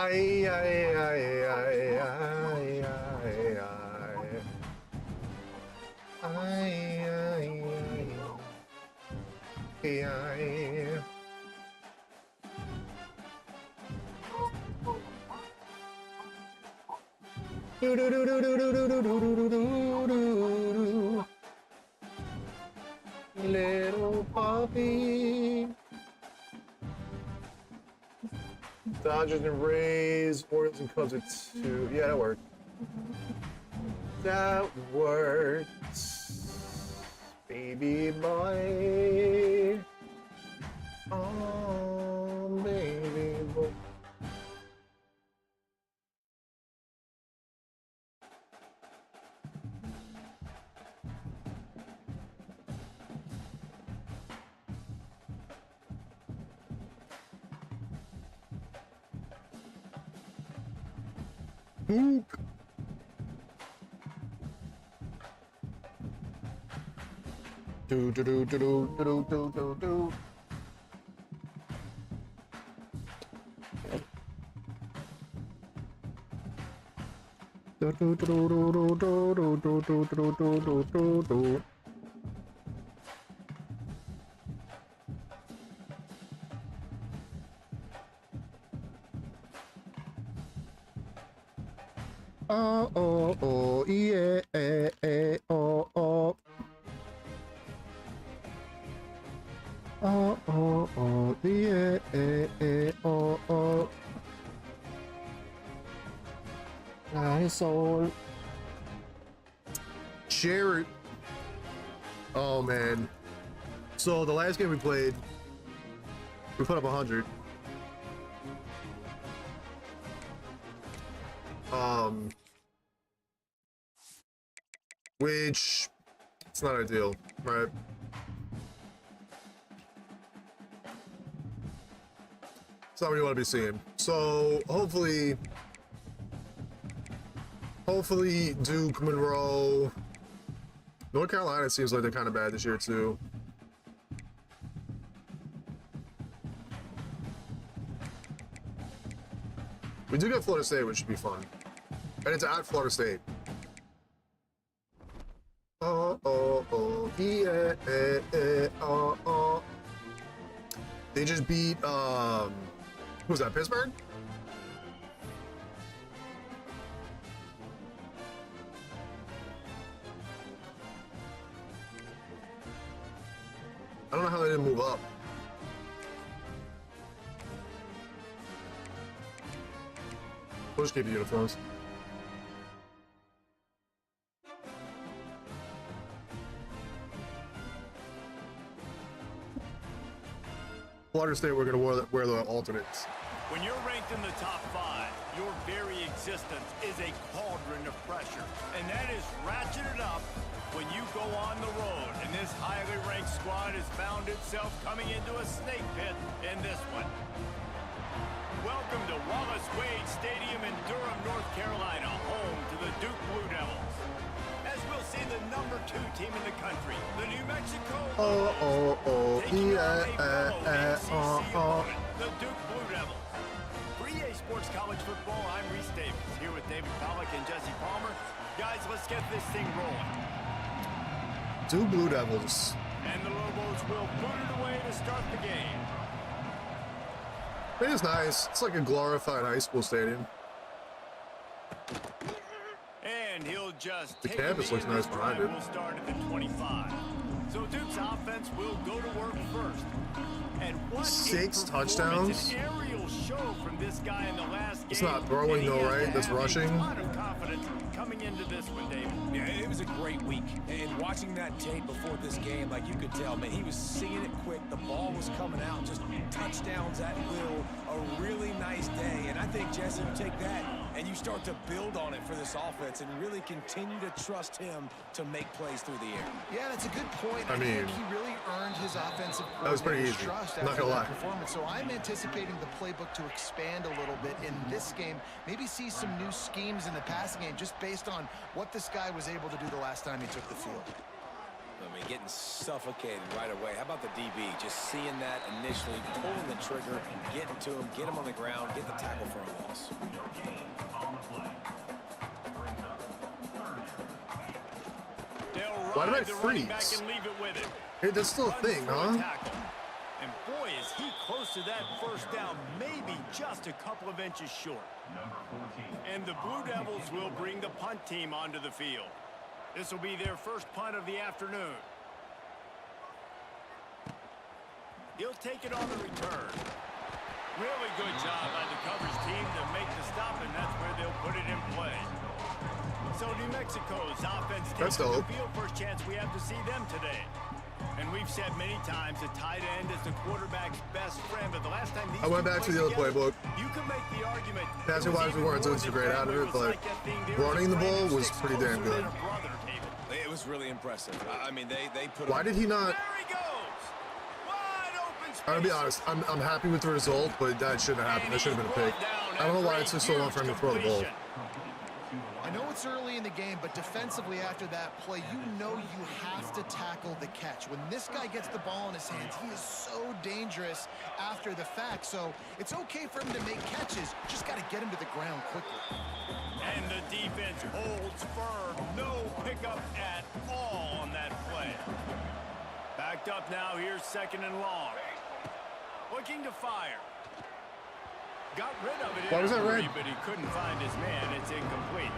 Ay, ay, ay, ay, ay, ay, ay. Ay, ay, ay, ay. Do do do do do do do do do do do. Little puppy. Dodgers and Rays, Orioles and Cubs at 2. Yeah, that worked. That works. Baby boy. Oh, baby boy. Boop. Do do do do do do do do do. Do do do do do do do do do do do do do. Oh oh oh yeah oh oh. Oh oh oh yeah oh oh. Nice old Jared. Oh man. So the last game we played, we put up 100. Which it's not ideal, right? It's not what you want to be seeing. So hopefully Duke, Monroe, North Carolina seems like they're kind of bad this year too. We do get Florida State, which should be fun. And it's at Florida State. Oh, oh, oh, yeah, oh, oh. They just beat, who was that, Pittsburgh? I don't know how they didn't move up. We'll just keep the uniforms. Florida State, we're going to wear the alternates. When you're ranked in the top 5, your very existence is a cauldron of pressure. And that is ratcheted up when you go on the road. And this highly ranked squad has found itself coming into a snake pit in this one. Welcome to Wallace Wade Stadium in Durham, North Carolina, home to the Duke Blue Devils. As we'll see the #2 team in the country, the New Mexico taking on a fellow ACC opponent, the Duke Blue Devils. For EA Sports College Football, I'm Reese Davis, here with David Pollack and Jesse Palmer. Guys, let's get this thing rolling. Duke Blue Devils. And the Lobos will put it away to start the game. It is nice. It's like a glorified high school stadium. And he'll just the take campus looks nice behind it. We'll start at the 25. So Duke's offense will go to work first. And what 6 touchdowns? An aerial show from this guy in the last game. It's not throwing though, right? That's rushing. A lot of confidence coming into this one, David. Yeah, it was a great week. And watching that tape before this game, like you could tell, man, he was seeing it quick. The ball was coming out, just touchdowns at will. A really nice day. And I think, Jesse, you take that and you start to build on it for this offense and really continue to trust him to make plays through the air. Yeah, that's a good point. I mean, think he really earned his offensive that was pretty easy. Trust Not gonna lie. Performance. So I'm anticipating the playbook to expand a little bit in this game. Maybe see some new schemes in the passing game just based on what this guy was able to do the last time he took the field. I mean, getting suffocated right away. How about the DB? Just seeing that initially, pulling the trigger, getting to him, get him on the ground, get the tackle for a loss. Why did I freeze? Hey, that's still a thing, huh? And boy, is he close to that first down, maybe just a couple of inches short. And the Blue Devils will bring the punt team onto the field. This will be their first punt of the afternoon. He'll take it on the return. Really good job by the coverage team to make the stop, and that's where they'll put it in play. So New Mexico's offense takes the field. First chance we have to see them today. And we've said many times the tight end is the quarterback's best friend, but the last time these I went back to the other playbook. You can make the argument. Passing wise, we weren't doing so great out of it, but running the ball was pretty damn good. It was really impressive. I mean, they put. Why did he not? There he goes. Wide open space. I'm gonna be honest. I'm happy with the result, but that shouldn't have happened. That should have been a pick. I don't know why it took so long for him to throw the ball. I know it's early in the game, but defensively after that play, you know you have to tackle the catch. When this guy gets the ball in his hands, he is so dangerous after the fact. So it's okay for him to make catches. Just got to get him to the ground quickly. And the defense holds firm. No pickup at all on that play. Backed up now. Here's second and long. Looking to fire. Got rid of it. Why was that red? But he couldn't find his man. It's incomplete.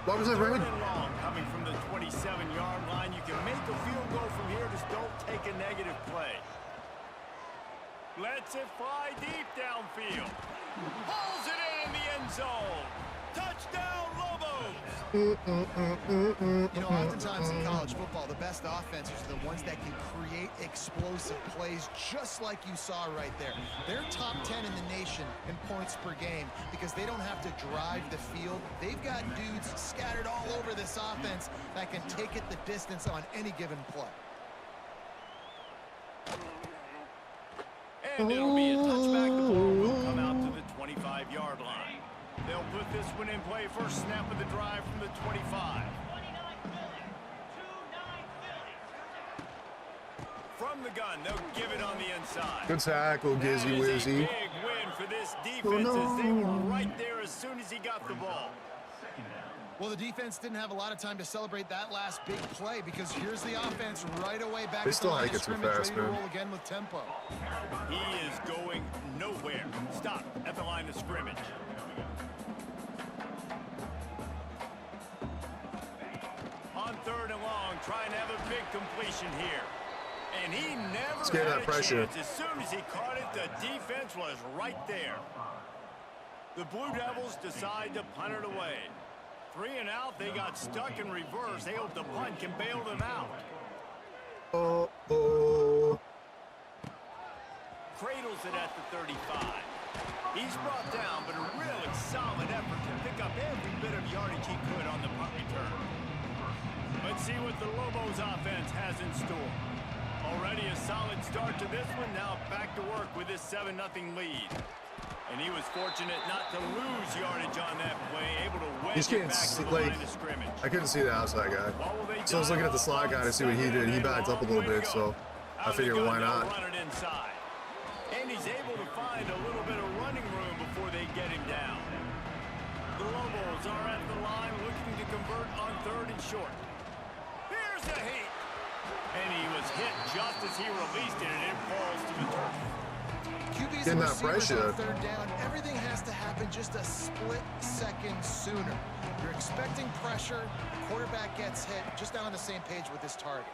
Why was that red? Third and long, coming from the 27-yard line. You can make a field goal from here. Just don't take a negative play. Lets it fly deep downfield. Pulls it in the end zone. Touchdown, Lobos! You know, oftentimes in college football, the best offenses are the ones that can create explosive plays, just like you saw right there. They're top 10 in the nation in points per game because they don't have to drive the field. They've got dudes scattered all over this offense that can take it the distance on any given play. And it'll be a touchback. The ball will come out to the 25-yard line. They'll put this one in play. First snap of the drive from the 25. From the gun, they'll give it on the inside. Good tackle, Gizzy Wizzy. Big win for this defense as they were right there as soon as he got the ball. Well, the defense didn't have a lot of time to celebrate that last big play because here's the offense right away back They at still the line hike of it too scrimmage, fast, ready to man. roll again with tempo. He is going nowhere. Stop at the line of scrimmage. On third and long, trying to have a big completion here. And he never had a chance. As soon as he caught it, the defense was right there. The Blue Devils decide to punt it away. 3 and out, they got stuck in reverse. They hope the punt can bail them out. Cradles it at the 35. He's brought down, but a really solid effort to pick up every bit of yardage he could on the punt return. Let's see what the Lobos offense has in store. Already a solid start to this one. Now back to work with this 7-0 lead. And he was fortunate not to lose yardage on that play, able to wedge it back to the line of scrimmage. I couldn't see the outside guy. So I was looking at the slot guy to see what he did. He backed up a little bit, so I figured why not. And he's able to find a little bit of running room before they get him down. The Lobos are at the line looking to convert on third and short. Here's the heat. And he was hit just as he released it, and it falls to the turf. QB's and receivers on third down. Everything has to happen just a split second sooner. You're expecting pressure. The quarterback gets hit. Just not on the same page with his target.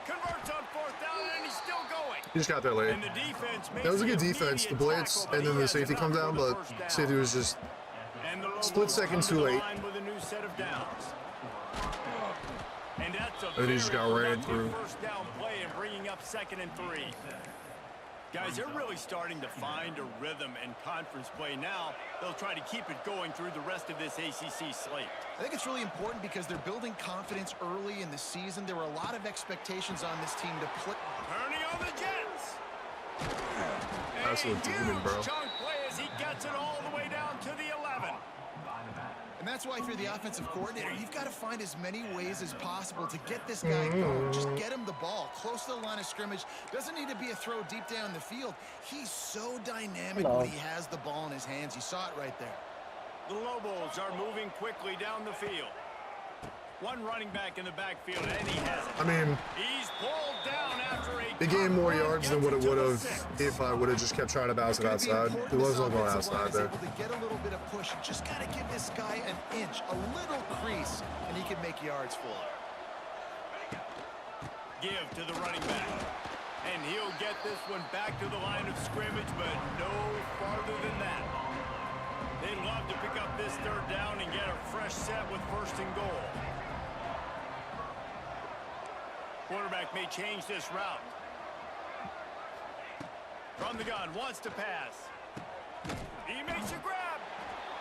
Converts on fourth down, and he's still going. He just got there late. That was a good defense. The blitz and then the safety come down, but safety was just split second too late. And he just got ran through. First down play and bringing up 2nd and 3. Guys, they're really starting to find a rhythm in conference play now. They'll try to keep it going through the rest of this ACC slate. I think it's really important because they're building confidence early in the season. There were a lot of expectations on this team to play. Turning on the Jets. Absolute demon, bro. Chunk play as he gets it all the way down to the 11. And that's why if you're the offensive coordinator, you've got to find as many ways as possible to get this guy going. Just get him the ball close to the line of scrimmage. Doesn't need to be a throw deep down the field. He's so dynamic when he has the ball in his hands. You saw it right there. The Lobos are moving quickly down the field. One running back in the backfield, and he has it. I mean, He's pulled down after a it gained more yards than what it would have if I would have just kept trying to bounce it outside. It was not going outside there. Able to get a little bit of push. You just got to give this guy an inch, a little crease, and he can make yards for it. Give to the running back. And he'll get this one back to the line of scrimmage, but no farther than that. They'd love to pick up this third down and get a fresh set with 1st and goal. Quarterback may change this route. From the gun, wants to pass. He makes a grab.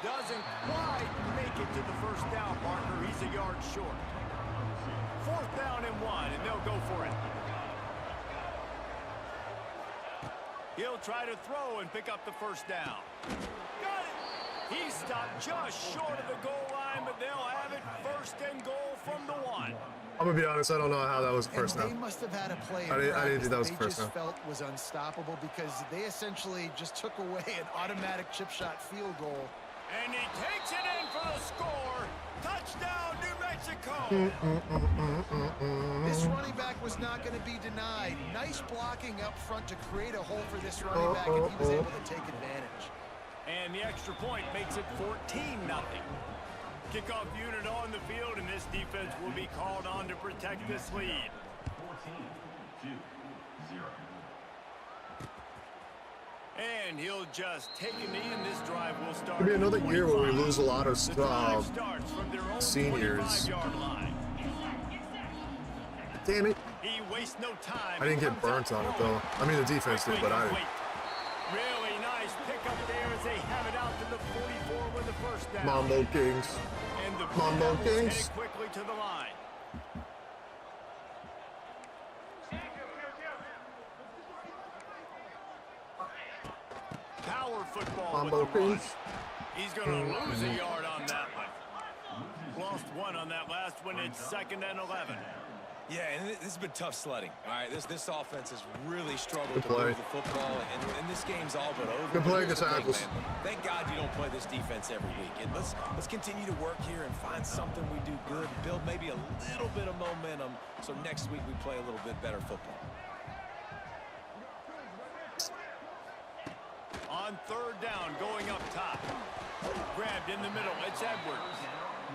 Doesn't quite make it to the 1st down marker. He's a yard short. 4th down and 1, and they'll go for it. He'll try to throw and pick up the 1st down. Got it. He stopped just short of the goal line, but they'll have it 1st and goal from the 1. I'm gonna be honest, I don't know how that was the first They down. must have had a play I didn't think that was the they first just down. felt was unstoppable because they essentially just took away an automatic chip shot field goal. And he takes it in for the score. Touchdown, New Mexico. This running back was not going to be denied. Nice blocking up front to create a hole for this running back, and he was able to take advantage. And the extra point makes it 14-0. Kickoff unit on the field, and this defense will be called on to protect this lead. 14-2-0. And he'll just take a knee, and this drive will start. It'll be another year where we lose a lot of The drive starts from their own seniors. 25-yard line. Damn it. He wastes no time. I didn't get burnt on it, though. I mean, the defense did, but I didn't. Really nice pickup there as they have it out to the 44 with the 1st down. Mambo Kings. And the Mambo Blue Devils Kings. headed quickly to the line. Power football Mambo with the run. Kings. He's going to lose a yard on that one. Lost 1 on that last one. It's 2nd and 11. Yeah, and this has been tough sledding. All right, this offense has really struggled Good to play. move the football, and this game's all but over. Good play, Here's good the thing, tackles. man. Thank God you don't play this defense every week. And let's continue to work here and find something we do good, build maybe a little bit of momentum, so next week we play a little bit better football. On 3rd down, going up top. Grabbed in the middle. It's Edwards.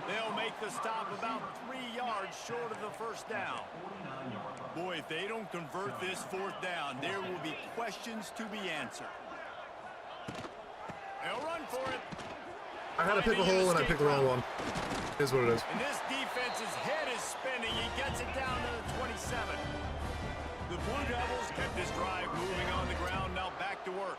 They'll make the stop about 3 yards short of the 1st down. Boy, if they don't convert this 4th down, there will be questions to be answered. They'll run for it. I had to pick a hole and I picked the wrong one. Is what it is. And this defense's head is spinning. He gets it down to the 27. The Blue Devils kept this drive moving on the ground. Now back to work.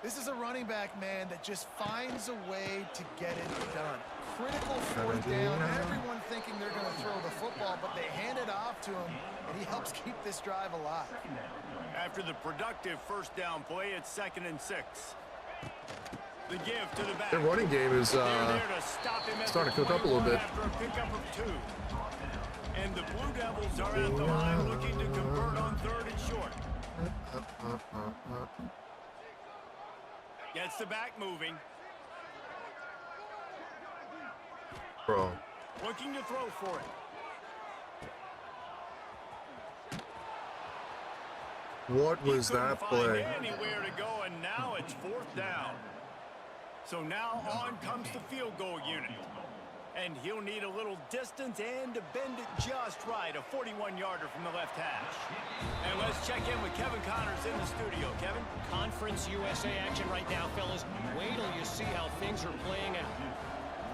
This is a running back, man, that just finds a way to get it done. Critical 4th down. Everyone thinking they're going to throw the football, but they hand it off to him, and he helps keep this drive alive. After the productive 1st down play, it's 2nd and 6. The give to the back. Their running game is They're there to stop him at starting the to cook up a little bit. After a pickup of 2. And the Blue Devils are at the line looking to convert on 3rd and short. Gets the back moving. Bro. Looking to throw for it. What was that play? Anywhere to go, and now it's 4th down. So now on comes the field goal unit. And he'll need a little distance and to bend it just right. A 41-yarder from the left hash. And let's check in with Kevin Connors in the studio. Kevin? Conference USA action right now, fellas. Wait till you see how things are playing out.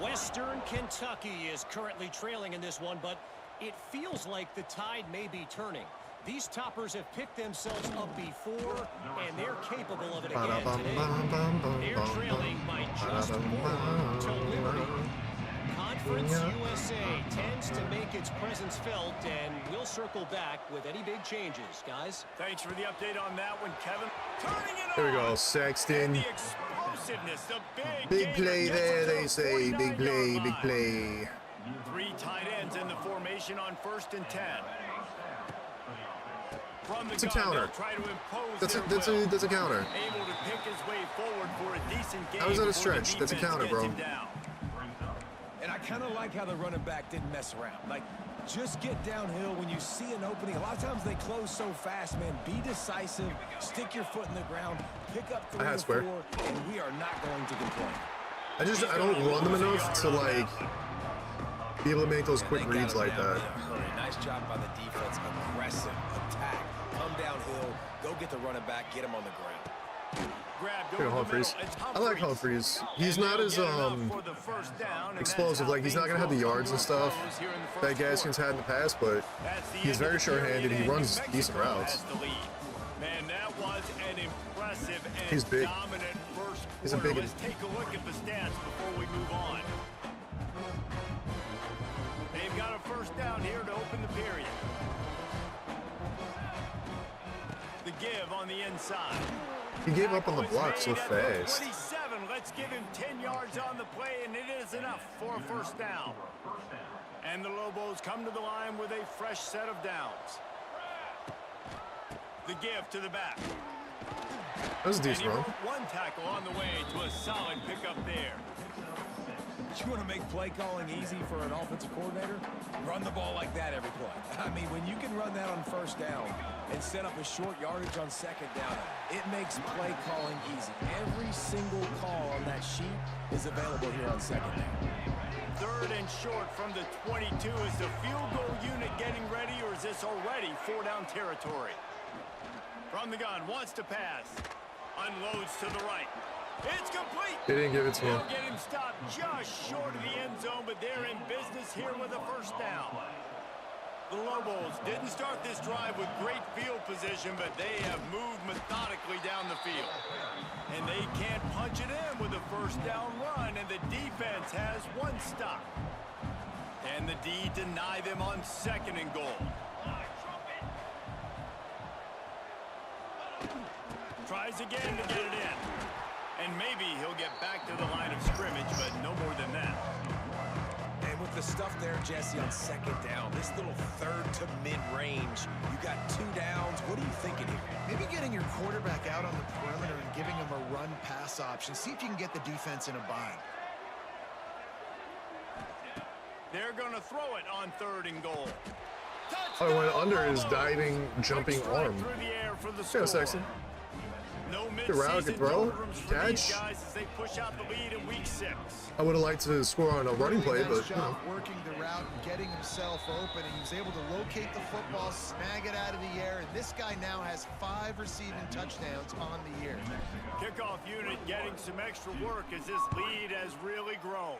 Western Kentucky is currently trailing in this one, but it feels like the tide may be turning. These toppers have picked themselves up before, and they're capable of it again today. They're trailing by just 4 to Liberty. Conference USA tends to make its presence felt, and we'll circle back with any big changes, guys. Thanks for the update on that one, Kevin. Turning it There we on. go, Sexton. And the explosive explosiveness. The Big play there, they say. Big play, big play. 3 tight ends in the formation on 1st and 10. From the It's a counter. try to impose That's their a counter. Able to pick his way forward for a decent game. How is that a before the stretch? That's a defense counter, gets bro. him down. And I kind of like how the running back didn't mess around. Like, just get downhill when you see an opening. A lot of times they close so fast, man. Be decisive, stick your foot in the ground, pick up 3 or 4, and we are not going to complain. I don't run them enough to like be able to make those quick reads like that. Nice job by the defense. Aggressive attack. Come downhill, go get the running back, get him on the ground. Grab Look at Humphries. I like Humphries. He's not as explosive. Like, he's not gonna have the yards and stuff that Gaskins had in the past, but he's very sure-handed. He runs decent routes. Man, that was an impressive and He's big. dominant first He's a quarter. big. Let's take a look at the stats before we move on. They've got a first down here to open the period. The give on the inside. He gave up on the block so Tackle is made at fast. 27. Let's give him 10 yards on the play, and it is enough for a first down. And the Lobos come to the line with a fresh set of downs. The give to the back. That was a decent run. One tackle on the way to a solid pickup there. You want to make play calling easy for an offensive coordinator? Run the ball like that every play. I mean, when you can run that on first down and set up a short yardage on second down, it makes play calling easy. Every single call on that sheet is available here on second down. 3rd and short from the 22. Is the field goal unit getting ready, or is this already 4-down territory? From the gun, wants to pass. Unloads to the right. It's complete. They didn't give it to him. They'll get him stopped just short of the end zone, but they're in business here with a first down. The Lobos didn't start this drive with great field position, but they have moved methodically down the field. And they can't punch it in with a first down run, and the defense has 1 stop. And the D deny them on 2nd and goal. Tries again to get it in. And maybe he'll get back to the line of scrimmage, but no more than that. And with the stuff there, Jesse, on second down, this little 3rd to mid-range, you got 2 downs. What are you thinking here? Maybe getting your quarterback out on the perimeter and giving him a run-pass option. See if you can get the defense in a bind. They're going to throw it on 3rd and goal. Oh, I went under his diving, jumping arm. Yeah, sexy. No Good route, good throw, catch. Guys as they push out the lead in week 6. I would have liked to score on a running play, but you know. Working the route and getting himself open, and he was able to locate the football, snag it out of the air, and this guy now has 5 receiving touchdowns on the year. Kickoff unit getting some extra work as this lead has really grown.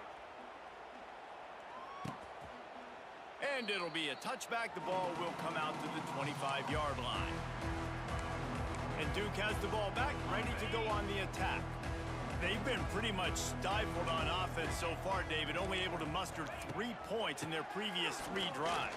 And it'll be a touchback. The ball will come out to the 25-yard line. And Duke has the ball back, ready to go on the attack. They've been pretty much stifled on offense so far, David, only able to muster 3 points in their previous 3 drives.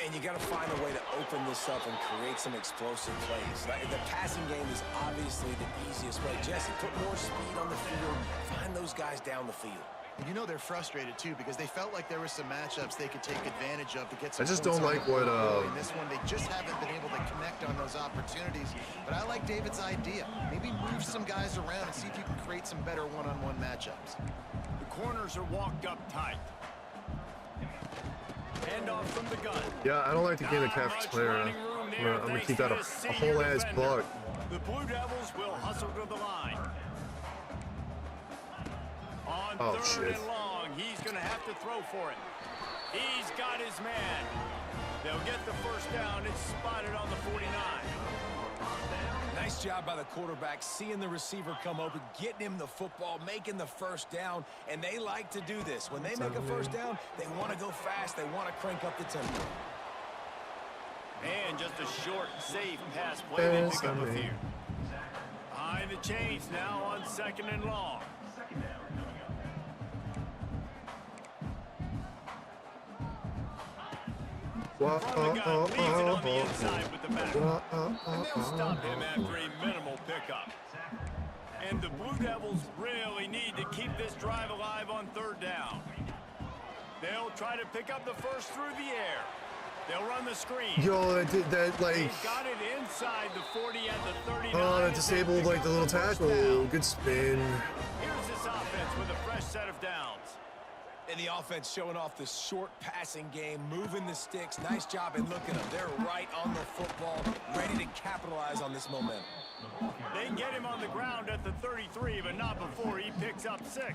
And you got to find a way to open this up and create some explosive plays. The passing game is obviously the easiest way. Jesse, put more speed on the field. Find those guys down the field. And you know they're frustrated too because they felt like there were some matchups they could take advantage of to get some. I just points don't on like the what board. In this one, they just haven't been able to connect on those opportunities. But I like David's idea. Maybe move some guys around and see if you can create some better one-on-one matchups. The corners are walked up tight. Hand off from the gun. Yeah, I don't like the game of Catholic player. I'm gonna keep that a whole ass buck. The Blue Devils will hustle to the line. On 3rd and long, he's going to have to throw for it. He's got his man. They'll get the first down. It's spotted on the 49. Nice job by the quarterback, seeing the receiver come open, getting him the football, making the first down, and they like to do this. When they make a first down, they want to go fast. They want to crank up the tempo. And just a short, safe pass play they pick up a few. Behind the chains now on 2nd and long. From the gun, leaves it on the inside with the back. And they'll stop him after a minimal pickup. And the Blue Devils really need to keep this drive alive on third down. They'll try to pick up the first through the air. They'll run the screen. Yo, that did that like. They've got it inside the 40 at the 39. Oh, that disabled like the little tackle. Good spin. Here's this offense with a fresh set of downs. And the offense showing off the short passing game, moving the sticks. Nice job, and look at them. They're right on the football, ready to capitalize on this momentum. They can get him on the ground at the 33, but not before he picks up 6.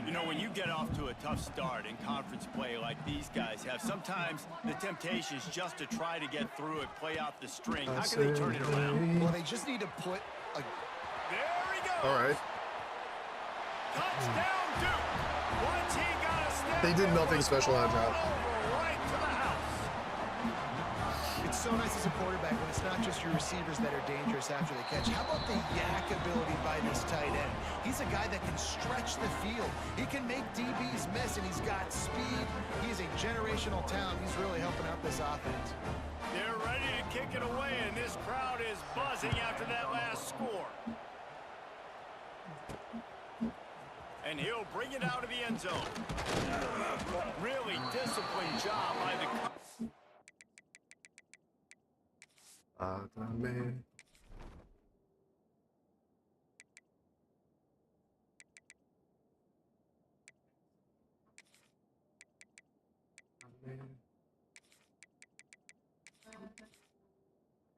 You know, when you get off to a tough start in conference play like these guys have, sometimes the temptation is just to try to get through it, play out the string. How can they turn it around? Well, they just need to put a... There he goes. All right. Touchdown, Duke. Once he got a step, They did nothing special on that drop. right to the house. It's so nice as a quarterback when it's not just your receivers that are dangerous after the catch. How about the yak ability by this tight end? He's a guy that can stretch the field. He can make DBs miss, and he's got speed. He's a generational talent. He's really helping out this offense. They're ready to kick it away, and this crowd is buzzing after that last score. And he'll bring it out of the end zone. Really disciplined job by the... Man.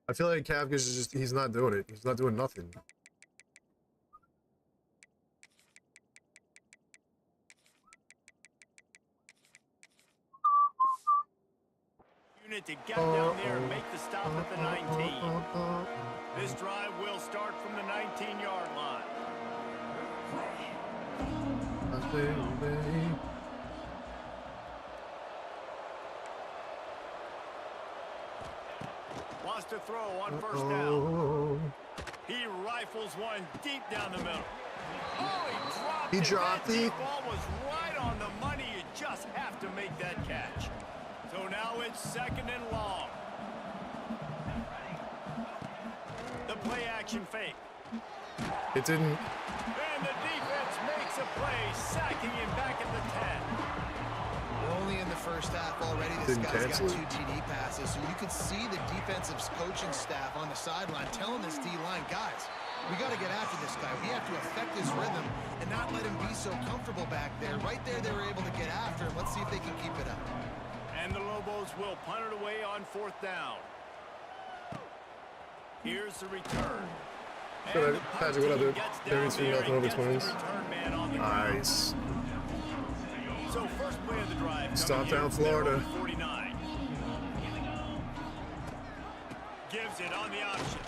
I feel like Kafka's just, he's not doing it. He's not doing nothing. Unit to get down there and make the stop at the 19. This drive will start from the 19-yard line. Wants to throw on first down. He rifles one deep down the middle. Oh, he dropped it. That deep ball was right on the money. You just have to make that catch. So now it's second and long. The play action fake. It didn't. And the defense makes a play, sacking him back at the 10. We're only in the first half already. This guy's got 2 TD passes, so you could see the defensive coaching staff on the sideline telling this D-line, guys, we got to get after this guy. We have to affect his rhythm and not let him be so comfortable back there. Right there, they were able to get after him. Let's see if they can keep it up. And the Lobos will punt it away on fourth down. Here's the return. Patrick, what up, dude? There's 3-0 over Twins. Nice. So first play of the drive. Stop down Florida. 49. Gives it on the option.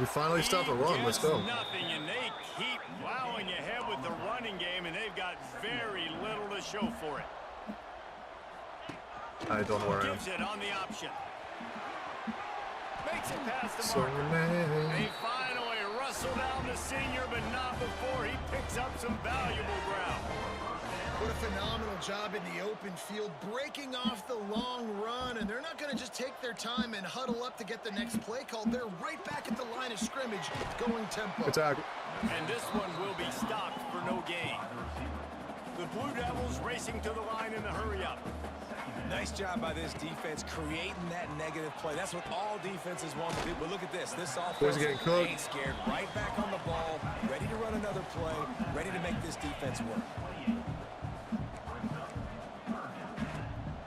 We finally stopped the run. Let's go. Nothing, and they keep plowing ahead with the running game, and they've got very little to show for it. I don't worry. Gives it on the option. Makes it past the marker. They finally wrestle down the senior, but not before he picks up some valuable ground. What a phenomenal job in the open field, breaking off the long run, and they're not going to just take their time and huddle up to get the next play called. They're right back at the line of scrimmage, going tempo. Attack. And this one will be stopped for no gain. The Blue Devils racing to the line in the hurry-up. Nice job by this defense creating that negative play. That's what all defenses want to do. But look at this. This offense ain't scared. Right back on the ball, ready to run another play, ready to make this defense work.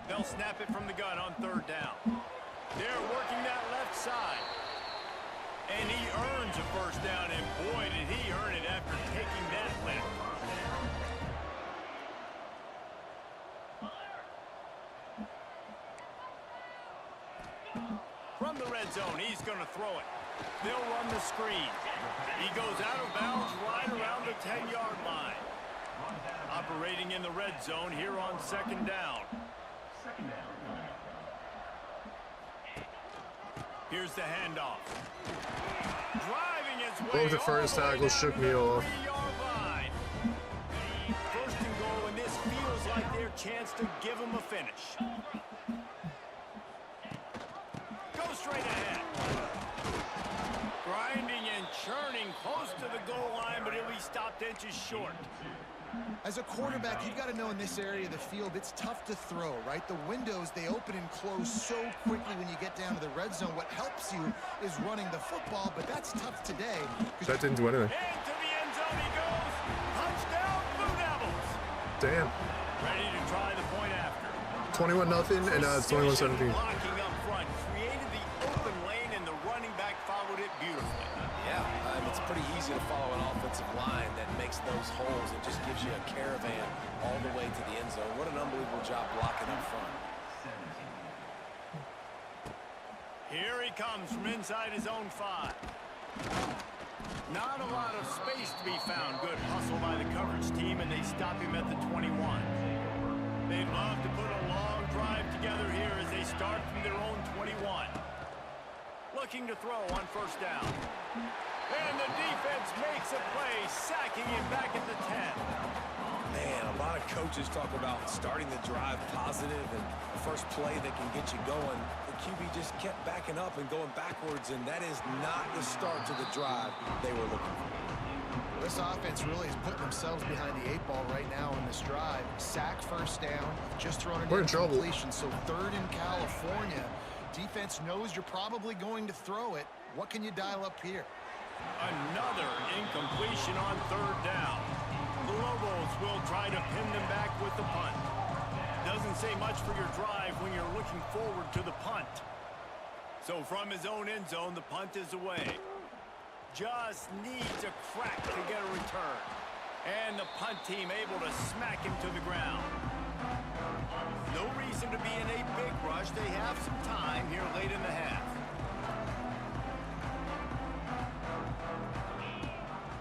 They'll snap it from the gun on third down. They're working that left side. And he earns a first down, and boy, did he earn it after taking that lift. From the red zone, he's going to throw it. They'll run the screen. He goes out of bounds right around the 10-yard line. Operating in the red zone here on second down. Here's the handoff. Driving his way. Both the first tackle shook me off. First and goal, and this feels like their chance to give them a finish. Go straight ahead. Grinding and churning close to the stopped inches short. As a quarterback, you've got to know in this area of the field, it's tough to throw, right? The windows, they open and close so quickly when you get down to the red zone. What helps you is running the football, but that's tough today. That didn't do anything. Into the end zone he goes. Touchdown, Blue Devils. Damn. Ready to try the point after. 21-0, and now it's 21-17. Blocking up front, created the open lane, and the running back followed it beautifully. Yeah, it's pretty easy to follow an offensive line that makes those holes and just gives you a caravan all the way to the end zone. What an unbelievable job blocking up front. Here he comes from inside his own 5. Not a lot of space to be found. Good hustle by the coverage team, and they stop him at the 21. They'd love to put a long drive together here as they start from their own 21. Looking to throw on first down. And the defense makes a play, sacking him back at the 10. Man, a lot of coaches talk about starting the drive positive and the first play that can get you going. The QB just kept backing up and going backwards, and that is not the start to the drive they were looking for. This offense really is putting themselves behind the 8 ball right now in this drive. Sack first down, just thrown an incompletion, so 3rd in California. Defense knows you're probably going to throw it. What can you dial up here? Another incompletion on 3rd down. The Lobos will try to pin them back with the punt. Doesn't say much for your drive when you're looking forward to the punt. So from his own end zone, the punt is away. Just needs a crack to get a return. And the punt team able to smack him to the ground. No reason to be in a big rush. They have some time here late in the half.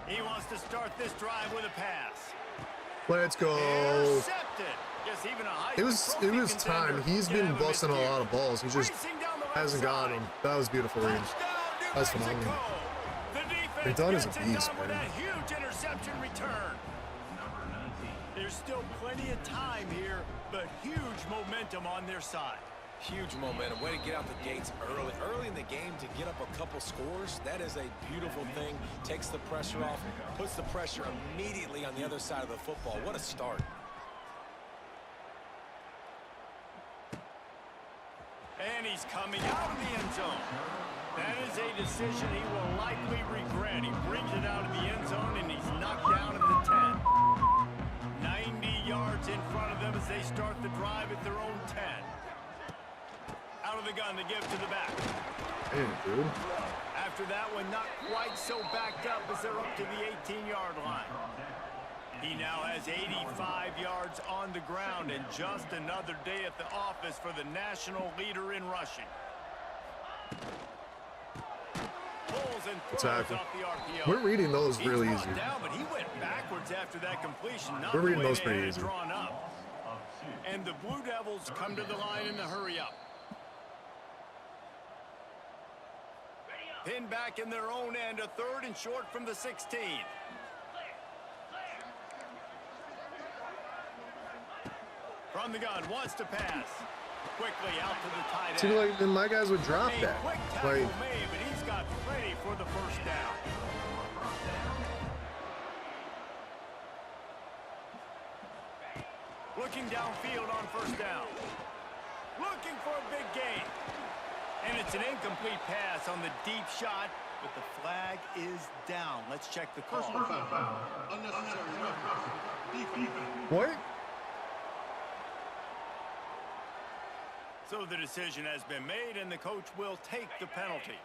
He wants to start this drive with a pass. Let's go. Intercepted. Yes, even a high It was time. He's been busting a lot of balls. He just hasn't got him. That was beautiful, Reed. That's phenomenal. McDonough is a beast, man. That huge interception return. There's still plenty of time here, but huge momentum on their side. Huge momentum. Way to get out the gates early. Early in the game to get up a couple scores, that is a beautiful thing. Takes the pressure off, puts the pressure immediately on the other side of the football. What a start. And he's coming out of the end zone. That is a decision he will likely regret. He brings it out of the end zone, and he's knocked down at the 10. 90 yards in front of them as they start the drive at their own 10. Out of the gun to give to the back. Damn, dude. After that one, not quite so backed up as they're up to the 18-yard line. He now has 85 yards on the ground, and just another day at the office for the national leader in rushing. Pulls and throws off the RPO. We're reading those really easy. Down, but he went backwards after that completion. Not We're reading the way those they pretty had it easy. drawn up. And the Blue Devils come to the line in the hurry up. Pinned back in their own end, a 3rd and short from the 16. From the gun, wants to pass. Quickly out to the tight end. See, like, then my guys would drop A that. quick tackle Like, made, but he's got plenty for the first down. Looking downfield on first down. Looking for a big gain. And it's an incomplete pass on the deep shot, but the flag is down. Let's check the call. what? So the decision has been made, and the coach will take the penalty.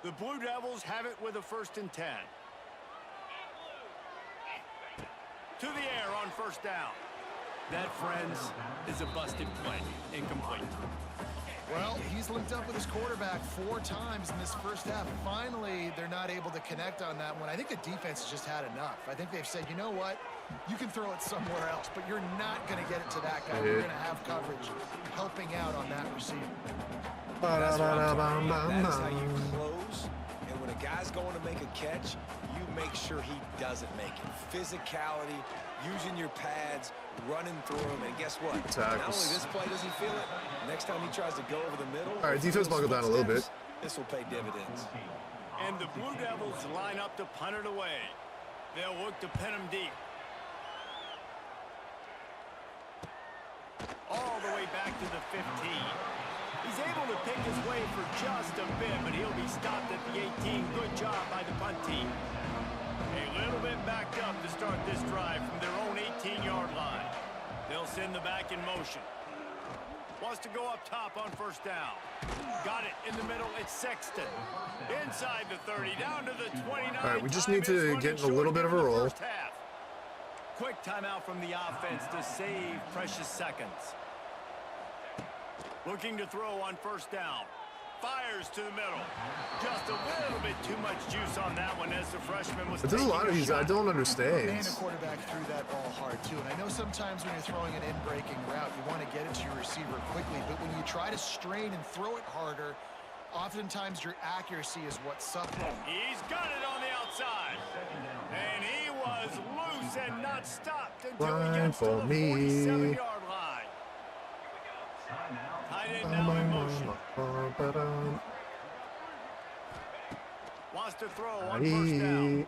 The Blue Devils have it with a 1st and 10. To the air on first down. That, friends, is a busted play. Incomplete. Well, he's linked up with his quarterback 4 times in this first half. Finally, they're not able to connect on that one. I think the defense has just had enough. I think they've said, you know what? You can throw it somewhere else, but you're not going to get it to that guy. You're going to have coverage helping out on that receiver. That's what I'm talking about. That is how you close. And when a guy's going to make a catch, you make sure he doesn't make it. Physicality, using your pads, running through him, and guess what? Not only this play does he feel it, next time he tries to go over the middle. All right, defense buckled down a little bit. This will pay dividends. And the Blue Devils line up to punt it away. They'll look to pin him deep. All the way back to the 15. He's able to pick his way for just a bit, but he'll be stopped at the 18. Good job by the punt team. A little bit backed up to start this drive from their own 18-yard line. They'll send the back in motion. Wants to go up top on first down. Got it in the middle. It's Sexton. Inside the 30, down to the 29. All right, we just need to get in a little bit of a roll. Quick timeout from the offense to save precious seconds. Looking to throw on first down. Fires to the middle. Just a little bit too much juice on that one as the freshman was. But there's a lot of these I don't understand. And the quarterback threw that ball hard too. And I know sometimes when you're throwing an in-breaking route, you want to get it to your receiver quickly. But when you try to strain and throw it harder, oftentimes your accuracy is what suffers. He's got it on the outside. And he was loose and not stopped until he gets to the 47-yard line. Tight end now in motion. Wants to throw on first down.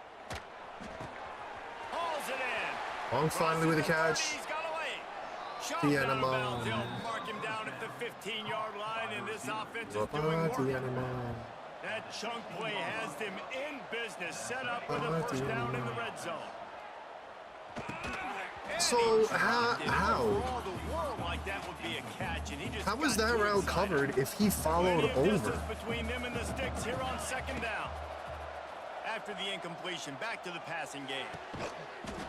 Hauls it in. Long finally with a catch. He's got away. Shot The down animal. bounds. They'll mark him down at the 15-yard line, and this offense is doing work. That chunk play has them in business, set up with a first down in the red zone. So how How was that route covered if he followed over? Between them and the sticks here on second down. After the incompletion, back to the passing game.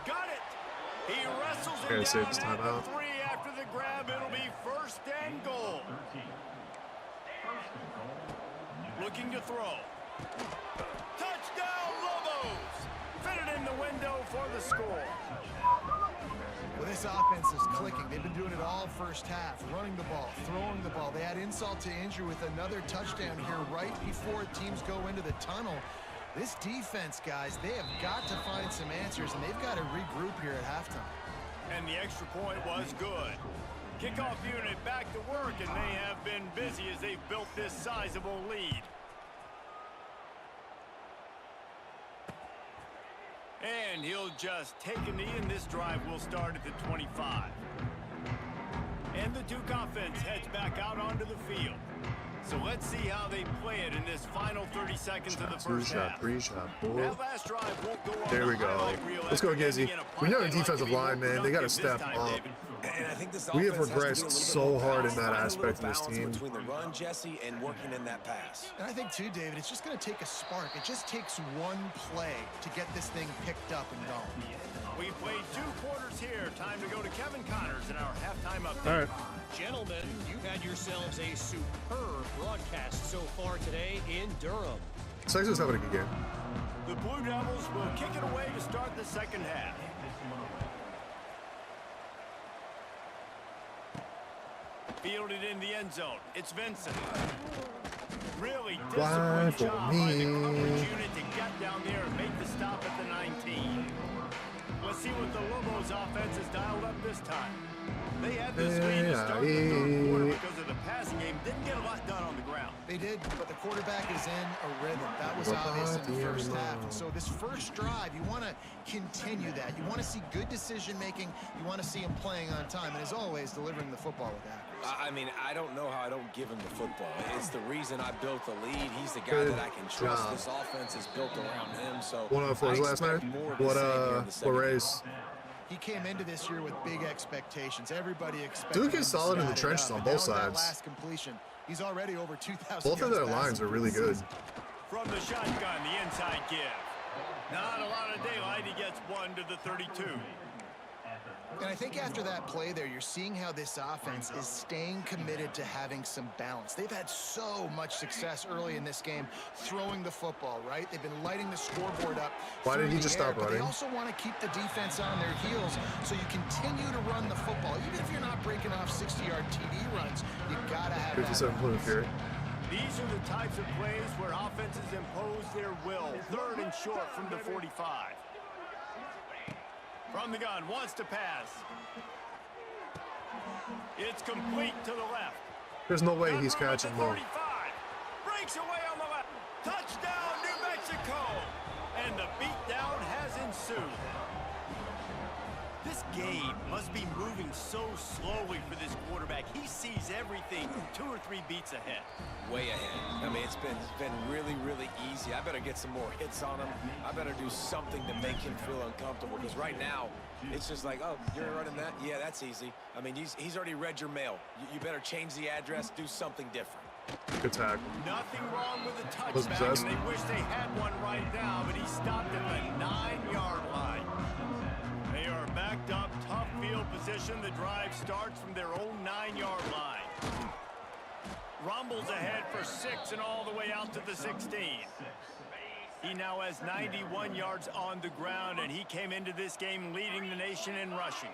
Got it. He wrestles it down at the 3 after the grab. It'll be first and goal. Looking to throw. Touchdown, Lobos! Fit it in the window for the score. Well, this offense is clicking. They've been doing it all first half, running the ball, throwing the ball. They add insult to injury with another touchdown here right before teams go into the tunnel. This defense, guys, they have got to find some answers, and they've got to regroup here at halftime. And the extra point was good. Kickoff unit back to work, and they have been busy as they've built this sizable lead. And he'll just take a knee, and this drive will start at the 25. And the Duke offense heads back out onto the field. So let's see how they play it in this final 30 seconds of the first half. That last drive won't go on. There we go. Let's go, Gizzy. We know the defensive line, man. They got to step up. And I think this We have offense has to regressed be a little so bit hard in balanced. that Find a aspect little of this balance team. between the run, Jesse, and working in that pass. And I think, too, David, it's just going to take a spark. It just takes one play to get this thing picked up and going. We played 2 quarters here. Time to go to Kevin Connors in our halftime update. All right. Gentlemen, you've had yourselves a superb broadcast so far today in Durham. Texas having a good game. The Blue Devils will kick it away to start the second half. Fielded in the end zone. It's Vincent. Really disciplined job by the coverage unit to get down there and make the stop at the 19. Let's see what the Lobos offense has dialed up this time. They had this lead to start the third quarter because of the passing game. Didn't get a lot done on the ground. They did, but the quarterback is in a rhythm. That was obvious in the first half. And so this first drive, you want to continue that. You want to see good decision-making. You want to see him playing on time. And as always, delivering the football with accuracy. I mean, I don't know how I don't give him the football. It's the reason I built the lead. He's the guy that I can trust. This offense is built around him. So 104 last night. What race? He came into this year with big expectations. Everybody expected Duke is solid in the trenches on both sides. Last completion, he's already over 2,000. Both of their lines are really good. From the shotgun, the inside give. Not a lot of daylight. He gets 1 to the 32. And I think after that play there, you're seeing how this offense is staying committed to having some balance. They've had so much success early in this game throwing the football, right? They've been lighting the scoreboard up. Why did he just stop running? They also want to keep the defense on their heels, so you continue to run the football. Even if you're not breaking off 60-yard TD runs, you got to have 57 Blue Fury. These are the types of plays where offenses impose their will. 3rd and short from the 45. From the gun, wants to pass. It's complete to the left. There's no way he's catching more. Breaks away on the left. Touchdown, New Mexico. And the beatdown has ensued. This game must be moving so slowly for this quarterback. He sees everything 2 or 3 beats ahead. Way ahead. I mean, it's been really, really easy. I better get some more hits on him. I better do something to make him feel uncomfortable, because right now, it's just like, oh, you're running that? Yeah, that's easy. I mean, he's already read your mail. You better change the address, do something different. Good tackle. Nothing wrong with the touchback, and they wish they had one right now, but he stopped at the 9-yard line. They are backed up, tough field position. The drive starts from their own 9-yard line. Rumbles ahead for 6 and all the way out to the 16. He now has 91 yards on the ground, and he came into this game leading the nation in rushing.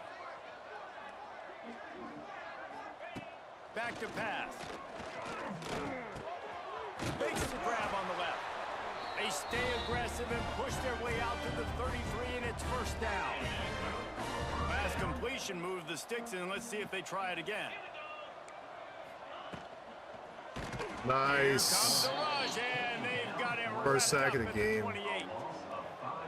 Back to pass. Makes the grab on the left. They stay aggressive and push their way out to the 33, and it's first down. Pass completion moves the sticks, and let's see if they try it again. Nice. Here comes the rush, and they've got him First sack of the wrapped up at game. 28.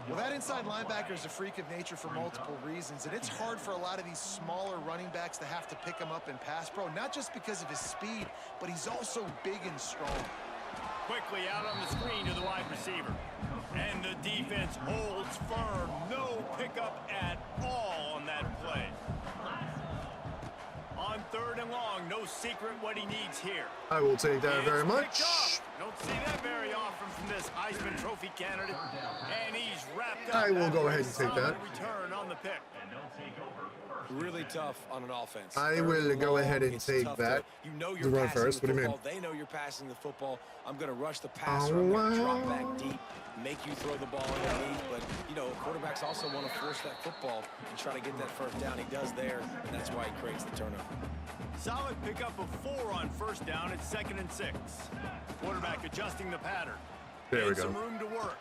Well, that inside linebacker is a freak of nature for multiple reasons, and it's hard for a lot of these smaller running backs to have to pick him up in pass pro, not just because of his speed, but he's also big and strong. Quickly out on the screen to the wide receiver. And the defense holds firm. No pickup at all on that play. On 3rd and long, no secret what he needs here. I will take that very It's much. picked up. Don't see that very often from this Heisman Trophy candidate. And he's wrapped up. I will go after ahead a and take solid that. return on the pick. Really tough on an offense. I will go ahead and It's take tough that. You know To you're run passing first. the What do you football. mean? They know you're passing the football. I'm going to rush the passer. I'm going to drop back deep, make you throw the ball underneath. But, you know, quarterbacks also want to force that football and try to get that first down. He does there, and that's why he creates the turnover. Solid pickup of 4 on first down. It's 2nd and 6. Quarterback adjusting the pattern. There we And go. some room to work.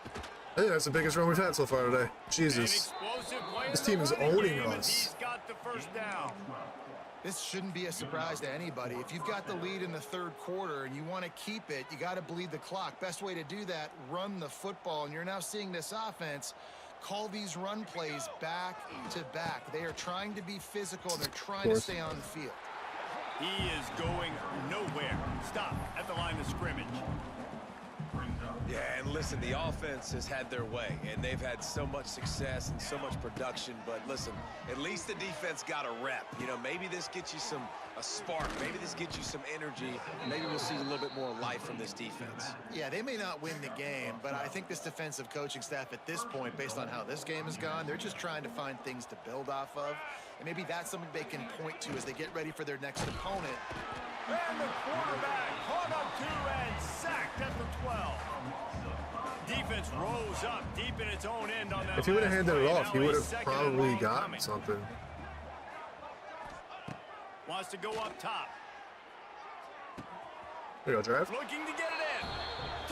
I think that's the biggest run we've had so far today. An Jesus. explosive play This in the team is running owning game, and us. He's got the first down. This shouldn't be a surprise to anybody. If you've got the lead in the 3rd quarter and you want to keep it, you got to bleed the clock. Best way to do that, run the football. And you're now seeing this offense call these run plays back to back. They are trying to be physical, and they're trying to stay on the field. He is going nowhere. Stop at the line of scrimmage. Yeah, and listen, the offense has had their way, and they've had so much success and so much production. But listen, at least the defense got a rep. You know, maybe this gets you a spark. Maybe this gets you some energy. Maybe we'll see a little bit more life from this defense. Yeah, they may not win the game, but I think this defensive coaching staff at this point, based on how this game has gone, they're just trying to find things to build off of. And maybe that's something they can point to as they get ready for their next opponent. And the quarterback caught up to and sacked at the 12. Defense rose up deep in its own end on that. If he would have last handed it play. off, he Now would a have 2nd and probably long gotten coming. something. Wants to go up top. There you go, Drive. Looking to get it in.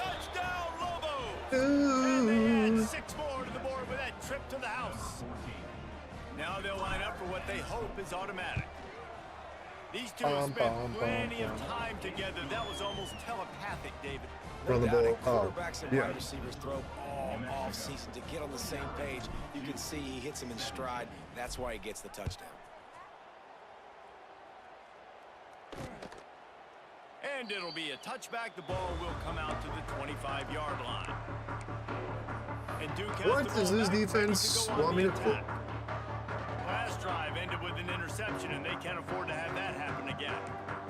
Touchdown, Lobos! Ooh. And they add 6 more to the board with that trip to the house. Now they'll line up for what they hope is automatic. These two have spent plenty of time together. That was almost telepathic, David. Run the No doubt, ball. and quarterbacks and Yeah. wide receivers throw all off season to get on the same page. You can see he hits him in stride. That's why he gets the touchdown. And it'll be a touchback. The ball will come out to the 25-yard line. And Duke has What the does ball this back, defense ready to go on want the me to put? attack. Last drive ended with an interception, and they can't afford to have that happen again.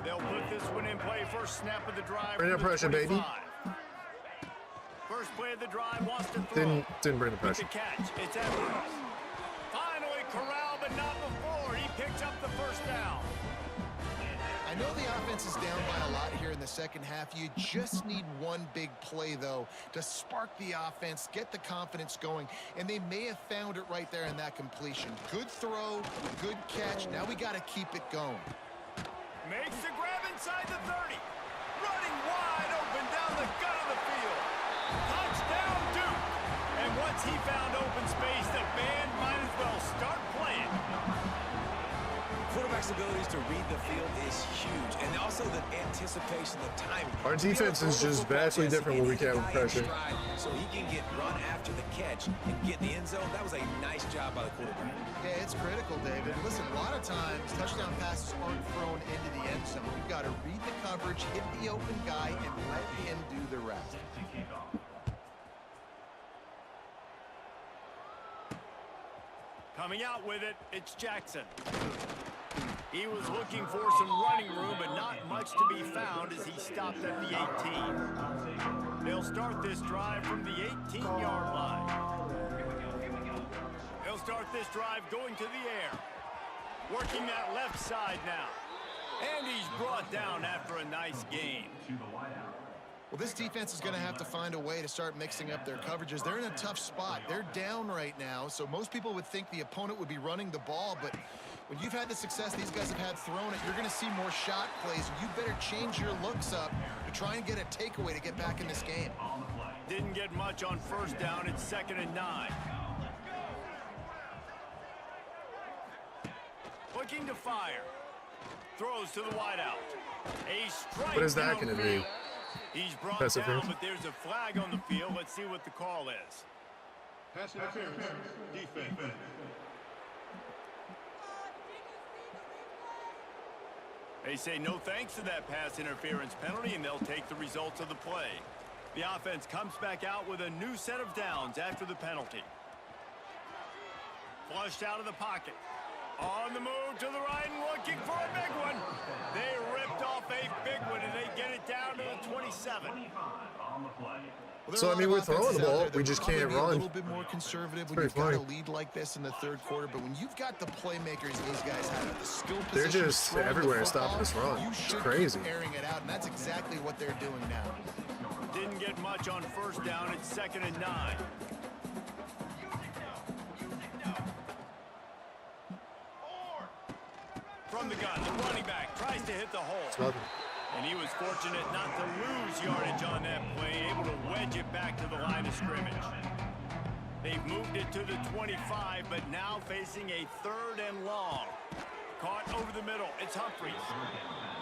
They'll put this one in play. First snap of the drive. Bring from the the pressure, baby. 25. First play of the drive, wants to throw. Didn't bring the With the pressure. catch, it's Edwards. Finally corralled, but not before. He picks up the first down. I know the offense is down by a lot here in the second half. You just need one big play, though, to spark the offense, get the confidence going, and they may have found it right there in that completion. Good throw, good catch. Now we got to keep it going. Makes the grab inside the 30. Running wide open down the gut of the field. Touchdown, Duke. And once he found open space, the band might as well start playing. quarterback's abilities to read the field is huge, and also the anticipation, the timing. Our defense is just vastly different when we can't have pressure. So he can get run after the catch and get in the end zone. That was a nice job by the quarterback. Yeah, it's critical, David. Listen, a lot of times touchdown passes aren't thrown into the end zone. You've got to read the coverage, hit the open guy, and let him do the rest. Coming out with it, it's Jackson. He was looking for some running room, but not much to be found as he stopped at the 18. They'll start this drive from the 18-yard line. They'll start this drive going to the air. Working that left side now. And he's brought down after a nice gain. Well, this defense is going to have to find a way to start mixing up their coverages. They're in a tough spot. They're down right now, so most people would think the opponent would be running the ball, but when you've had the success these guys have had throwing it, you're going to see more shot plays. You better change your looks up to try and get a takeaway to get back in this game. Didn't get much on first down. It's 2nd and 9. Looking to fire. Throws to the wideout. A strike. What is that going to be? He's brought Pass down, interference. but there's a flag on the field. Let's see what the call is. Pass interference. Defense. They say no thanks to that pass interference penalty, and they'll take the results of the play. The offense comes back out with a new set of downs after the penalty. Flushed out of the pocket. On the move to the right and looking for a big one. They ripped off a big one, and they get it down to the 27. Well, So, I mean, we're throwing the ball. We just can't run. A little bit more conservative when you've got a lead like this in the third quarter, but when you've got the playmakers these guys have, the skill position, They're just everywhere stopping this run. you It's should crazy. keep airing it out, and that's exactly what they're doing now. Didn't get much on first down. It's 2nd and 9. From the gun, the running back tries to hit the hole. And he was fortunate not to lose yardage on that play, able to wedge it back to the line of scrimmage. They've moved it to the 25, but now facing a 3rd and long. Caught over the middle. It's Humphries.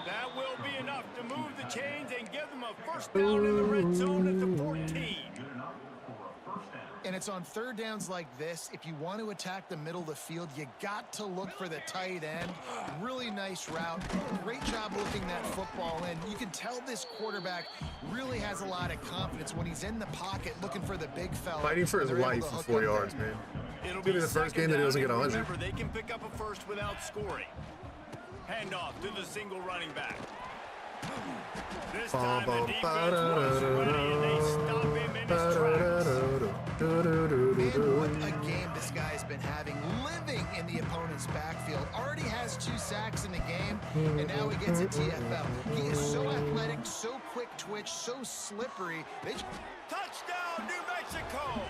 That will be enough to move the chains and give them a first down in the red zone at the 14. And it's on third downs like this. If you want to attack the middle of the field, you got to look for the tight end. Really nice route. Great job looking that football in. You can tell this quarterback really has a lot of confidence when he's in the pocket looking for the big fella. Fighting for his life for 4 yards, man. It'll be the first game that he doesn't get 100. Remember, they can pick up a first without scoring. Handoff to the single running back. This time the defense was ready and they stop him in his tracks. Man, what a game this guy's been having, living in the opponent's backfield. Already has 2 sacks in the game, and now he gets a TFL. He is so athletic, so quick twitch, so slippery. Touchdown, New Mexico!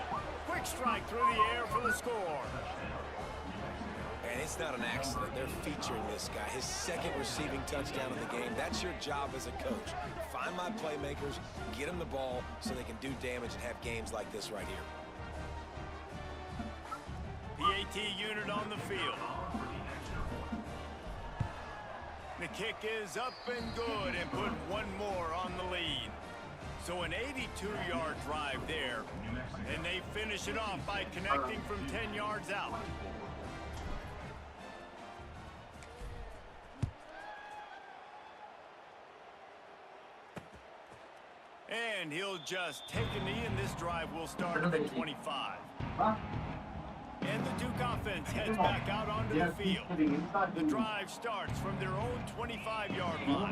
Quick strike through the air for the score. And it's not an accident. They're featuring this guy. His 2nd receiving touchdown of the game. That's your job as a coach. Find my playmakers, get them the ball so they can do damage and have games like this right here. PAT unit on the field. The kick is up and good and put one more on the lead. So an 82-yard drive there, and they finish it off by connecting from 10 yards out. And he'll just take a knee, and this drive will start at the 25. And the Duke offense heads back out onto the field. The drive starts from their own 25-yard line.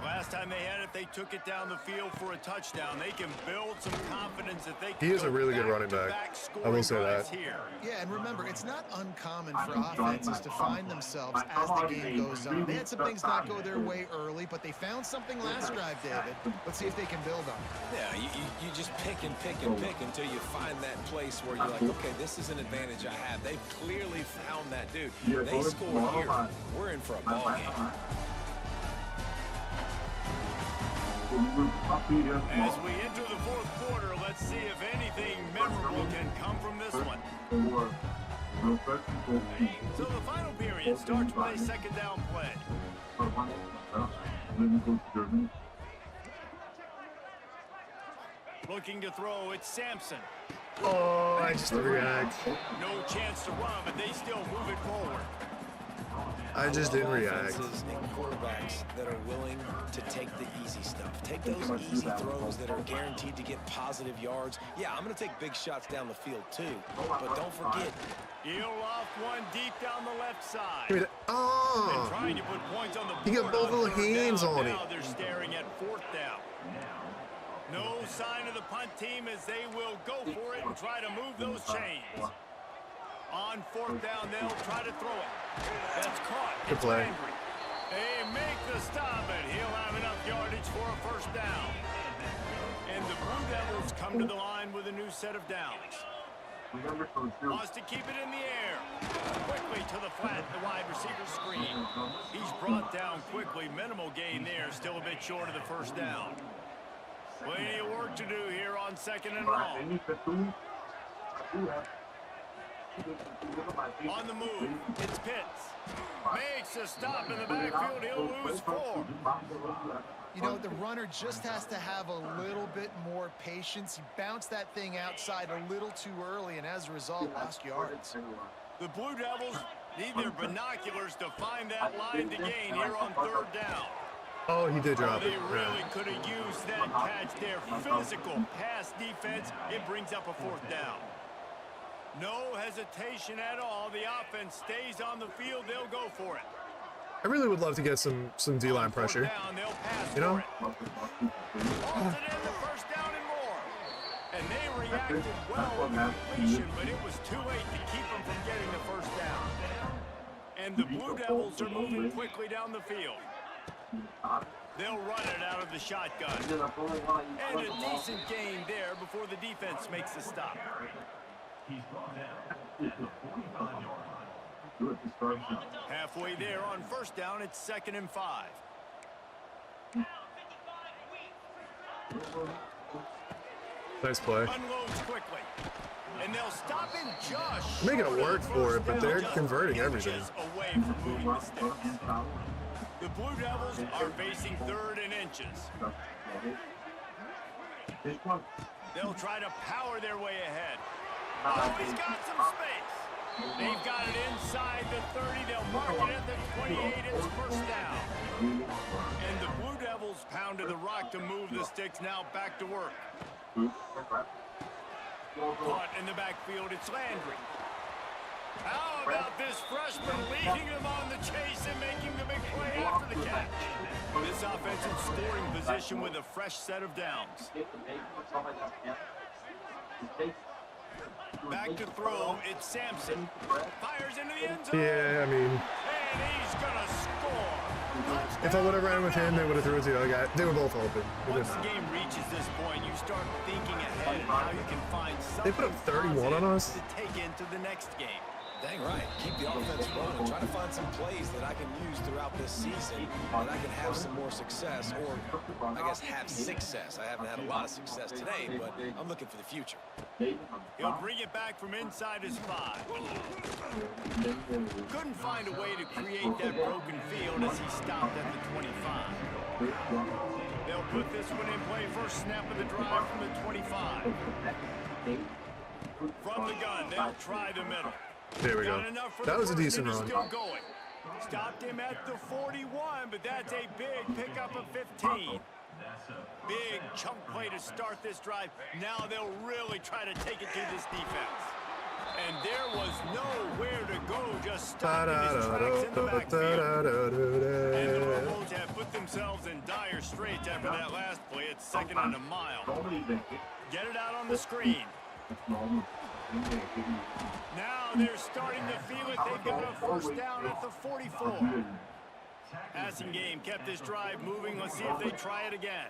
Last time they had it, they took it down the field for a touchdown. They can build some confidence that they can. He is a really good running back. I will say that. Here. Yeah, and remember, it's not uncommon for offenses to find themselves as the game goes on. They had some things not go their way early, but they found something last drive, David. Let's see if they can build on it. Yeah, you just pick and pick and pick until you find that place where you're like, okay, this is an advantage I have. They clearly found that dude. They scored here. We're in for a ball game. As we enter the 4th quarter, let's see if anything memorable can come from this one. So the final period starts with a second down play. Looking to throw, it's Sampson. Oh, I just didn't react. No chance to run, but they still move it forward. I just didn't react. Offenses and quarterbacks that are willing to take the easy stuff. Take those easy throws that are guaranteed to get positive yards. Yeah, I'm going to take big shots down the field too, but don't forget. He'll off one deep down the left side. Give me that. Oh, And trying to put points on the board. he got both little third hands down. on it. Now they're staring at fourth down. No sign of the punt team as they will go for it and try to move those chains. On fourth down, they'll try to throw it. That's caught. Good It's play. Landry. They make the stop, and he'll have enough yardage for a first down. And the Blue Devils come to the line with a new set of downs. Wants to keep it in the air. Quickly to the flat, the wide receiver screen. He's brought down quickly. Minimal gain there, still a bit short of the first down. Plenty of work to do here on second and long. On the move, it's Pitts. Makes a stop in the backfield. He'll lose 4. You know, the runner just has to have a little bit more patience. He bounced that thing outside a little too early, and as a result, lost yards. The Blue Devils need their binoculars to find that line to gain here on third down. Oh, he did drop it. They really could have used that catch. Their physical pass defense, it brings up a fourth down. No hesitation at all. The offense stays on the field. They'll go for it. I really would love to get some D-line pressure. Down, they'll pass You know? for it. Holds it in the first down and more. And they reacted well on the completion, but it was too late to keep them from getting the first down. And the Blue Devils are moving quickly down the field. They'll run it out of the shotgun. And a decent gain there before the defense makes the stop. Halfway there on first down, it's 2nd and 5. Nice play. Unloads quickly. And they'll stop him just Making it short of work the for first it, but down, they're just converting inches everything. away from moving the sticks. The Blue Devils are facing 3rd and inches. They'll try to power their way ahead. Oh, he's got some space. They've got it inside the 30. They'll mark it at the 28. It's first down. And the Blue Devils pounded the rock to move the sticks. Now back to work. Caught in the backfield, it's Landry. How about this freshman leading them on the chase and making the big play after the catch? This offensive scoring position with a fresh set of downs. Back to throw, it's Sampson. Fires into the end zone. Yeah, I mean, And he's gonna score. if I would have ran with him, they would have threw it to the other guy. They were both open. They Once didn't the matter. game reaches this point, you start thinking ahead and how you can find something They put up 31 on us? to take into the next game. Dang right. Keep the offense rolling. Try to find some plays that I can use throughout this season that I can have some more success, or I guess have success. I haven't had a lot of success today, but I'm looking for the future. He'll bring it back from inside his 5. Couldn't find a way to create that broken field as he stopped at the 25. They'll put this one in play. First snap of the drive from the 25. From the gun, they'll try the middle. There we go. Got enough for That the was a first, decent and he's run. still going. Stopped him at the 41, but that's a big pickup of 15. Big chunk play to start this drive. Now they'll really try to take it to this defense. And there was nowhere to go, just stopped in his tracks in the backfield. And the Lobos have put themselves in dire straits after that last play. It's 2nd and a mile. Get it out on the screen. Now they're starting to feel it. They've got a first down at the 44. Passing game kept this drive moving. Let's see if they try it again.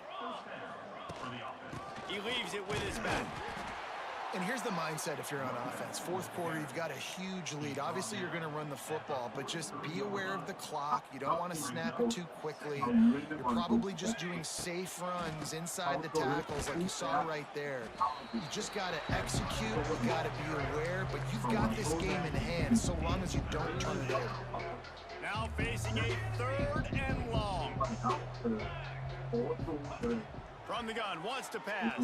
He leaves it with his back. And here's the mindset if you're on offense. Fourth quarter, you've got a huge lead. Obviously, you're going to run the football, but just be aware of the clock. You don't want to snap it too quickly. You're probably just doing safe runs inside the tackles like you saw right there. You just got to execute. You got to be aware, but you've got this game in hand so long as you don't turn it over. Now facing a 3rd and long. From the gun, wants to pass.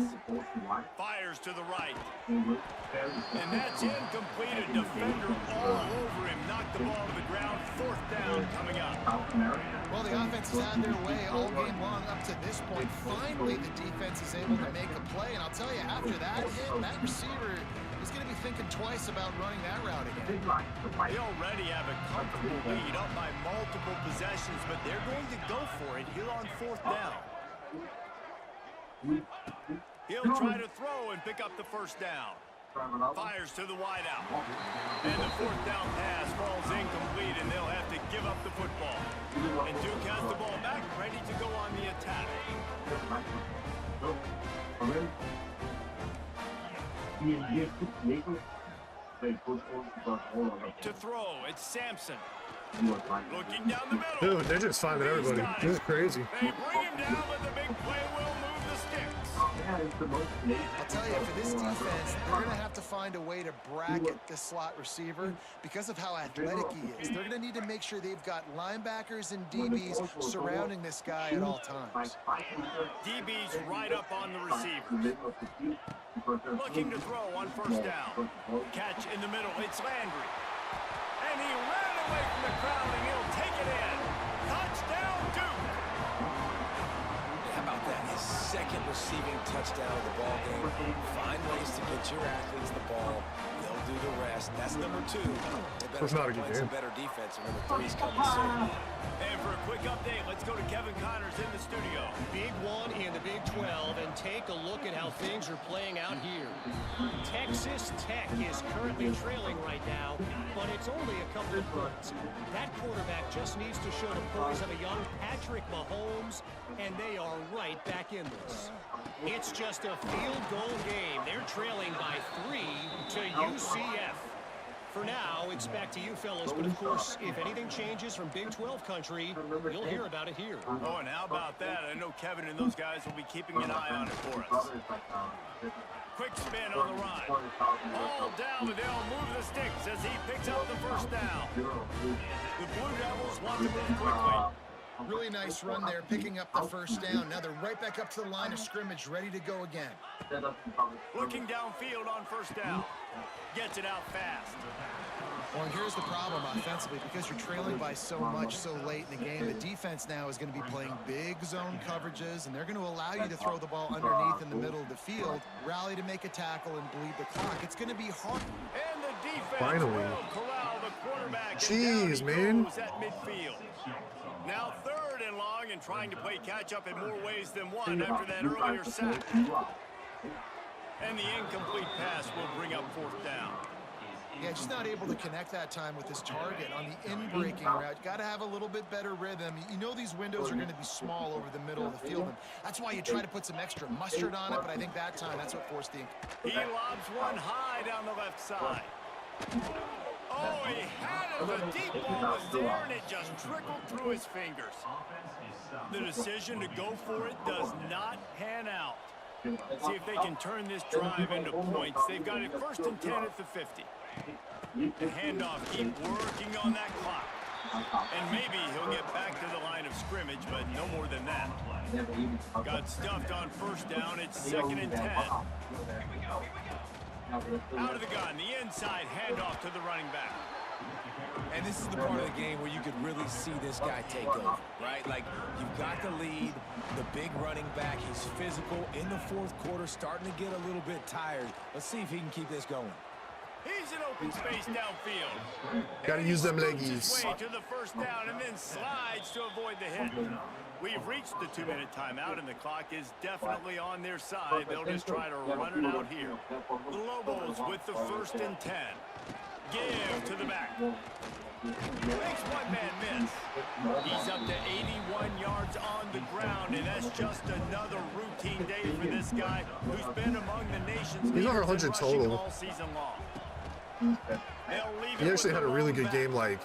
Fires to the right. And that's incomplete. A defender all over him. Knocked the ball to the ground. 4th down coming up. Well, the offense has had their way all game long up to this point. Finally, the defense is able to make a play. And I'll tell you, after that hit, that receiver is going to be thinking twice about running that route again. They already have a comfortable lead up by multiple possessions, but they're going to go for it here on 4th down. He'll try to throw and pick up the 1st down. Fires to the wideout. And the 4th down pass falls incomplete, and they'll have to give up the football. And Duke has the ball back, ready to go on the attack. To throw, it's Sampson. Looking down the middle. Dude, they're just finding everybody. This is crazy. They bring him down, but the big play will move the sticks. I'll tell you, for this defense, they're going to have to find a way to bracket the slot receiver because of how athletic he is. They're going to need to make sure they've got linebackers and DBs surrounding this guy at all times. DB's right up on the receivers. Looking to throw on 1st down. Catch in the middle, it's Landry. And he ran away from the crowd, and he'll take it in. Touchdown, Duke. How about that? His 2nd receiving touchdown of the ball game. Find ways to get your athletes the ball. They'll do the rest. That's number 2. They better start playing some better defense, and number 3's coming soon. And for a quick update, let's go to Kevin Connors in the studio. Big one in the Big 12, and take a look at how things are playing out here. Texas Tech is currently trailing right now, but it's only a couple of points. That quarterback just needs to show the poise of a young Patrick Mahomes, and they are right back in this. It's just a field goal game. They're trailing by 3 to UCF. For now, it's back to you fellas, but of course, if anything changes from Big 12 country, you'll hear about it here. Oh, and how about that? I know Kevin and those guys will be keeping an eye on it for us. Quick spin on the run. All down, but they'll move the sticks as he picks up the 1st down. The Blue Devils want to move quickly. Really nice run there, picking up the 1st down. Now they're right back up to the line of scrimmage, ready to go again. Looking downfield on 1st down. Gets it out fast. Well, and here's the problem offensively, because you're trailing by so much so late in the game, the defense now is going to be playing big zone coverages, and they're going to allow you to throw the ball underneath in the middle of the field, rally to make a tackle, and bleed the clock. It's going to be hard. And the defense Finally. will corral the quarterback. Jeez, man. At midfield. Now 3rd and long, and trying to play catch-up in more ways than one after that earlier sack. And the incomplete pass will bring up 4th down. Yeah, just not able to connect that time with his target on the in-breaking route. Got to have a little bit better rhythm. You know these windows are going to be small over the middle of the field, and that's why you try to put some extra mustard on it, but I think that time that's what forced the... He lobs one high down the left side. Oh, he had it. The deep ball was there, and it just trickled through his fingers. The decision to go for it does not pan out. See if they can turn this drive into points. They've got it 1st and 10 at the 50. The handoff, keep working on that clock. And maybe he'll get back to the line of scrimmage, but no more than that. Got stuffed on 1st down. It's 2nd and 10. Out of the gun, the inside handoff to the running back. And this is the part of the game where you could really see this guy take over, right? Like, you've got the lead, the big running back, he's physical in the 4th quarter, starting to get a little bit tired. Let's see if he can keep this going. He's in open space downfield. Gotta use them His leggies. way to the 1st down and then slides to avoid the hit. We've reached the 2-minute timeout, and the clock is definitely on their side. They'll just try to run it out here. The Lobos with the 1st and 10. Give to the back. Makes one man miss. He's up to 81 yards on the ground. and that's just another routine day for this guy who's been among the nation's He's over leaders in 100 rushing total. all season long. He actually had a really good game, like,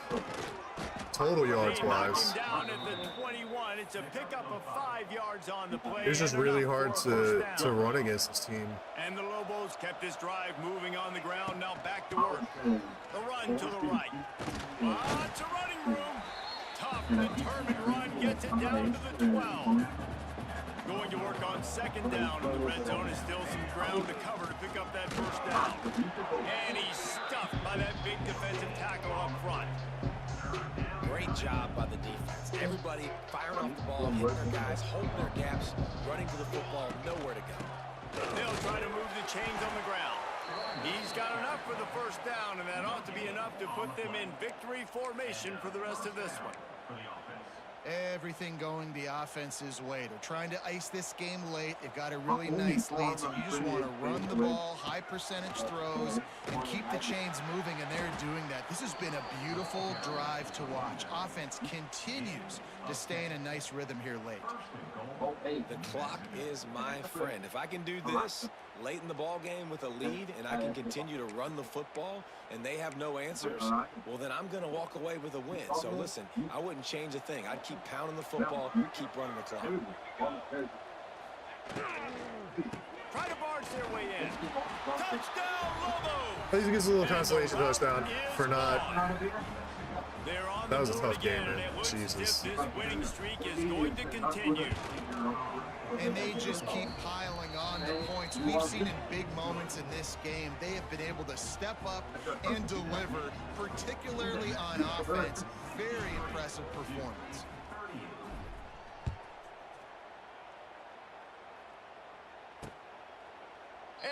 total yards wise. Down at the 21. It's a pickup of 5 yards on the play. It was just really hard to run against this team. And the Lobos kept this drive moving on the ground. Now back to work. The run to the right. Lots of running room. Tough, determined run gets it down to the 12. Going to work on second down. In the red zone is still some ground to cover to pick up that first down. And he's stuffed by that big defensive tackle up front. Great job by the defense. Everybody firing off the ball, hitting their guys, holding their gaps, running to the football, nowhere to go. They'll try to move the chains on the ground. He's got enough for the first down, and that ought to be enough to put them in victory formation for the rest of this one. Everything going the offense's way. They're trying to ice this game late. They've got a really nice lead, so you just want to run the ball, high percentage throws, and keep the chains moving, and they're doing that. This has been a beautiful drive to watch. Offense continues to stay in a nice rhythm here late. The clock is my friend. If I can do this late in the ball game with a lead and I can continue to run the football and they have no answers, well, then I'm going to walk away with a win. So listen, I wouldn't change a thing. I'd keep pounding the football, keep running the clock. Try to barge their way in. Touchdown, Lobos! At least he gets a little consolation touchdown for not. That was a tough game, man. Jesus. This winning streak is going to continue. And they just keep piling on the points. We've seen in big moments in this game, they have been able to step up and deliver, particularly on offense. Very impressive performance.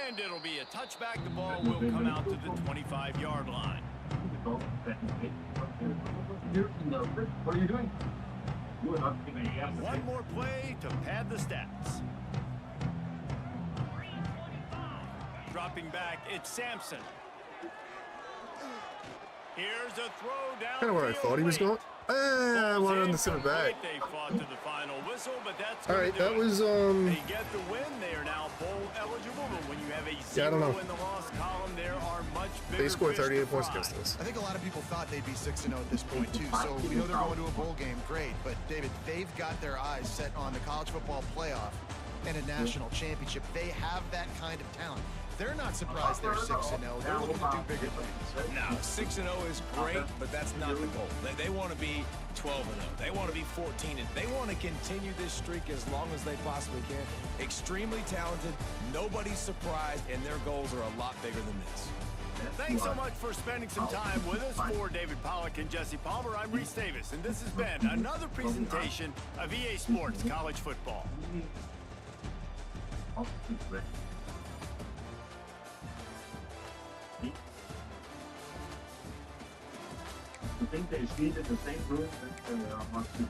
And it'll be a touchback. The ball will come out to the 25-yard line. What are you doing? One more play to pad the stats. Dropping back, it's Sampson. Here's a throw down. Kind of where I thought he was going. I wanted him to send it back. They fought to the final whistle, but that's All right, that was They get the win. They are now bowl eligible, but when you have a Yeah, I don't know. zero in the loss column, there are much bigger They scored fish to 38 points fry. against us. I think a lot of people thought they'd be 6-0 at this point, too. So we know they're going to a bowl game. Great. But, David, they've got their eyes set on the college football playoff and a national championship. They have that kind of talent. They're not surprised they're 6-0. They're looking to do bigger things. Now, 6-0 is great, but that's not the goal. They want to be 12-0. They want to be 14-0. They want to continue this streak as long as they possibly can. Extremely talented. Nobody's surprised, and their goals are a lot bigger than this. Thanks so much for spending some time with us. For David Pollack and Jesse Palmer, I'm Reese Davis, and this has been another presentation of EA Sports College Football. You think they sleep in the same room that must be.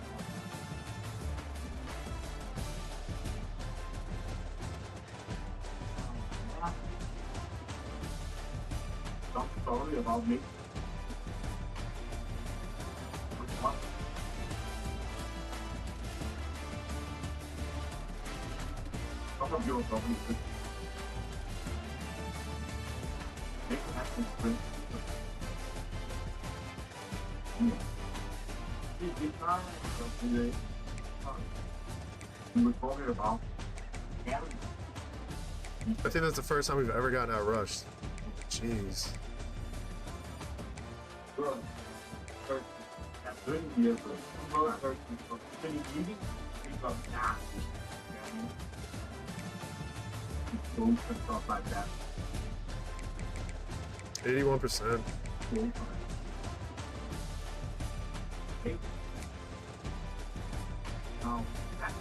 Some story about me. What? Some of your problems. Make it happen. We were talking about I think that's the first time we've ever gotten out rushed. Jeez. stuff like that. 81%. Now, that's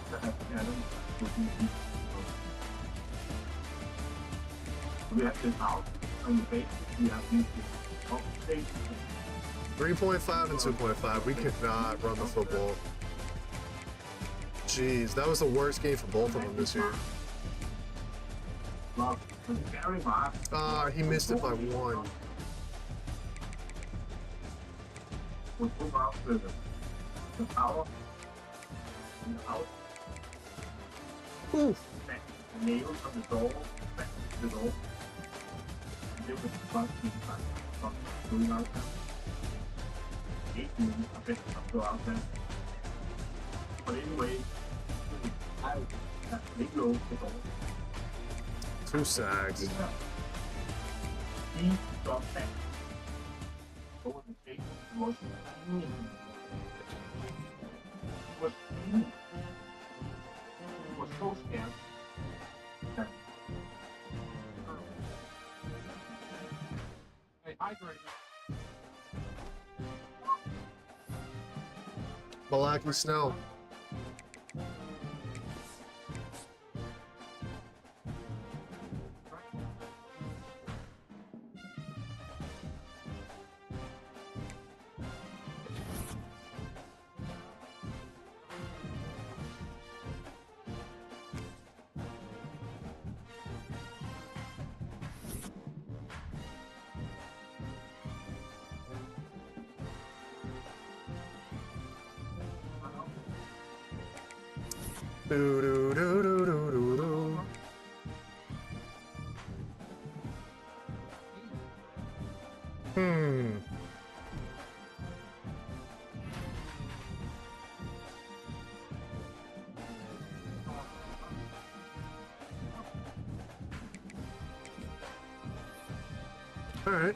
we have this out on the base. We have these 3.5 and 2.5. We could not run the football. Jeez, that was the worst game for both of them this year. Ah, he missed it by one. We move out to the power and out. Ooh. back nails on the door, back to the door. And then with the front from going out there. 18 a bit of go out there. But anyway, I make low the door. 2 sags. He got back. Over the table was so scared that hey, hydrate. Malaki Snow. Do do do do do do do. Hmm. All right.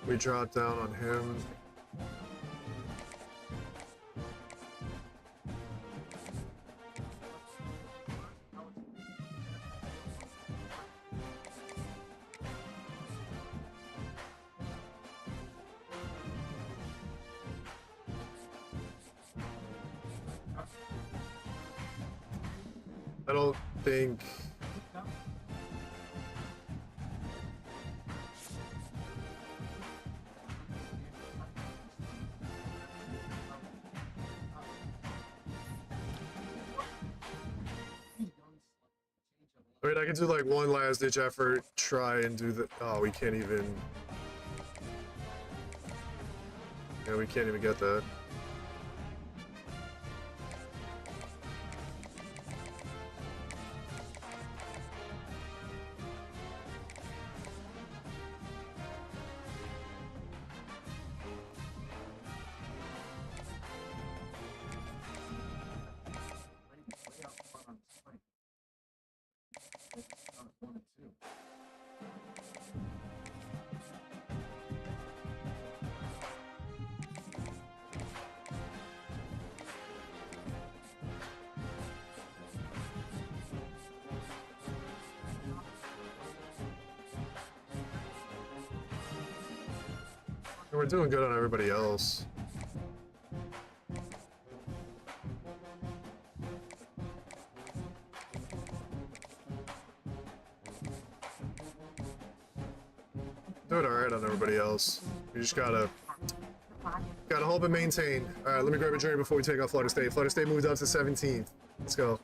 We drop down on him. I don't think. I mean, I can do like one last ditch effort, try and do the. Oh, we can't even. Yeah, we can't even get that. We're doing good on everybody else. Doing alright on everybody else. We just gotta hope and maintain. Alright, let me grab a drink before we take off Florida State. Florida State moved up to 17th. Let's go.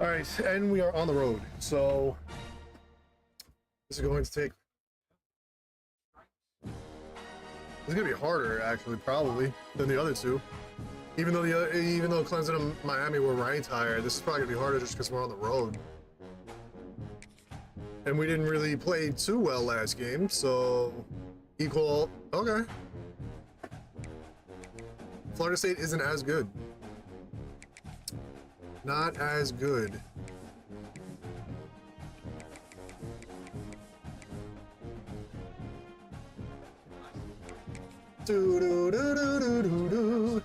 All right, and we are on the road. So this is going to take. It's gonna be harder, actually, probably than the other two. Even though Clemson and Miami were ranked higher, this is probably gonna be harder just because we're on the road. And we didn't really play too well last game, so equal. Okay. Florida State isn't as good. Not as good. Do do do do do do do.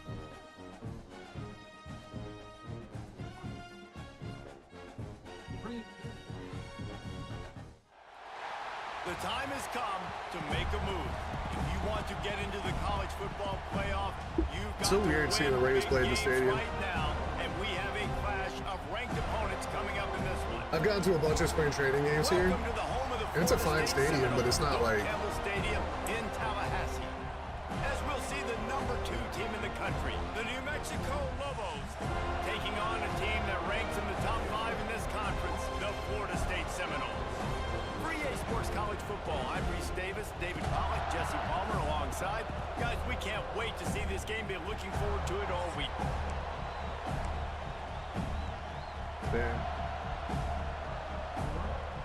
The time has come to make a move. If you want to get into the college football playoff, you've got so weird seeing the Rays play in the stadium. Right now, and we have a clash of ranked opponents coming up in this one. I've gone to a bunch of spring training games here, Welcome to the home of the and it's a Florida fine State stadium, but it's not like. Campbell Stadium in Tallahassee. As we'll see the #2 team in the country, the New Mexico Lobos, taking on a team that ranks in the top 5 in this conference, the Florida State Seminoles. For EA Sports College Football, I'm Reese Davis, David Pollack, Jesse Palmer alongside. Guys, we can't wait to see this game. Been looking forward to it all week. Damn.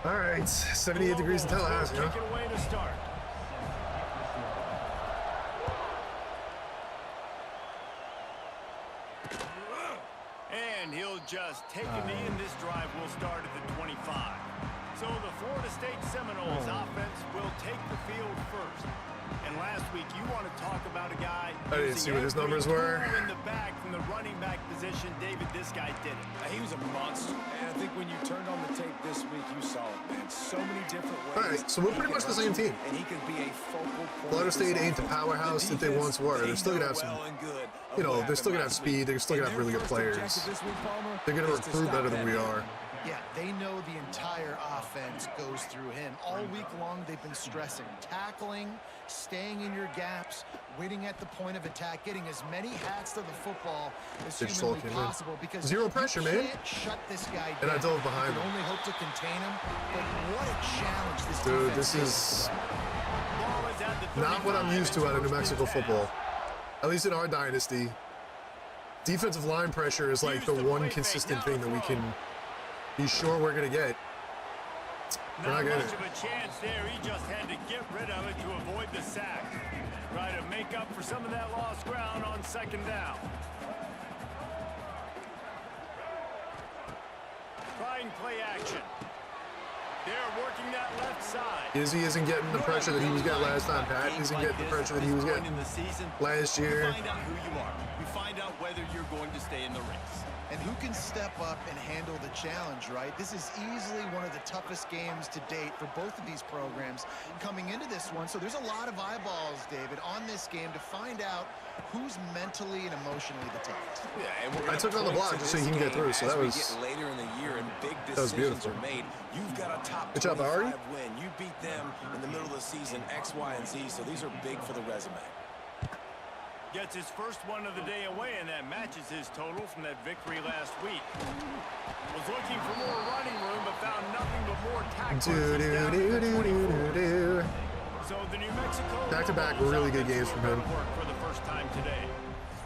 All right, 78 degrees in Tallahassee, huh? Kick it away to start. And he'll just take a knee, and this drive will start at the 25. So the Florida State Seminoles offense will take the field first. And last week, you want to talk about a guy I didn't see what his numbers were. in the back from the running back position. David, this guy did it. He was a monster, and I think when you turned on the tape this week, you saw it, man. So many different ways. All right, so we're pretty much the same team. And he could be a focal point. Florida State ain't the powerhouse that they once were. They're still gonna have some, you know, they're still gonna have speed. They're still gonna have really good players. They're gonna recruit better than we are. Yeah, they know the entire offense goes through him. All week long, they've been stressing tackling, staying in your gaps, winning at the point of attack, getting as many hats to the football as humanly possible. Because zero pressure, man. Can't shut this guy down. And I dove behind him. him. Only hope to contain him. But what a challenge this Dude, defense this is not what I'm used to out of New Mexico football. At least in our dynasty, defensive line pressure is like the one consistent thing that we can be sure we're gonna get. We're not getting much of a chance there. He just had to get rid of it to avoid the sack. Try to make up for some of that lost ground on second down. Trying play action. They're working that left side. Izzy isn't getting the pressure that he was getting last time. Pat isn't getting the pressure that he was getting last year. You find out who you are. You find out whether you're going to stay in the race. And who can step up and handle the challenge, right? This is easily one of the toughest games to date for both of these programs coming into this one. So there's a lot of eyeballs, David, on this game to find out who's mentally and emotionally the toughest. Yeah, and I took on the block just so he can get through, so that was later in the year and big decisions are made. You've got a top 25 win. You beat them in the middle of the season, X, Y, and Z, so these are big for the resume. Gets his first one of the day away, and that matches his total from that victory last week. Was looking for more running room, but found nothing but more tacklers. So the New Mexico back-to-back really good games from him. For the first time today.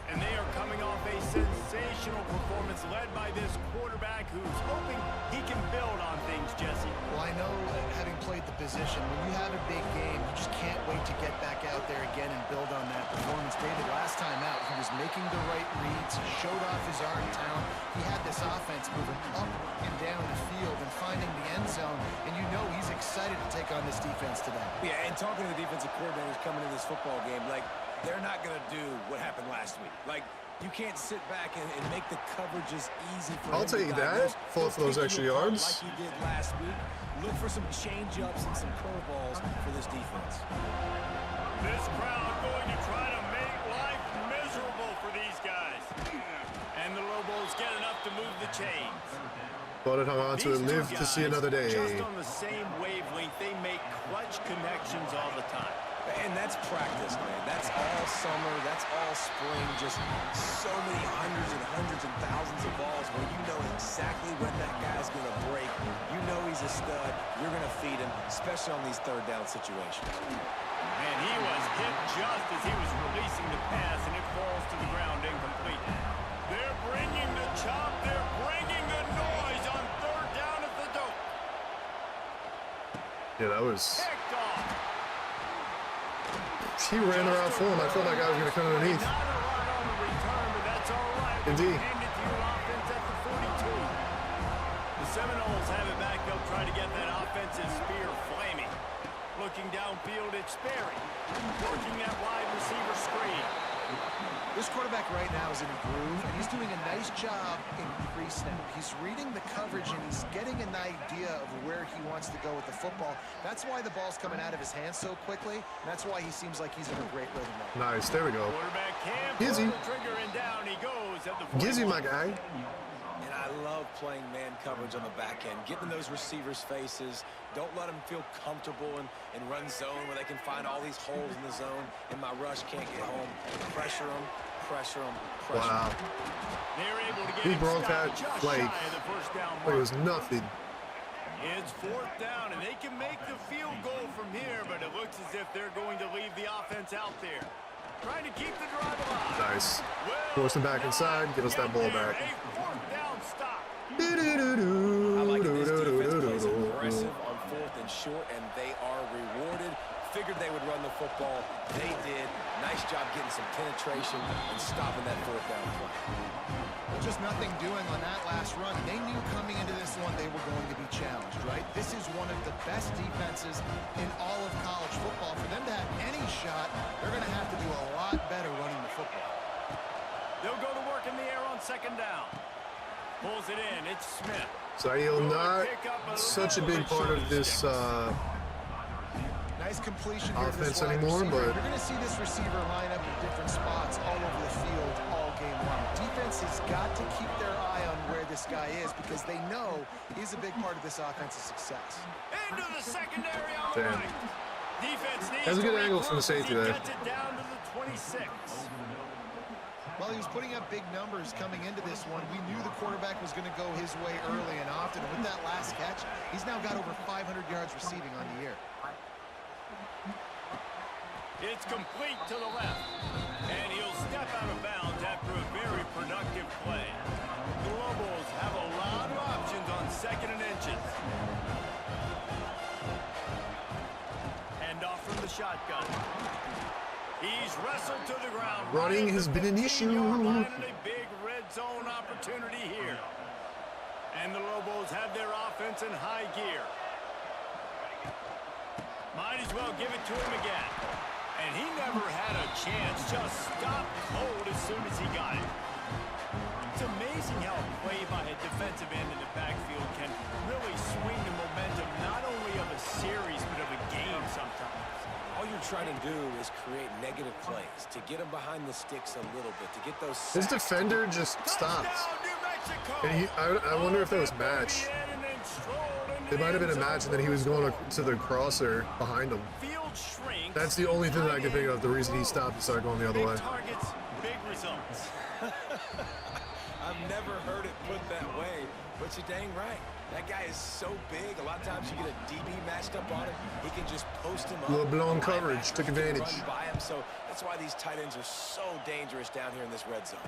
And they are coming off a sensational performance led by this quarterback who's hoping he can build on things, Jesse. Well, I know, having played the position, when you have a big game, you just can't wait to get back out there again and build on that performance. David, last time out, he was making the right reads, showed off his arm talent. He had this offense moving up and down the field and finding the end zone, and you know he's excited to take on this defense today. Yeah, and talking to the defensive coordinators coming into this football game, like, they're not going to do what happened last week. Like, you can't sit back and make the coverages easy for I'll take that. Fall for those extra yards. Like you did last week. Look for some change-ups and some curveballs for this defense. This crowd going to try to make life miserable for these guys. And the Lobos get enough to move the chains. But it hung on to and live to see another day. Just on the same wavelength, they make clutch connections all the time. And that's practice, man. That's all summer. That's all spring. Just so many hundreds and thousands of balls where you know exactly when that guy's going to break. You know he's a stud. You're going to feed him, especially on these third down situations. And he was hit just as he was releasing the pass, and it falls to the ground incomplete. They're bringing the chop. They're bringing the noise on third down at the dope. Yeah, that was... Picked off. He ran around full, and I thought that guy was going to come underneath. Not a lot on the return, but that's all right. Indeed. Hand it to your offense at the 42. The Seminoles have it back. They'll try to get that offensive spear flaming. Looking downfield, it's Sperry. Working that wide receiver screen. This quarterback right now is in a groove, and he's doing a nice job in pre-snap. He's reading the coverage, and he's getting an idea of where he wants to go with the football. That's why the ball's coming out of his hands so quickly, and that's why he seems like he's in a great rhythm now. Nice, there we go. Quarterback can't Gizzy. pull the trigger, and down he goes at the 41. Gizzy, my guy. And I love playing man coverage on the back end, getting those receivers' faces. Don't let them feel comfortable in run zone where they can find all these holes in the zone, and my rush can't get home. Pressure them, pressure them, pressure them. Wow. They're able to get He him broke stopped that just like shy of the first down it mark. was nothing. It's fourth down, and they can make the field goal from here, but it looks as if they're going to leave the offense out there. Trying to keep the drive alive. Nice. Well, Force him back inside, get us that ball back. A fourth down stop. I like this defense plays aggressive on fourth and short, and they are rewarded. Figured they would run the football. They did. Nice job getting some penetration and stopping that fourth down play. Well, just nothing doing on that last run. They knew coming into this one they were going to be challenged, right? This is one of the best defenses in all of college football. For them to have any shot, they're going to have to do a lot better running the football. They'll go to work in the air on second down. Pulls it in. It's Smith. Zahil not such a big part of this Nice completion offense anymore, but you're going to see this receiver line up in different spots all over the field all game long. Defense has got to keep their eye on where this guy is because they know he's a big part of this offense's success. Into the secondary on the Damn. right. Defense needs That's a good to angle from the regroup as safety he there. gets it down to the 26. Well, he was putting up big numbers coming into this one. We knew the quarterback was going to go his way early and often. And with that last catch, he's now got over 500 yards receiving on the year. It's complete to the left. And he'll step out of bounds after a very productive play. The Lobos have a lot of options on second and inches. Hand off from the shotgun. He's wrestled to the ground. running has been an issue. And a big red zone opportunity here. And the Lobos have their offense in high gear. Might as well give it to him again. And he never had a chance. Just stopped cold as soon as he got it. It's amazing how a play by a defensive end in the backfield can really swing the momentum not only of a series but of a game sometimes. All you're trying to do is create negative plays, to get them behind the sticks a little bit, to get those His sacks. defender just stopped. Touchdown, New Mexico! And I wonder if that was match. It might have been a match, and then he was going to the crosser behind him. Field shrinks. That's the only thing that I can think of. The reason he stopped and started going the other Big way. targets, big results. I've never heard it put that way, but you're dang right. That guy is so big. A lot of times you get a DB matched up on him. He can just post him up. Little blown The coverage, linebackers took can advantage. run by him, so that's why these tight ends are so dangerous down here in this red zone.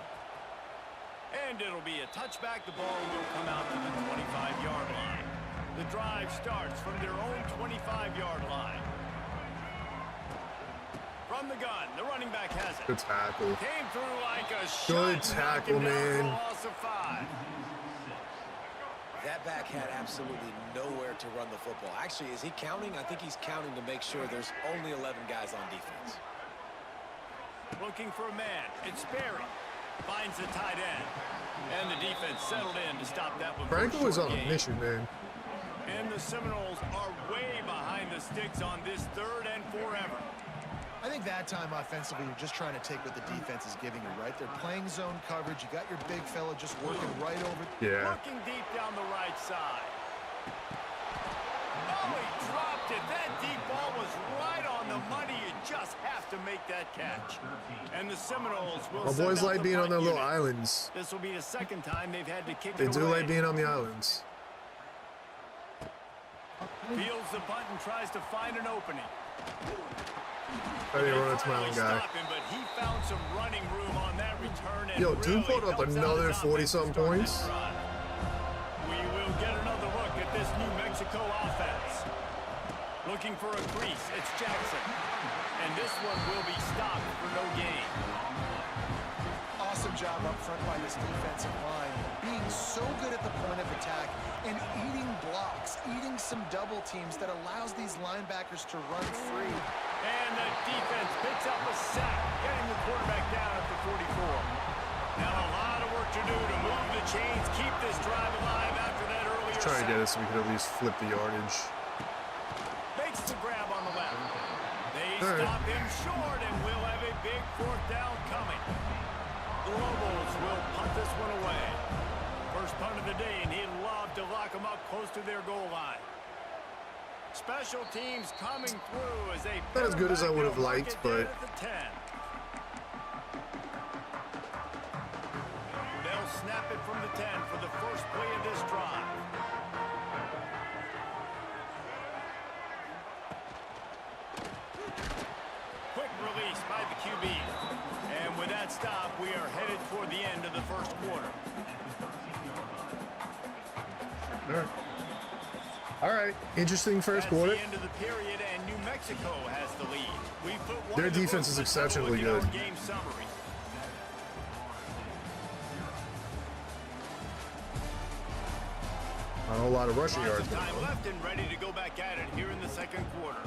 And it'll be a touchback. The ball will come out to the 25-yard line. The drive starts from their own 25-yard line. From the gun, the running back has it. Good tackle. Came through like a shot. Good tackle, knocking down for man. a loss of 5. That back had absolutely nowhere to run the football. Actually, is he counting? I think he's counting to make sure there's only 11 guys on defense. Looking for a man. It's Sperry. Finds the tight end. And the defense settled in to stop that one. Franco is on a mission, man. And the Seminoles are way behind the sticks on this third and forever. I think that time offensively, you're just trying to take what the defense is giving you, right? They're playing zone coverage. You got your big fella just working right over. Yeah. Working deep down the right side. Oh, he dropped it. That deep ball was right on the money. You just have to make that catch. And the Seminoles will My boys like being on their little islands. This will be the second time they've had to kick They it do away. like being on the islands. Fields the punt and tries to find an opening. I didn't run into my own guy. Stop him, but he found some running room on that return. And Yo, dude really put up helps out another his 40-something offense to start points. that drive. We will get another look at this New Mexico offense. Looking for a crease, it's Jackson. And this one will be stopped for no gain. Awesome job up front by this defensive line. Being so good at the point of attack and eating blocks, eating some double teams that allows these linebackers to run free. And the defense picks up a sack, getting the quarterback down at the 44. Now a lot of work to do to move the chains, keep this drive alive after that earlier Try to sack. get it so we could at least flip the yardage. Makes the grab on the left. They All right. stop him short, and we'll have a big fourth down coming. The Lobos will punt this one away. First punt of the day, and he'd love to lock them up close to their goal line. Special teams coming through as they Not as good as I would have they'll mark liked, it down but- at the 10. They'll snap it from the 10 for the first play of this drive. Quick release by the QB. And with that stop, we are headed toward the end of the first quarter. All right. Interesting first That's quarter. the end of the period, and New Mexico has the lead. We put one Their in the defense books. is Let's have a exceptionally look at our good. game summary. Not a whole lot of rushing Lots yards. of time left and ready to go back at it here in the second quarter.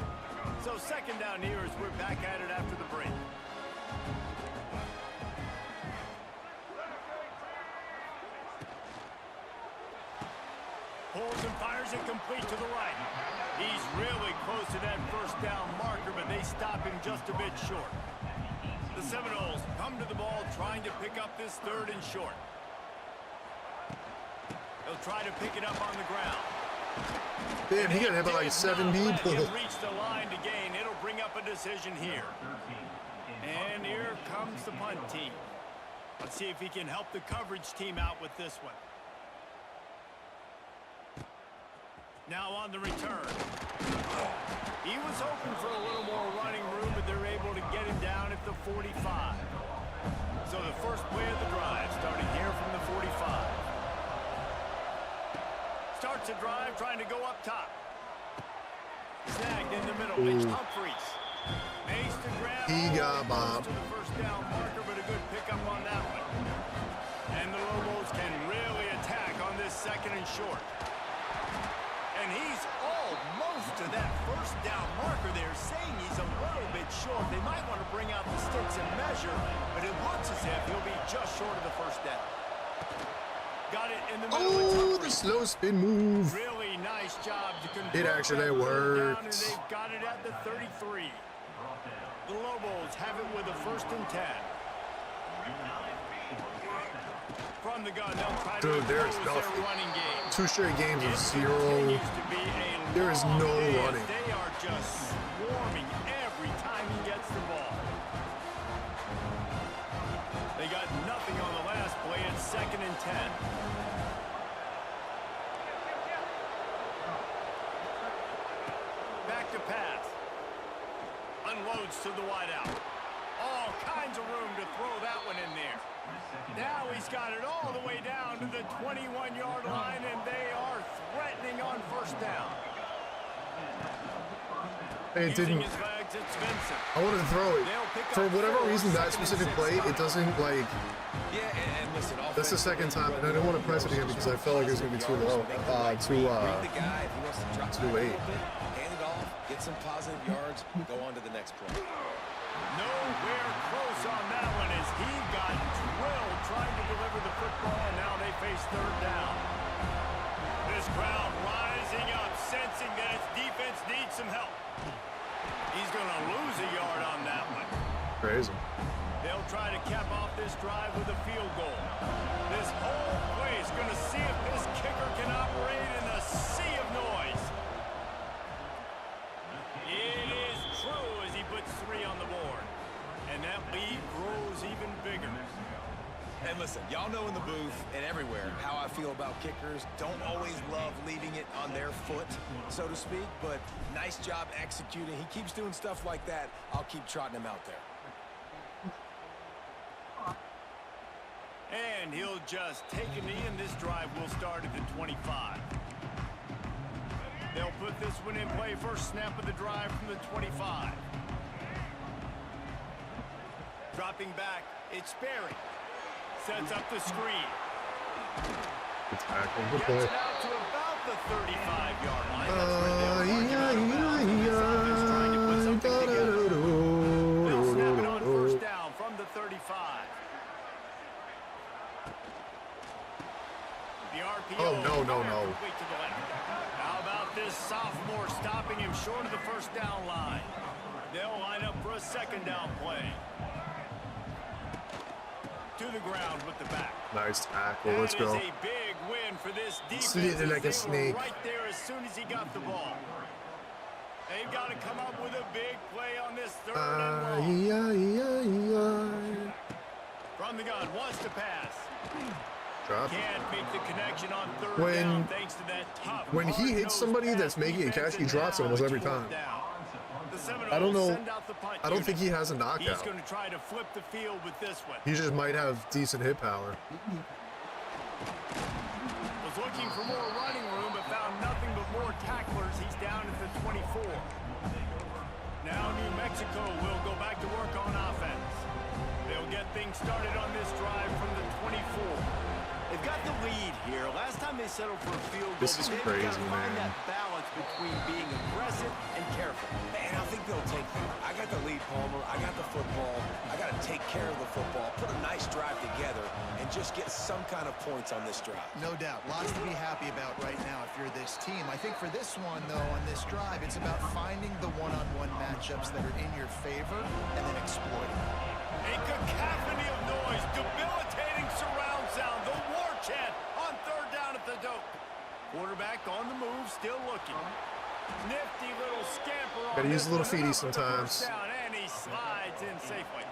So second down here as we're back at it after the break. Pulls and fires it complete to the right. He's really close to that first down marker, but they stop him just a bit short. The Seminoles come to the ball trying to pick up this third and short. They'll try to pick it up on the ground. Damn, he got hit by like 7 people. He'll reach the line to gain. It'll bring up a decision here. And here comes the punt team. Let's see if he can help the coverage team out with this one. Now on the return. He was hoping for a little more running room, but they're able to get him down at the 45. So the first play of the drive starting here from the 45. Starts a drive trying to go up top. Snagged in the middle. It's Humphreys. Makes the grab. He got Bob Bob. to the first down marker, but a good pickup on that one. And the Lobos can really attack on this second and short. And he's almost to that first down marker there, saying he's a little bit short. They might want to bring out the sticks and measure, but it looks as if he'll be just short of the first down. Got it in the middle. Oh, the slow spin move. Really nice job to convert It actually that third down, and worked. they've got it at the 33. The Lobos have it with a 1st and 10. From the gun, they'll try Dude, to there's impose their nothing. running game. 2 straight games of It 0. continues to be a There is long no day as running. They are just swarming every time he gets the ball. They got nothing on the last play. It's 2nd and 10. Back to pass. Unloads to the wideout. All kinds of room to throw that one in there. Now he's got it all the way down to the 21-yard line, and they are threatening on first down. It Using didn't. his legs, it's Vincent. I wanted to throw it. They'll pick For up whatever 4, reason, that 2nd and specific 6. play, it doesn't like. Yeah, and listen, That's the second time, and I didn't want to press it again because I felt like it was going to be too low. Bring the guy if he wants to drop too back a late. little bit, hand it off, get some positive yards, go on to the next play. Nowhere close on that one as he got drilled trying to deliver the football, and now they face third down. This crowd rising up, sensing that its defense needs some help. He's going to lose a yard on that one. Crazy. They'll try to cap off this drive with a field goal. This whole play is going to see if this kicker can operate in a sea of noise. Lead grows even bigger. And listen, y'all know in the booth and everywhere how I feel about kickers. Don't always love leaving it on their foot, so to speak, but nice job executing. He keeps doing stuff like that. I'll keep trotting him out there. And he'll just take a knee, and this drive will start at the 25. They'll put this one in play. First snap of the drive from the 25. Dropping back, it's Sperry. Sets up the screen. Good tackle. Good Gets play. it out to about the 35-yard line. That's where they'll mark it out of bounds. This offense trying to put something together. They'll snap it on first down from the 35. The RPO. Oh, no. Complete to the left. How about this sophomore stopping him short of the first down line? They'll line up for a second down play. To the ground with the back. Nice tackle. Let's go. That is a big win for this defense. Slid it like a They were snake. right there as soon as he got the ball. They've got to come up with a big play on this third and long. From the gun, wants to pass. Drop. Can't make the connection on third When- down thanks to that tough. when he hits hard-nosed somebody pass that's making a defense, catch, he and drops it now almost it's every fourth time. down. The I don't Seminoles know. send out the punt I don't think unit. he has a He's knockout. going to try to flip the field with this one. He just might have decent hit power. Was looking for more running room, but found nothing but more tacklers. He's down at the 24. Now New Mexico will go back to work on offense. They'll get things started on this drive from the 24. They've got the lead here. Last time they settled for a field goal, This is but they've crazy, got to find man. that balance between being aggressive and careful. And I think they'll take that. I got the lead, Palmer. I got the football. I got to take care of the football, put a nice drive together, and just get some kind of points on this drive. No doubt. Lots to be happy about right now if you're this team. I think for this one, though, on this drive, it's about finding the one-on-one matchups that are in your favor and then exploiting them. A cacophony of noise, debilitating surround sound, the war chant on third down at the dope. Quarterback on the move, still looking. Nifty little scamper on Gotta use this a little one, feety up for the sometimes. first down, and he slides in safely.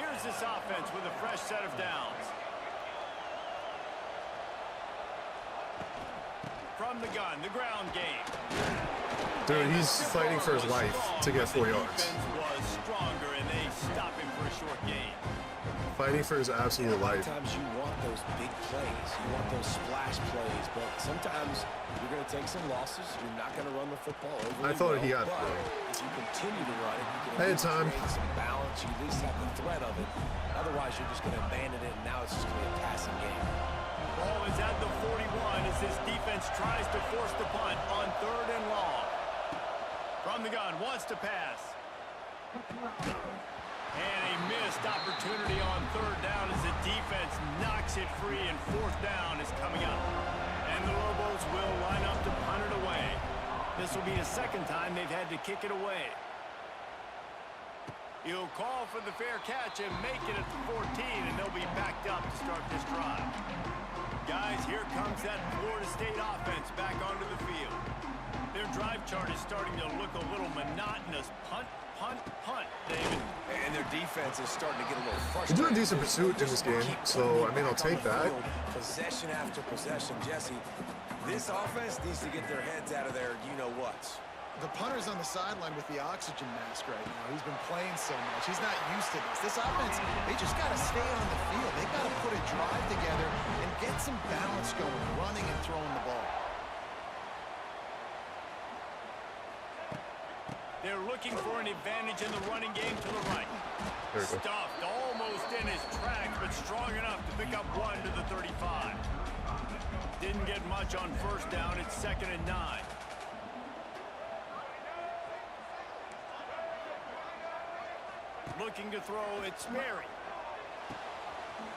Here's this offense with a fresh set of downs. From the gun, the ground game. Dude, he's fighting for his life to get 4 yards. The defense was stronger, and they stop him for a short gain. Fighting for his absolute life. Sometimes you want those big plays. You want those splash plays. But sometimes you're going to take some losses. You're not going to run the football over. I thought he got but through. if you continue to run it, you can Hey, at least Tom. create some balance. You at least have the threat of it. Otherwise, you're just going to abandon it, and now it's just going to be a passing game. Ball is at the 41 as this defense tries to force the punt on third and long. From the gun, wants to pass. And a missed opportunity on third down as the defense knocks it free, and fourth down is coming up. And the Lobos will line up to punt it away. This will be the second time they've had to kick it away. He'll call for the fair catch and make it at the 14, and they'll be backed up to start this drive. Guys, here comes that Florida State offense back onto the field. Their drive chart is starting to look a little monotonous. Punt, punt, punt, David. And their defense is starting to get a little They're frustrated. doing decent pursuit in this game, so I mean, I'll take that. Possession after possession. Jesse, this offense needs to get their heads out of their you-know-whats. The punter's on the sideline with the oxygen mask right now. He's been playing so much. He's not used to this. This offense, they just got to stay on the field. They've got to put a drive together and get some balance going, running and throwing the ball. They're looking for an advantage in the running game to the right. There we go. Stuffed almost in his tracks, but strong enough to pick up one to the 35. Didn't get much on first down. It's 2nd and 9. Looking to throw, it's Sperry.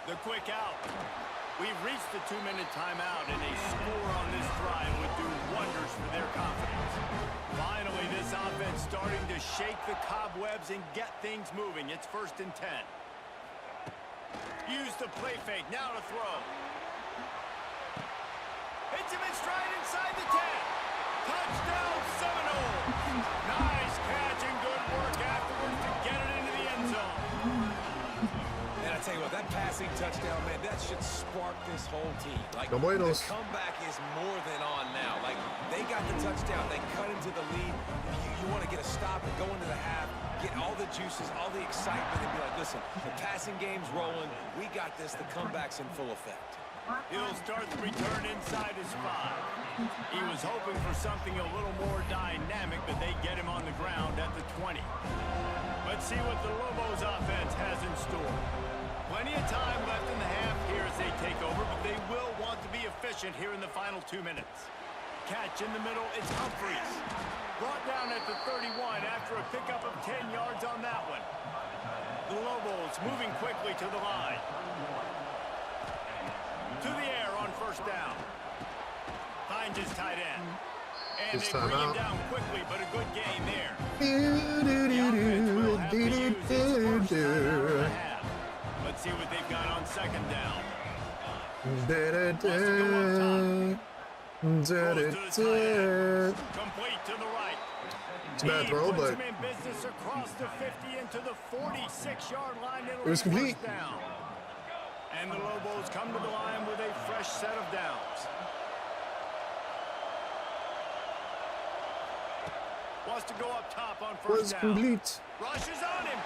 The quick out. We've reached the 2-minute timeout, and a score on this drive would do wonders for their confidence. Finally, this offense starting to shake the cobwebs and get things moving. It's 1st and 10. Use the play fake, now to throw. Hits him in stride inside the 10. Touchdown, Seminoles. Nice catch and good work afterwards to get it into the end zone. tell you what, that passing touchdown, man, that should spark this whole team. Like, No the buenos. comeback is more than on now. Like, they got the touchdown. They cut into the lead. You want to get a stop and go into the half, get all the juices, all the excitement, and be like, listen, the passing game's rolling. We got this. The comeback's in full effect. He'll start the return inside his 5. He was hoping for something a little more dynamic, but they get him on the ground at the 20. Let's see what the Lobos offense has in store. Plenty of time left in the half here as they take over, but they will want to be efficient here in the final 2 minutes. Catch in the middle, it's Humphries. Brought down at the 31 after a pickup of 10 yards on that one. The Lobos moving quickly to the line. To the air on first down. Finds his tight end. And they bring him down quickly, but a good gain there. The offense will have to use its first timeout of the half. Let's see what they've got on second down. Wants to go up top. Throws to the tight end. Complete to the right. It's a bad throw, He puts but him in business across the 50 into the 46-yard line. it was complete. First down. And the Lobos come to the line with a fresh set of downs. Wants to go up top on first was down. complete. Rushes on him.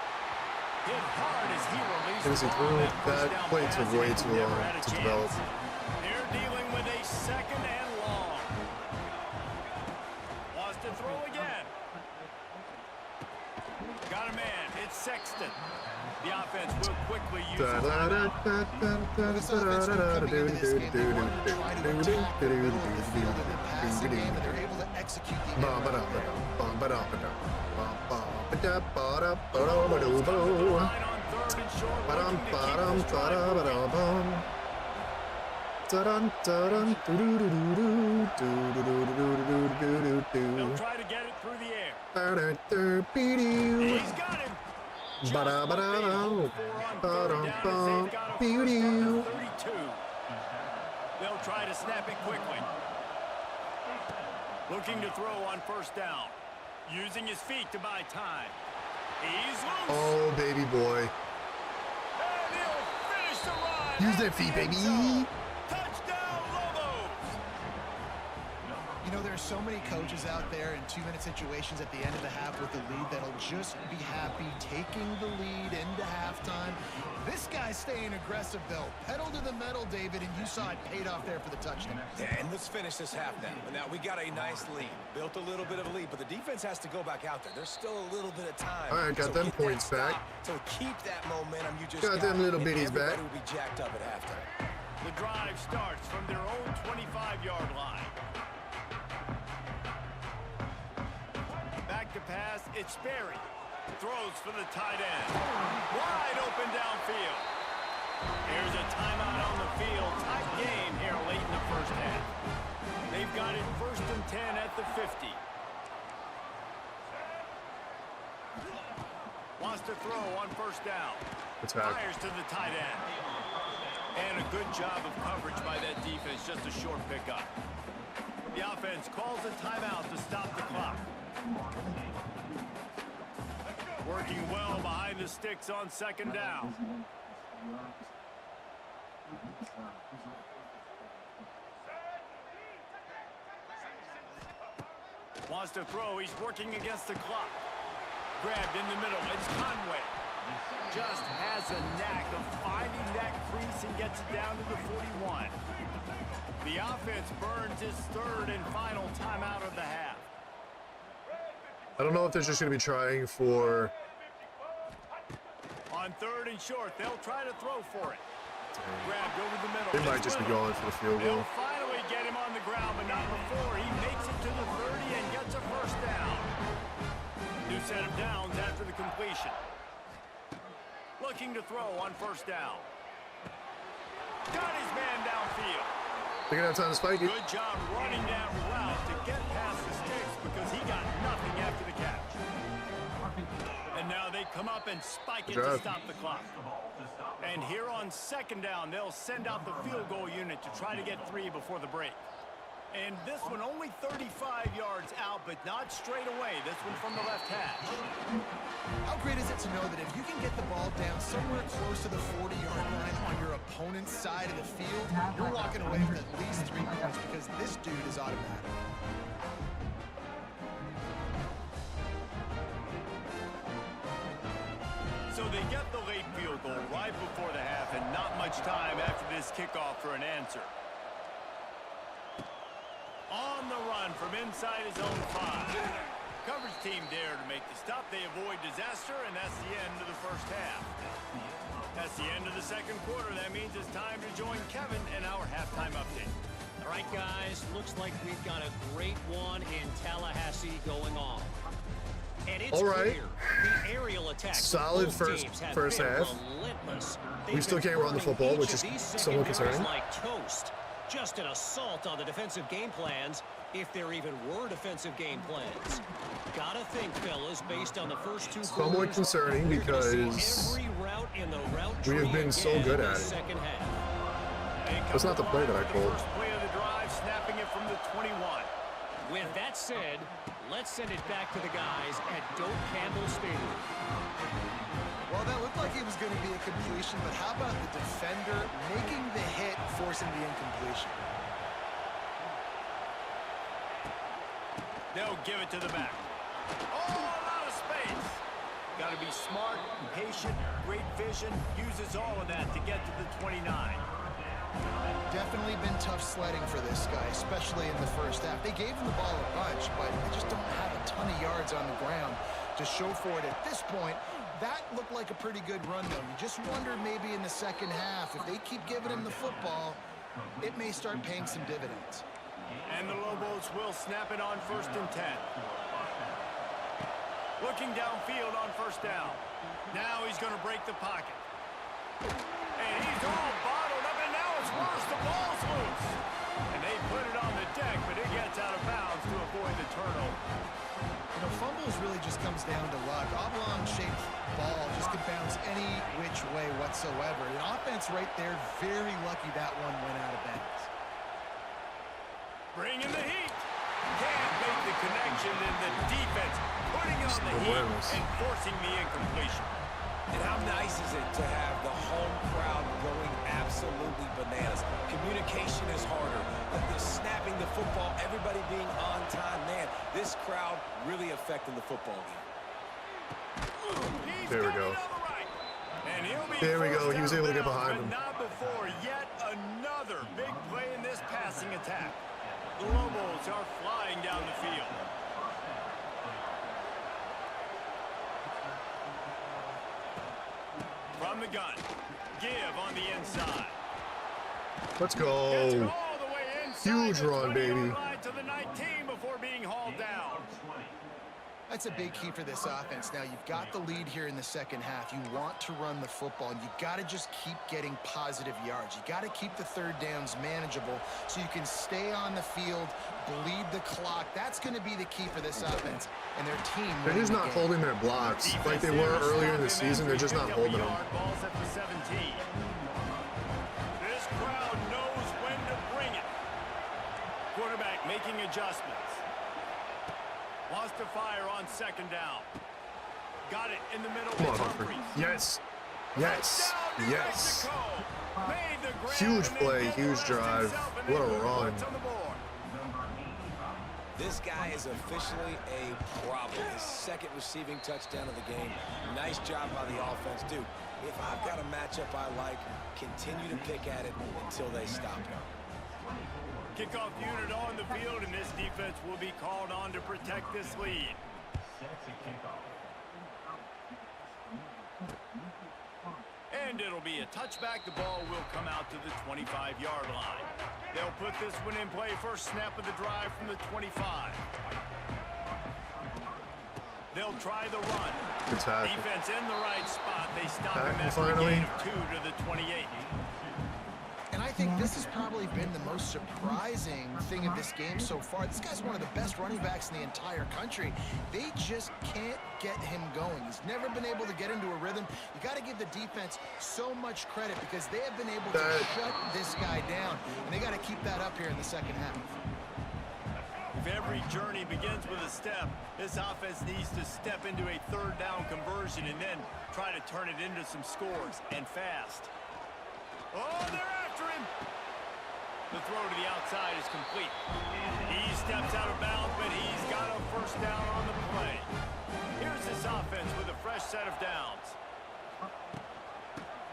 Hit hard as he released Tennessee the ball. threw That first that down play pass, took and way he too never long had a to chance. develop. They're dealing with a second and long. Wants to throw again. Got a man. It's Sexton. The offense will quickly use it. This offense coming into this game, they want to try to attack the middle of the field in the passing game, and they're able to execute the Line on third and short. Looking to keep this drive moving. They'll try to get it through the air. He's got him. Just what they hoped for on third down as they've got a first down at the 32. They'll try to snap it quickly. Looking to throw on first down. Using his feet to buy time. He's loose. Oh, baby boy. And he'll finish the run. Use at that feet, the end baby. zone. Touchdown, Lobos. You know, there's so many coaches out there in 2-minute situations at the end of the half with the lead that'll just be happy taking the lead into halftime. This guy's staying aggressive, though. Pedal to the metal, David, and you saw it paid off there for the touchdown. Yeah, and let's finish this half now. Now, we got a nice lead. Built a little bit of a lead, but the defense has to go back out there. There's still a little bit of time. All right, got them get that points back. stop. So keep that momentum you just Got them little and bitties back. everybody will be jacked up at halftime. The drive starts from their own 25-yard line. Back to pass, it's Sperry. Throws for the tight end. Wide open downfield. Here's a timeout on the field. Tight game here late in the first half. They've got it 1st and 10 at the 50. Wants to throw on first down. Attack. Fires to the tight end. And a good job of coverage by that defense, just a short pickup. The offense calls a timeout to stop the clock. Working well behind the sticks on second down. Wants to throw, he's working against the clock. Grabbed in the middle, it's Conway. Just has a knack of finding that crease and gets it down to the 41. The offense burns his third and final timeout of the half. I don't know if they're just going to be trying for... On third and short, they'll try to throw for it. Grabbed over the middle. They might just be going for the field goal. They'll finally get him on the ground, but not before. He makes it to the 30 and gets a first down. New set of downs after the completion. Looking to throw on first down. Got his man downfield. They're going to have time to spike it. Good job running that route to get past the sticks because he got nothing after the catch. And now they come up and spike it to stop the clock. And here on second down, they'll send out the field goal unit to try to get 3 before the break. And this one only 35 yards out, but not straight away. This one from the left hash. How great is it to know that if you can get the ball down somewhere close to the 40-yard opponent's side of the field, you're walking away with at least 3 points because this dude is automatic. So they get the late field goal right before the half and not much time after this kickoff for an answer. On the run from inside his own 5. Coverage team there to make the stop. They avoid disaster, and that's the end of the first half. That's the end of the second quarter. That means it's time to join Kevin and our halftime update. All right, guys, looks like we've got a great one in Tallahassee going on. And it's all right. clear the aerial attacks Solid first half. We still can't run the football, which is somewhat concerning. Like toast. Just an assault on the defensive game plans, if there even were defensive game plans. Gotta think, fellas, based on the first 2 quarters, somewhat concerning because every route in the route we have been so good at it. Second half. That's not the play that I called. First play of the drive, snapping it from the 21. With that said, let's send it back to the guys at Doak Campbell Stadium. Well, that looked like it was going to be a completion, but how about the defender making the hit, forcing the incompletion? They'll give it to the back. Oh, a lot of space. Got to be smart, patient, great vision. Uses all of that to get to the 29. Definitely been tough sledding for this guy, especially in the first half. They gave him the ball a bunch, but they just don't have a ton of yards on the ground to show for it at this point. That looked like a pretty good run, though. You just wonder maybe in the second half, if they keep giving him the football, it may start paying some dividends. And the Lobos will snap it on 1st and 10. Looking downfield on 1st down. Now he's going to break the pocket. And he's all bottled up, and now it's worse. The ball's loose. And they put it on the deck, but it gets out of bounds to avoid the turnover. You know, fumbles really just comes down to luck. Oblong-shaped ball just could bounce any which way whatsoever. The offense right there, very lucky that one went out of bounds. Bringing the heat. Can't make the connection, and the defense putting on the heat and forcing the incompletion. And how nice is it to have the home crowd going absolutely bananas? Communication is harder. The snapping the football, everybody being on time. Man, this crowd really affecting the football game. There we go. There we go. He was able to get behind him. Not before yet another big play in this passing attack. The Lobos are flying down the field. From the gun. Give on the inside. Let's go. Huge run, baby. To the 19 before being hauled down. That's a big key for this offense. Now, you've got the lead here in the second half. You want to run the football, and you got to just keep getting positive yards. You got to keep the third downs manageable so you can stay on the field, bleed the clock. That's going to be the key for this offense and their team. They're just not holding their blocks like they were earlier in the season. They're just not holding them. Balls at the 17. This crowd knows when to bring it. Quarterback making adjustments. Wants to fire on 2nd down. Got it in the middle. Come on, Humphrey. Yes. Yes. Yes. Huge play, huge drive. What a run. This guy is officially a problem. His 2nd receiving touchdown of the game. Nice job by the offense. Dude, if I've got a matchup I like, continue to pick at it until they stop him. Kickoff unit on the field, and this defense will be called on to protect this lead. And it'll be a touchback. The ball will come out to the 25-yard line. They'll put this one in play. First snap of the drive from the 25. They'll try the run. Defense in the right spot. They stop him after a gain of 2 to the 28. And I think this has probably been the most surprising thing of this game so far. This guy's one of the best running backs in the entire country. They just can't get him going. He's never been able to get into a rhythm. You got to give the defense so much credit because they have been able to shut this guy down. And they got to keep that up here in the second half. If every journey begins with a step, this offense needs to step into a 3rd down conversion and then try to turn it into some scores, and fast. Oh, they're after him. The throw to the outside is complete. He steps out of bounds, but he's got a first down on the play. Here's this offense with a fresh set of downs.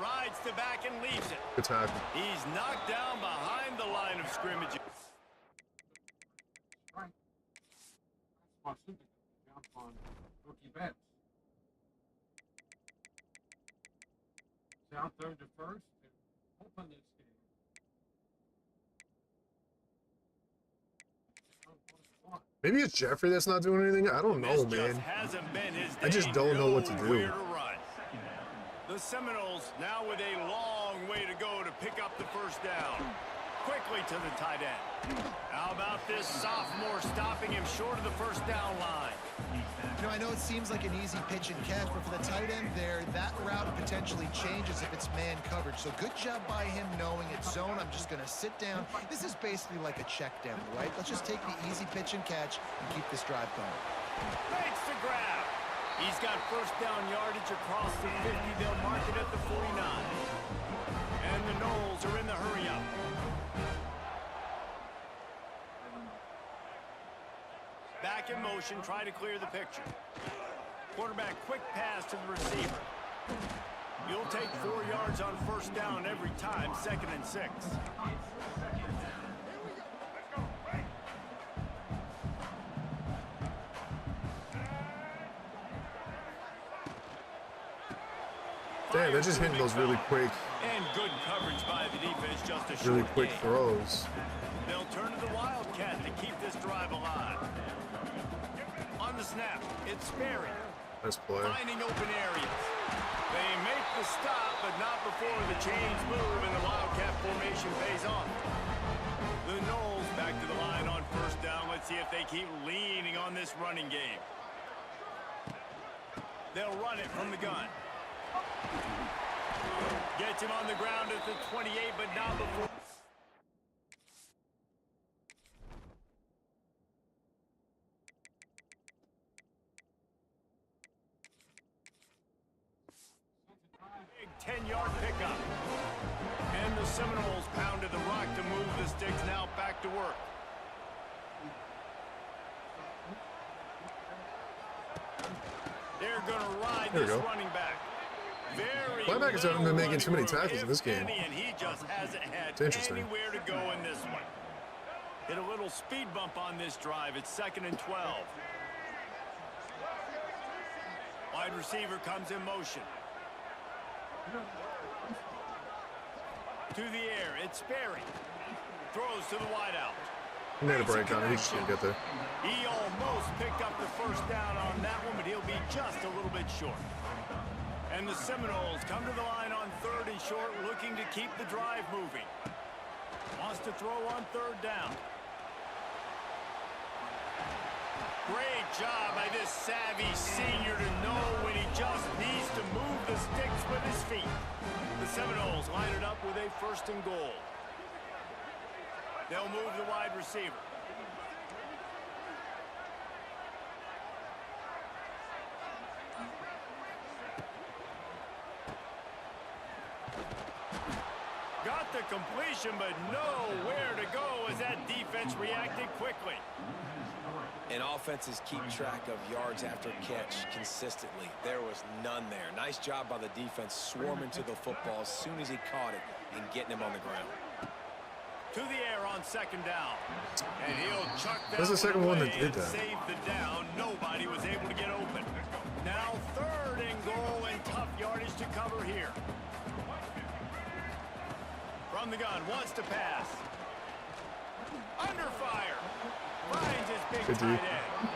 Rides to back and leaves it. Good tackle. He's knocked down behind the line of scrimmage. Jump on rookie bets. Down third to first and open this game. Maybe it's Jeffrey that's not doing anything. I don't know, man. I just don't know what to do. The Seminoles now with a long way to go to pick up the first down. Quickly to the tight end. How about this sophomore stopping him short of the first down line? You know, I know it seems like an easy pitch and catch, but for the tight end there, that route potentially changes if it's man coverage. So good job by him knowing it's zone. I'm just going to sit down. This is basically like a check down, right? Let's just take the easy pitch and catch and keep this drive going. Makes the grab. He's got first down yardage across the 50. They'll mark it at the 49. And the Noles are in the hurry-up. Back in motion, try to clear the picture. Quarterback quick pass to the receiver. You'll take 4 yards on first down every time, 2nd and 6. Damn, they're just hitting those really quick. And good coverage by the defense, just a Really short quick gain. throws. They'll turn to the Wildcat to keep this drive alive. On the snap, it's Sperry. Nice play. Finding open areas. They make the stop, but not before the chains move and the Wildcat formation pays off. The Noles back to the line on first down. Let's see if they keep leaning on this running game. They'll run it from the gun. Gets him on the ground at the 28, but not before. Big 10-yard pickup. And the Seminoles pounded the rock to move the sticks. Now back to work. They're going to ride this running back. Very Linebackers haven't been making too many tackles in this game. And he just hasn't had anywhere to go in this one. Hit a little speed bump on this drive. It's 2nd and 12. Wide receiver comes in motion. To the air, it's Sperry. Throws to the wideout. He made a break on it. He just can't get there. He almost picked up the first down on that one, but he'll be just a little bit short. And the Seminoles come to the line on 3rd and short, looking to keep the drive moving. Wants to throw on 3rd down. Great job by this savvy senior to know when he just needs to move the sticks with his feet. The Seminoles line it up with a 1st and goal. They'll move the wide receiver. Got the completion, but nowhere to go as that defense reacted quickly. And offenses keep track of yards after catch consistently. There was none there. Nice job by the defense swarming to the football as soon as he caught it and getting him on the ground. To the air on 2nd down. And he'll chuck that. That's the second one that did that. Save the down. Nobody was able to get open. Now 3rd and goal and tough yardage to cover here. From the gun, wants to pass. Under fire. Finds his big tight end.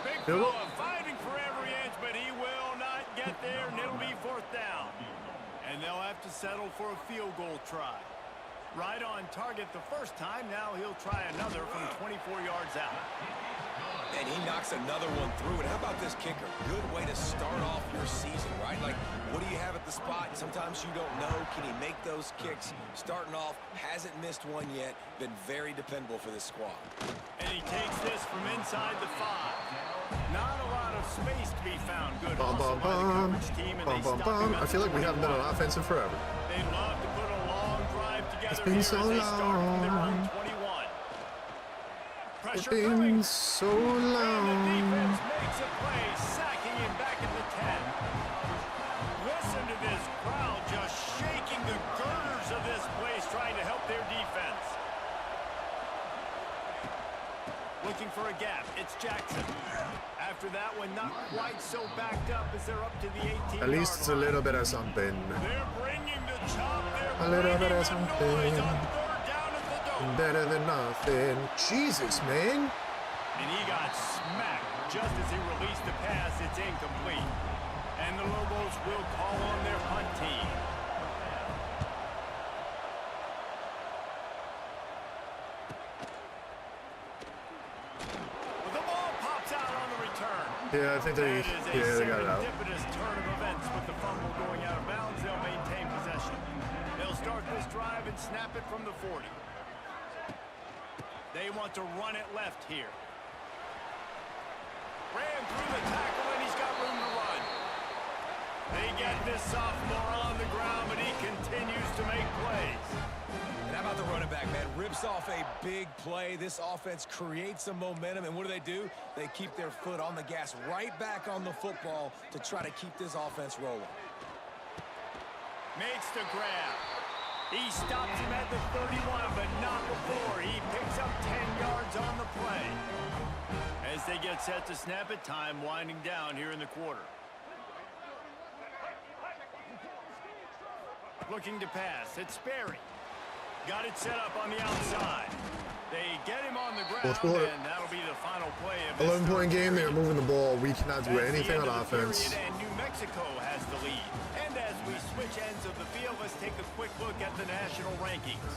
Big fella fighting for every inch, but he will not get there, and it'll be 4th down. And they'll have to settle for a field goal try. Right on target the first time. Now he'll try another from 24 yards out. And he knocks another one through. And how about this kicker? Good way to start off your season, right? Like, what do you have at the spot? Sometimes you don't know. Can he make those kicks? Starting off, hasn't missed one yet. Been very dependable for this squad. And he takes this from inside the 5. Not a lot of space to be found. Good Bum, bum, bum. Bum, bum, bum. I feel like we haven't been on offense in forever. They'd love to put a long It's been so long. It's been so long. And the defense makes a play, sacking him back at the 10. Listen to this crowd just shaking the girders of this place, trying to help their defense. Looking for a gap. It's Jackson. After that one, not quite so backed up as they're up to the 18-yard At least it's a little bit of something. They're bringing the chop. A little bit of Third something. down at the dome. Better than nothing. Jesus, man. And he got smacked just as he released the pass. It's incomplete. And the Lobos will call on their punt team. Well, the ball pops out on the return. Yeah, I think they got it out. Serendipitous turn of events with the fumble going out of bounds. They'll maintain possession. They'll start this drive and snap it from the 40. They want to run it left here. Ran through the tackle, and he's got room to run. They get this sophomore on the ground, but he continues to make plays. And how about the running back, man? Rips off a big play. This offense creates some momentum, and what do? They keep their foot on the gas, right back on the football to try to keep this offense rolling. Makes the grab. He stops him at the 31, but not before. He picks up 10 yards on the play. As they get set to snap it, time winding down here in the quarter. Looking to pass. It's Sperry. Got it set up on the outside. They get him on the ground, and that'll be the final play of this 11-point game. They're moving the ball. We cannot do anything on offense. And New Mexico has the lead. And as we switch ends of the field, let's take a quick look at the national rankings.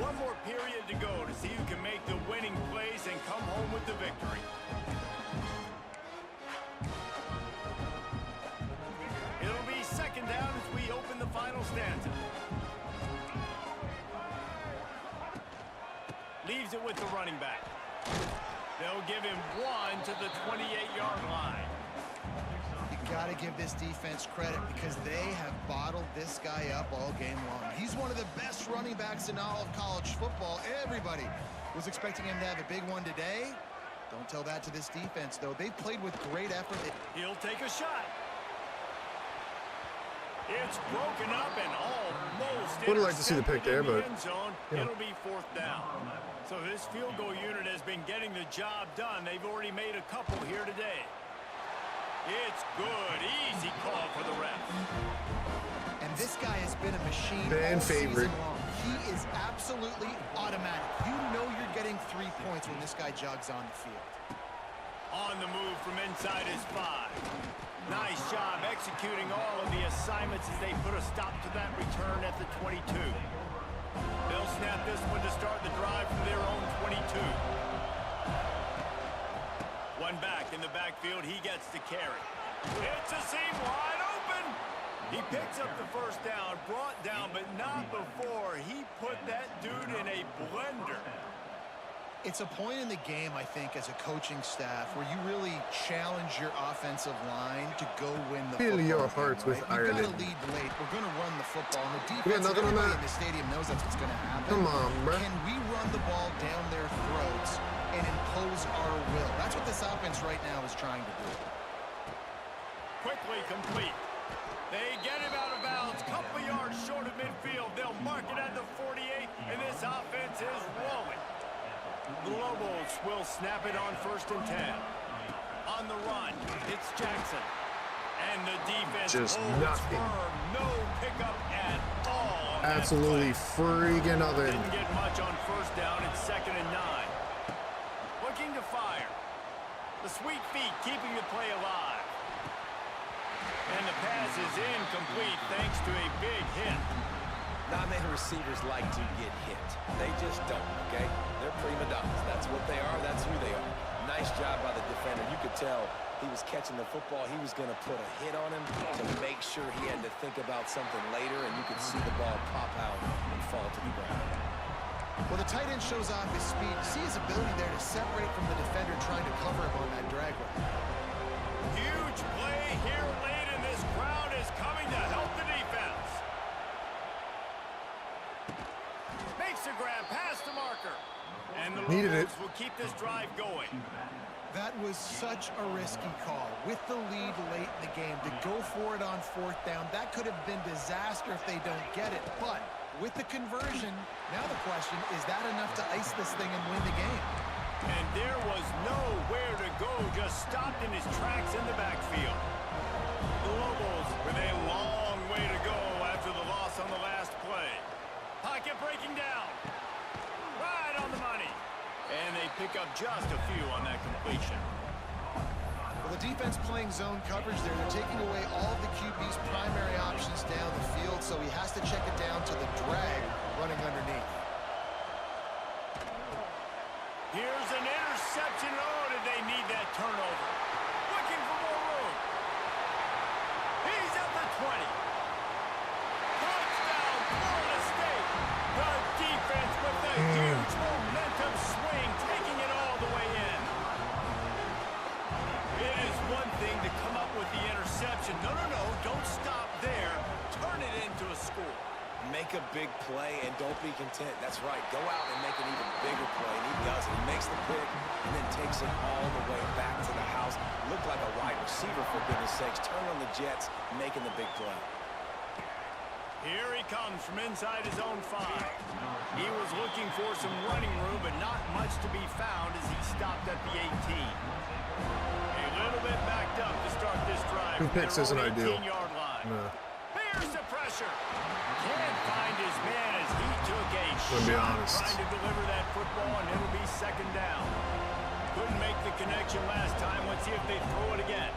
One more period to go to see who can make the winning plays and come home with the victory. It'll be second down as we open the final stanza. Leaves it with the running back. They'll give him one to the 28-yard line. You got to give this defense credit because they have bottled this guy up all game long. He's one of the best running backs in all of college football. Everybody was expecting him to have a big one today. Don't tell that to this defense, though. They played with great effort. He'll take a shot. It's broken up and almost Would have liked to see the pick there, but it'll be fourth down. So this field goal unit has been getting the job done. They've already made a couple here today. It's good. Easy call for the ref. And this guy has been a machine Fan all favorite. season long. He is absolutely automatic. You know you're getting 3 points when this guy jogs on the field. On the move from inside his 5. Nice job executing all of the assignments as they put a stop to that return at the 22. They'll snap this one to start the drive from their own 22. One back in the backfield. He gets to carry. It's a seam wide open. He picks up the first down, brought down, but not before he put that dude in a blender. It's a point in the game, I think, as a coaching staff where you really challenge your offensive line to go win the Fill football your game, hearts with right? We've got Ireland. to lead late. We're going to run the football. And the got defense, nothing on everybody that? in the stadium knows that's what's going to happen. Come on, bro. Can we run the ball down their throats and impose our will? That's what this offense right now is trying to do. Quickly complete. They get him out of bounds. Couple yards short of midfield. They'll mark it at the 48, and this offense is rolling. The Lobos will snap it on 1st and 10. On the run, it's Jackson. And the defense Just holds nothing. firm. No pickup at all. on that Absolutely play. freaking nothing. Didn't get much on 1st down. It's 2nd and 9. Looking to fire. The sweet feet keeping the play alive. And the pass is incomplete thanks to a big hit. Not many receivers like to get hit. They just don't, okay? They're prima donnas. That's what they are. That's who they are. Nice job by the defender. You could tell he was catching the football. He was going to put a hit on him to make sure he had to think about something later, and you could see the ball pop out and fall to the ground. Well, the tight end shows off his speed. See his ability there to separate from the defender trying to cover him on that drag route. Huge play Needed it. Lobos will keep this drive going. That was such a risky call. With the lead late in the game, to go for it on 4th down, that could have been disaster if they don't get it. But with the conversion, now the question, is that enough to ice this thing and win the game? And there was nowhere to go, just stopped in his tracks in the backfield. The Lobos with a long way to go after the loss on the last play. Pocket breaking down. Right on the money. And they pick up just a few on that completion. Well, the defense playing zone coverage there. They're taking away all of the QB's primary options down the field, so he has to check it down to the drag running underneath. Here's an interception. Oh, did they need that turnover? Looking for more room. He's at the 20. Touchdown, Florida State. The defense with the huge momentum swing, taking it all the way in. It is one thing to come up with the interception. No, don't stop there. Turn it into a score. Make a big play and don't be content. That's right. Go out and make an even bigger play. And he does it. He makes the pick and then takes it all the way back to the house. Looked like a wide receiver, for goodness sakes. Turn on the Jets, making the big play. Here he comes from inside his own 5. He was looking for some running room, but not much to be found as he stopped at the 18. A little bit backed up to start this drive. 2 picks isn't ideal. 18-yard line. No. There's the pressure. Can't find his man as he took a Gonna be shot honest. trying to deliver that football, and it'll be 2nd down. Couldn't make the connection last time. Let's see if they throw it again.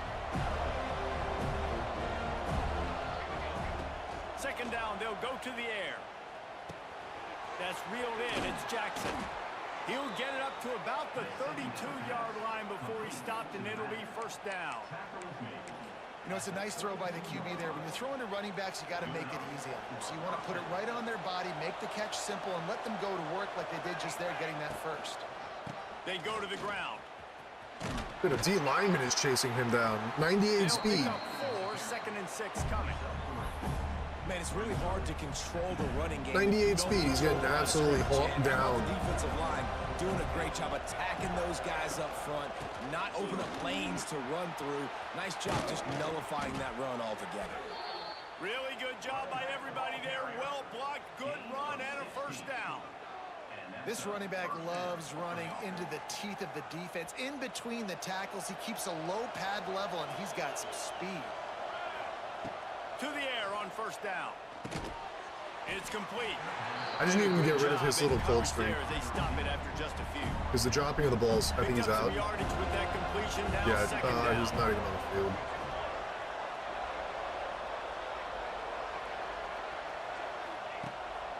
2nd down, they'll go to the air. That's reeled in. It's Jackson. He'll get it up to about the 32-yard line before he stopped, and it'll be 1st down. You know, it's a nice throw by the QB there. When you're throwing to running backs, you got to make it easy on them. So you want to put it right on their body, make the catch simple, and let them go to work like they did just there, getting that first. They go to the ground. Dude, a D lineman is chasing him down. 98 speed. Pick up 4, 2nd and 6 coming. Man, it's really hard to control the running game. 98 speed. He's getting absolutely hawked down. The defensive line doing a great job attacking those guys up front, not open up lanes to run through. Nice job just nullifying that run altogether. Really good job by everybody there. Well blocked, good run, and a 1st down. This running back loves running into the teeth of the defense. In between the tackles, he keeps a low pad level, and he's got some speed. To the air on 1st down. It's complete. I just need him to get rid of his little cold streak. They stop it after just a few. Because the dropping of the balls, I think he's out. Yardage with that completion. Now Yeah, 2nd down. he's not even on the field.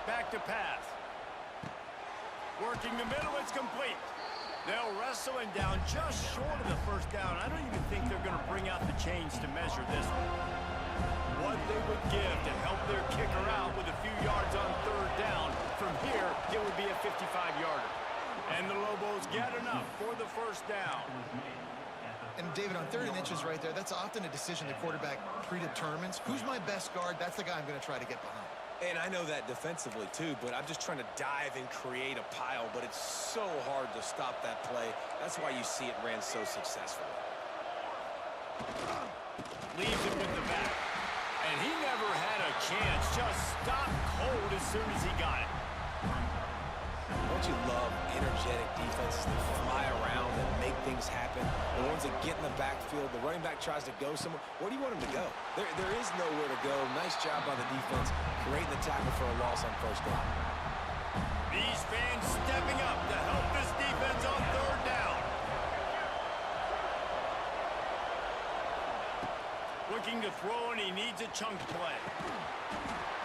Back to pass. Working the middle, it's complete. They'll wrestle him down just short of the 1st down. I don't even think they're going to bring out the chains to measure this one. What they would give to help their kicker out with a few yards on 3rd down. From here, it would be a 55-yarder. And the Lobos get enough for the 1st down. And David, on 3rd and inches right there, that's often a decision the quarterback predetermines. Who's my best guard? That's the guy I'm going to try to get behind. And I know that defensively, too, but I'm just trying to dive and create a pile, but it's so hard to stop that play. That's why you see it ran so successfully. Leaves it with the back. And he never had a chance. Just stopped cold as soon as he got it. Don't you love energetic defenses that fly around and make things happen? The ones that get in the backfield, the running back tries to go somewhere. Where do you want him to go? There is nowhere to go. Nice job by the defense, creating the tackle for a loss on 1st down. These fans stepping up to help this defense on 3rd down. Looking to throw, and he needs a chunk play.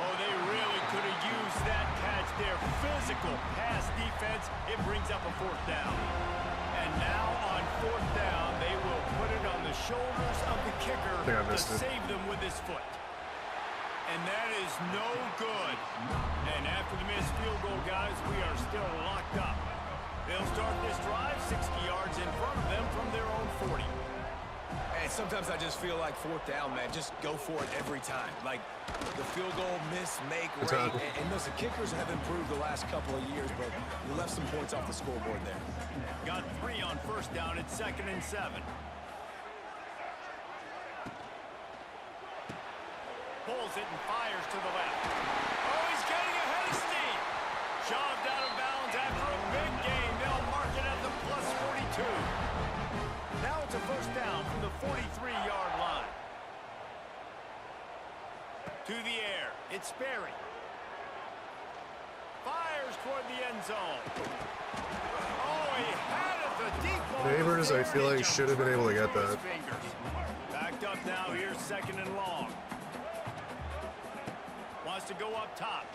Oh, they really could have used that catch there. Physical pass defense. It brings up a 4th down. And now on 4th down, they will put it on the shoulders of the kicker to save them with his foot. And that is no good. And after the missed field goal, guys, we are still locked up. They'll start this drive 60 yards in front of them from their own 40. And sometimes I just feel like fourth down, man, just go for it every time. Like the field goal miss, make rate. And listen, kickers have improved the last couple of years, but you left some points off the scoreboard there. Got 3 on first down at 2nd and 7. Pulls it and fires to the left. Oh, he's getting ahead of steam. Shoved out of bounds after a big gain. They'll mark it at the plus 42. Now it's a first down from the 43-yard line. To the air. It's Sperry. Fires toward the end zone. Oh, he had it. The deep ball. Neighbors, I feel like should have been able to get that. Backed up now. Here's 2nd and long. Wants to go up top.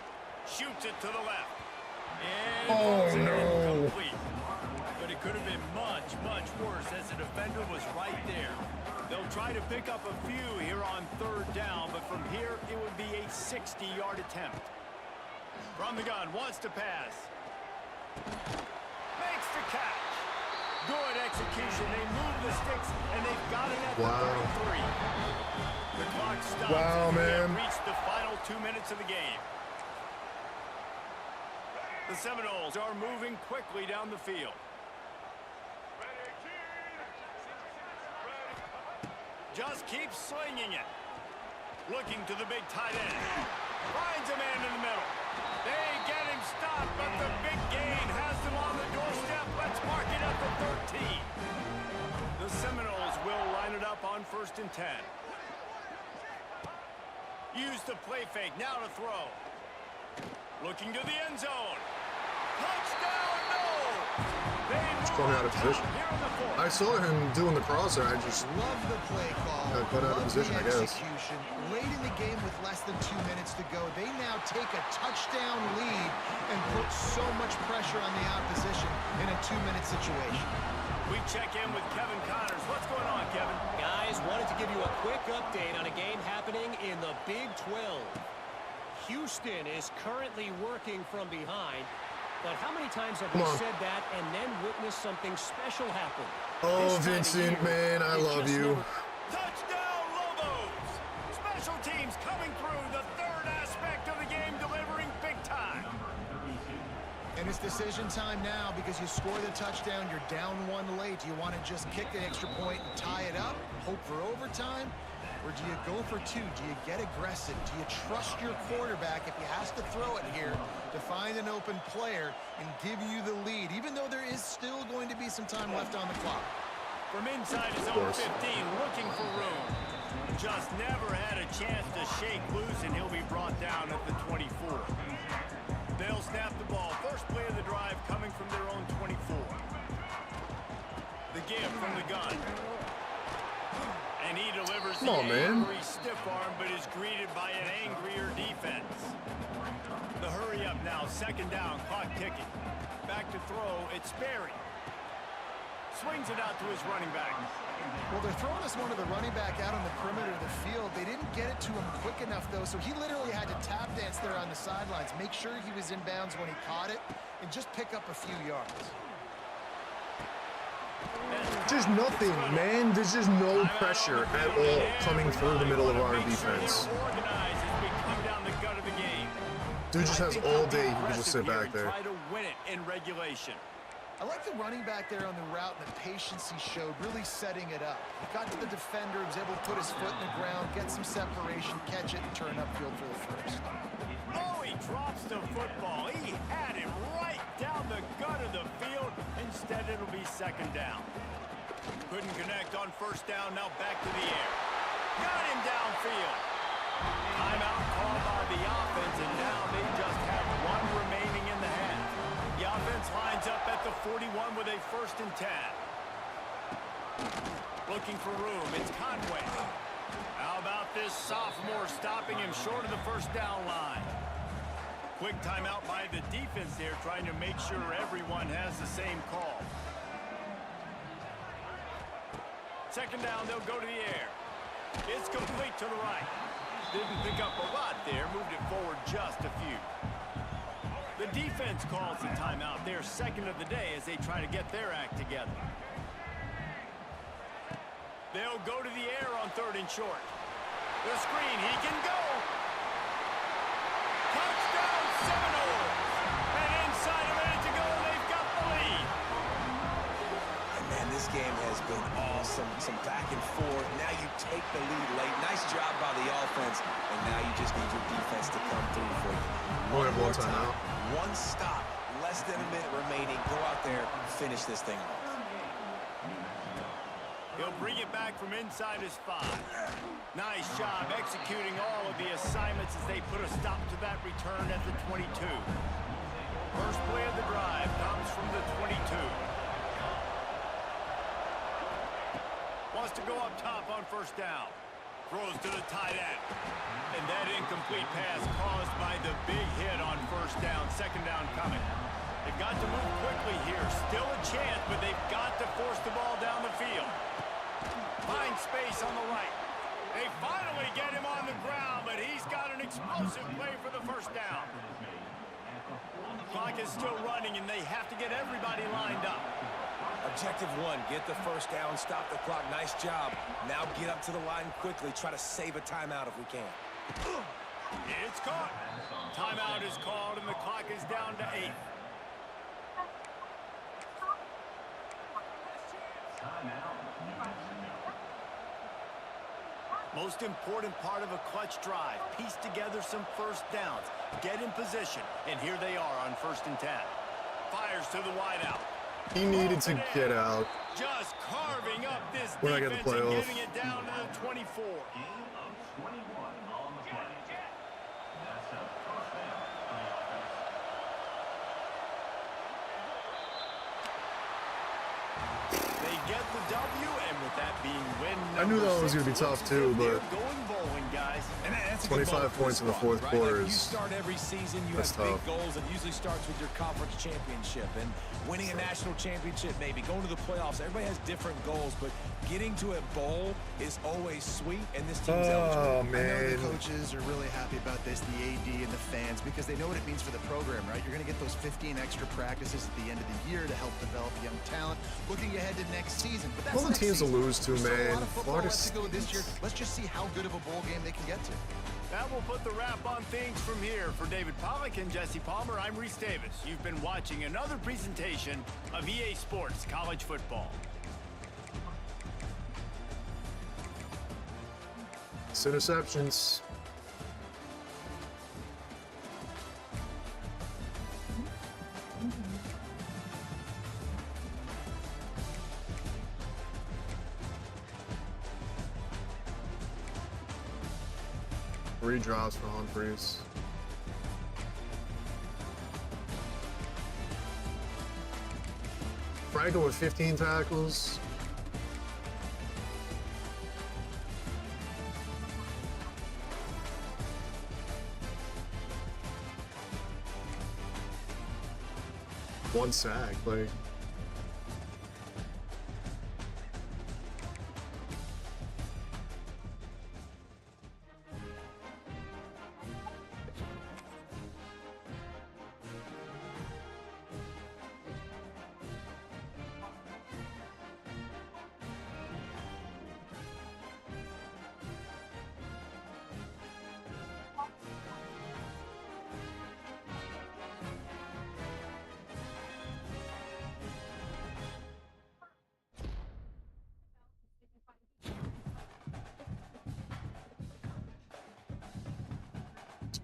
Shoots it to the left. And oh, no. Complete. But it could have been much, much worse as the defender was right there. They'll try to pick up a few here on 3rd down, but from here it would be a 60-yard attempt. From the gun, wants to pass. Makes the catch. Good execution. They move the sticks, and they've got it at the 33. The clock stops. Wow, man. Reached the final 2 minutes of the game. The Seminoles are moving quickly down the field. Just keeps slinging it. Looking to the big tight end. Finds a man in the middle. They get him stopped, but the big gain has them on the doorstep. Let's mark it at the 13. The Seminoles will line it up on 1st and 10. Use the play fake, now to throw. Looking to the end zone. Touchdown, no! Just caught me out of position. I saw him doing the crosser. I just love the play call. got put out of position, I guess. Late in the game with less than 2 minutes to go, they now take a touchdown lead and put so much pressure on the opposition in a 2-minute situation. We check in with Kevin Connors. What's going on, Kevin? Guys, wanted to give you a quick update on a game happening in the Big 12. Houston is currently working from behind, but how many times have we said that and then witnessed something special happen? Oh, Vincent, man, I love you. Touchdown, Lobos! Special teams coming through, the 3rd aspect of the game, delivering big time. And it's decision time now because you score the touchdown, you're down 1 late. Do you want to just kick the extra point and tie it up, hope for overtime? Or do you go for 2? Do you get aggressive? Do you trust your quarterback if he has to throw it here to find an open player and give you the lead, even though there is still going to be some time left on the clock? From inside his own 15, looking for room. Just never had a chance to shake loose, and he'll be brought down at the 24. They'll snap the ball. First play of the drive coming from their own 24. The give from the gun. And he delivers the angry stiff arm, but is greeted by an angrier defense. The hurry up now, 2nd down, clock ticking. Back to throw, it's Sperry. Swings it out to his running back. Well, they're throwing this one to the running back out on the perimeter of the field. They didn't get it to him quick enough, though, so he literally had to tap dance there on the sidelines, make sure he was in bounds when he caught it, and just pick up a few yards. Just nothing, man. There's just no pressure at all coming through the middle of our defense. Dude just has all day. He can just sit back there. Try to win it in regulation. I like the running back there on the route and the patience he showed, really setting it up. He got to the defender, was able to put his foot in the ground, get some separation, catch it, and turn upfield for the first. Oh, he drops the football. He had him right down the gut of the field. Instead, it'll be 2nd down. Couldn't connect on 1st down, now back to the air. Got him downfield. Timeout called by the offense, and now they just have 1 remaining in the half. The offense lines up at the 41 with a 1st and 10. Looking for room, it's Conway. How about this sophomore stopping him short of the 1st down line? Quick timeout by the defense there, trying to make sure everyone has the same call. 2nd down, they'll go to the air. It's complete to the right. Didn't pick up a lot there, moved it forward just a few. The defense calls the timeout, their 2nd of the day as they try to get their act together. They'll go to the air on 3rd and short. The screen, he can go. Touchdown Seminoles. And inside a minute to go, they've got the lead. And man, this game has been awesome. Some back and forth. Now you take the lead late. Nice job by the offense. And now you just need your defense to come through for you. One more time. One stop. Less than a minute remaining. Go out there, finish this thing off. He'll bring it back from inside his 5. Nice job executing all of the assignments as they put a stop to that return at the 22. First play of the drive comes from the 22. Wants to go up top on 1st down. Throws to the tight end. And that incomplete pass caused by the big hit on 1st down. 2nd down coming. They've got to move quickly here. Still a chance, but they've got to force the ball down the field. Find space on the right. They finally get him on the ground, but he's got an explosive play for the 1st down. Clock is still running, and they have to get everybody lined up. Objective 1, get the 1st down, stop the clock. Nice job. Now get up to the line quickly. Try to save a timeout if we can. It's caught. Timeout is called, and the clock is down to 8. Most important part of a clutch drive. Piece together some 1st downs. Get in position. And here they are on 1st and 10. Fires to the wideout. He needed to get out. Just carving up this We're not defense gonna play and off. getting it down to the 24. They get the W, and with that being win I knew that number one was 6, gonna be tough too, they're but going bowling, guys. And that's a 25 good moment for points in the squad, 4th right? quarter Like, you is- start every season, you that's have big tough. goals. It usually starts with your conference championship and winning a national championship, maybe going to the playoffs. Everybody has different goals, but getting to a bowl is always sweet, and this team's eligible. Oh I know man. the coaches are really happy about this, the AD and the fans, because they know what it means for the program, right? You're going to get those 15 extra practices at the end of the year to help develop young talent. Looking ahead to next season, but that's All the next teams to season. lose to, There's still a man. lot of football Florida left to go this year. State. Let's just see how good of a bowl game they can get to. That will put the wrap on things from here. For David Pollack and Jesse Palmer, I'm Reese Davis. You've been watching another presentation of EA Sports College Football. It's interceptions. Three drops for Humphreys. Franco with 15 tackles. One sack, like.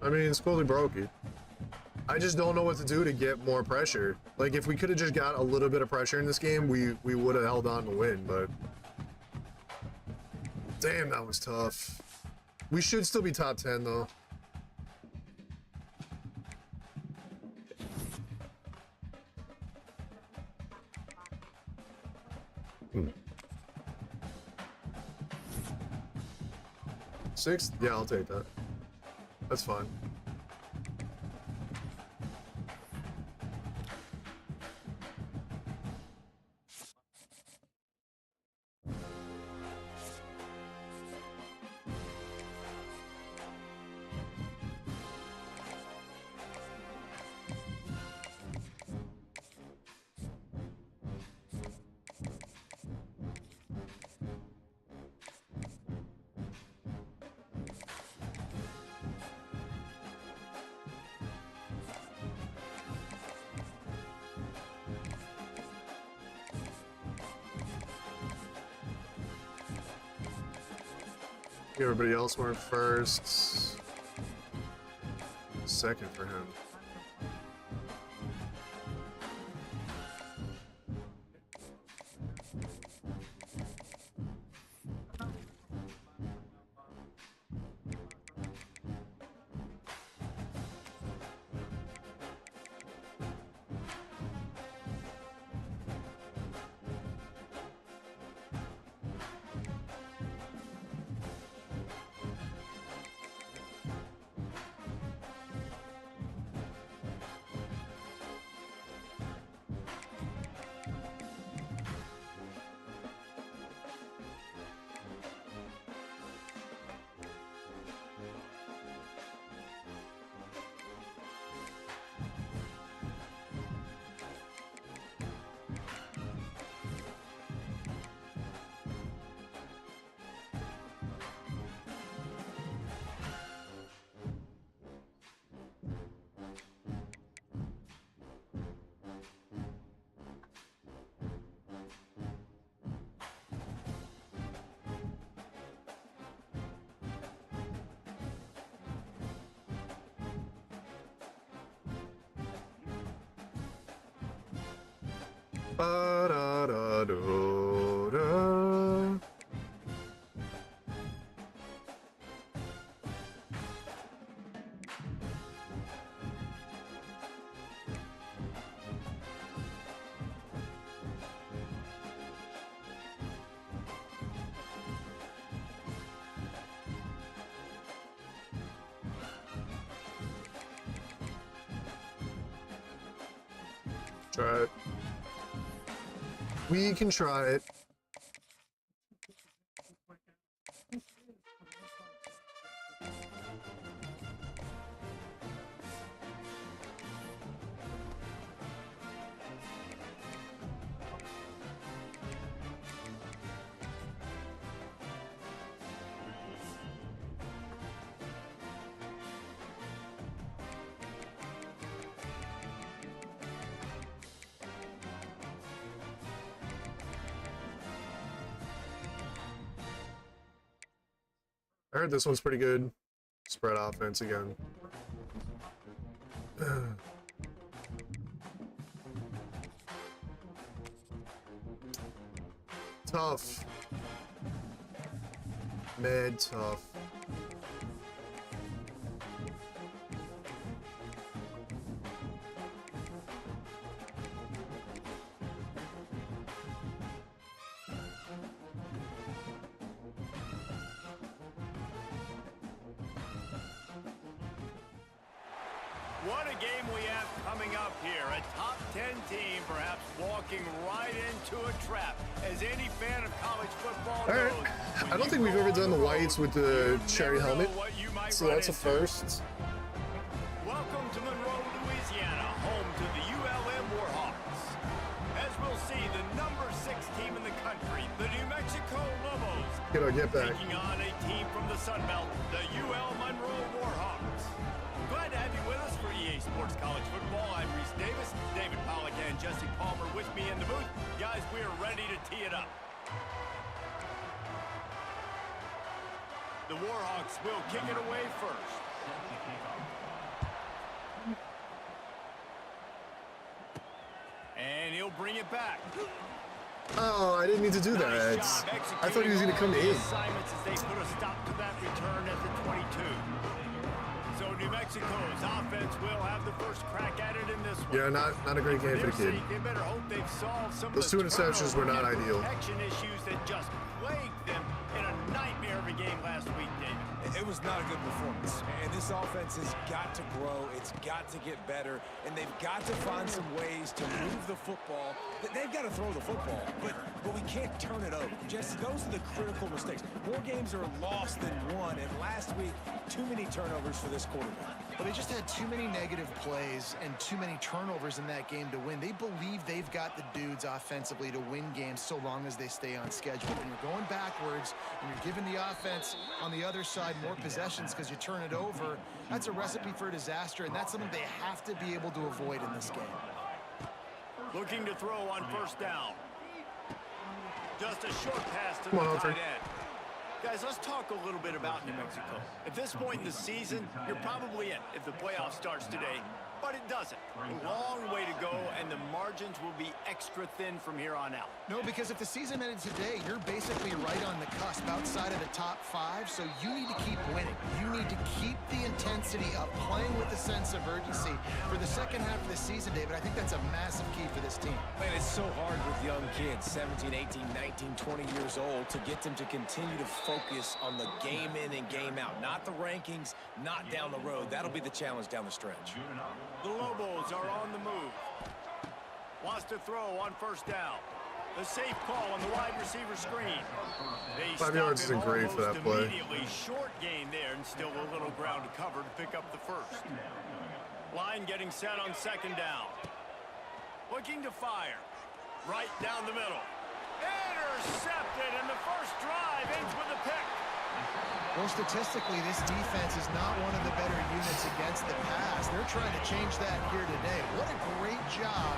I mean, Scully broke it. I just don't know what to do to get more pressure. Like, if we could have just got a little bit of pressure in this game, we would have held on to win, but... Damn, that was tough. We should still be top 10, though. Sixth? Yeah, I'll take that. That's fine. Everybody else went first. Second for him. Ba-da-da-do-da. Try it. We can try it. I heard this one's pretty good. Spread offense again. Tough. Mad tough. What a game we have coming up here. A top 10 team perhaps walking right into a trap. As any fan of college football knows, I don't think we've ever done the whites with the cherry helmet, so that's a first. Welcome to Monroe, Louisiana, home to the ULM Warhawks. As we'll see, the number 6 team in the country, the New Mexico Lobos, Get back. taking on a team from the Sun Belt, the UL Monroe Warhawks. Glad to have you with us for EA Sports College Football. I'm Reese Davis, David Pollack, and Jesse Palmer with me in the booth. Guys, we are ready to tee it up. The Warhawks will kick it away first. And he'll bring it back. Oh, I didn't mean to do that. I thought he was going to come in. Assignments as they put a stop to that return at the 22. So New Mexico's offense will have the first crack at it in this one. Yeah, not a great game for the kid. They better hope they've solved some Those of the 2 interceptions were not turnover and ideal. protection issues that just plagued them in a nightmare of a game last week, David. It was not a good performance, and this offense has got to grow. It's got to get better, and they've got to find some ways to move the football. They've got to throw the football, but we can't turn it over. Jesse, those are the critical mistakes. More games are lost than won, and last week, too many turnovers for this quarterback. But they just had too many negative plays and too many turnovers in that game to win. They believe they've got the dudes offensively to win games so long as they stay on schedule. When you're going backwards and you're giving the offense on the other side more possessions because you turn it over, that's a recipe for disaster, and that's something they have to be able to avoid in this game. Looking to throw on first down. Just a short pass to Come the on, tight Alfred. end. Guys, let's talk a little bit about New Mexico. At this point in the season, you're probably in if the playoff starts today, but it doesn't. A long way to go, and the margins will be extra thin from here on out. No, because if the season ended today, you're basically right on the cusp outside of the top 5, so you need to keep winning. You need to keep the intensity up, playing with a sense of urgency. For the second half of the season, David, I think that's a massive key for this team. Man, it's so hard with young kids, 17, 18, 19, 20 years old, to get them to continue to focus on the game in and game out. Not the rankings, not down the road. That'll be the challenge down the stretch. The Lobos are on the move. Wants to throw on first down. The safe call on the wide receiver screen. 5 yards isn't great for that play. Immediately short gain there, and still a little ground to cover to pick up the first. Line getting set on second down. Looking to fire. Right down the middle. Intercepted, and the first drive ends with a pick. Well, statistically, this defense is not one of the better units against the pass. They're trying to change that here today. What a great job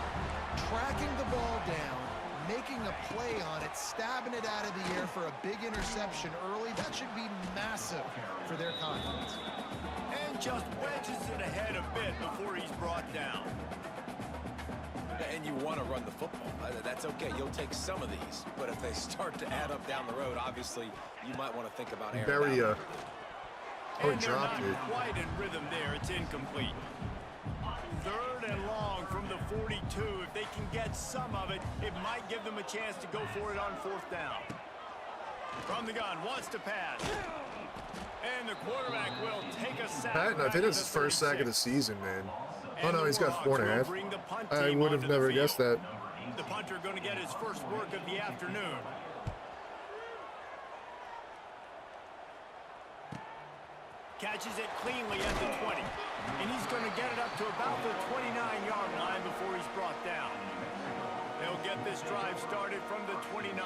tracking the ball down, making a play on it, stabbing it out of the air for a big interception early. That should be massive for their confidence. And just wedges it ahead a bit before he's brought down. And you want to run the football. That's okay. You'll take some of these. But if they start to add up down the road, obviously, you might want to think about airing Very, and he they're dropped not it. quite in rhythm there. It's incomplete. Third and long from the 42. If they can get some of it, it might give them a chance to go for it on fourth down. From the gun, wants to pass. And the quarterback will take a sack. Patton, I think that's his first sack of the season, man. Oh no, he's got 4.5. I would have never guessed that. The punter going to get his first work of the afternoon. Catches it cleanly at the 20. And he's going to get it up to about the 29-yard line before he's brought down. They'll get this drive started from the 29.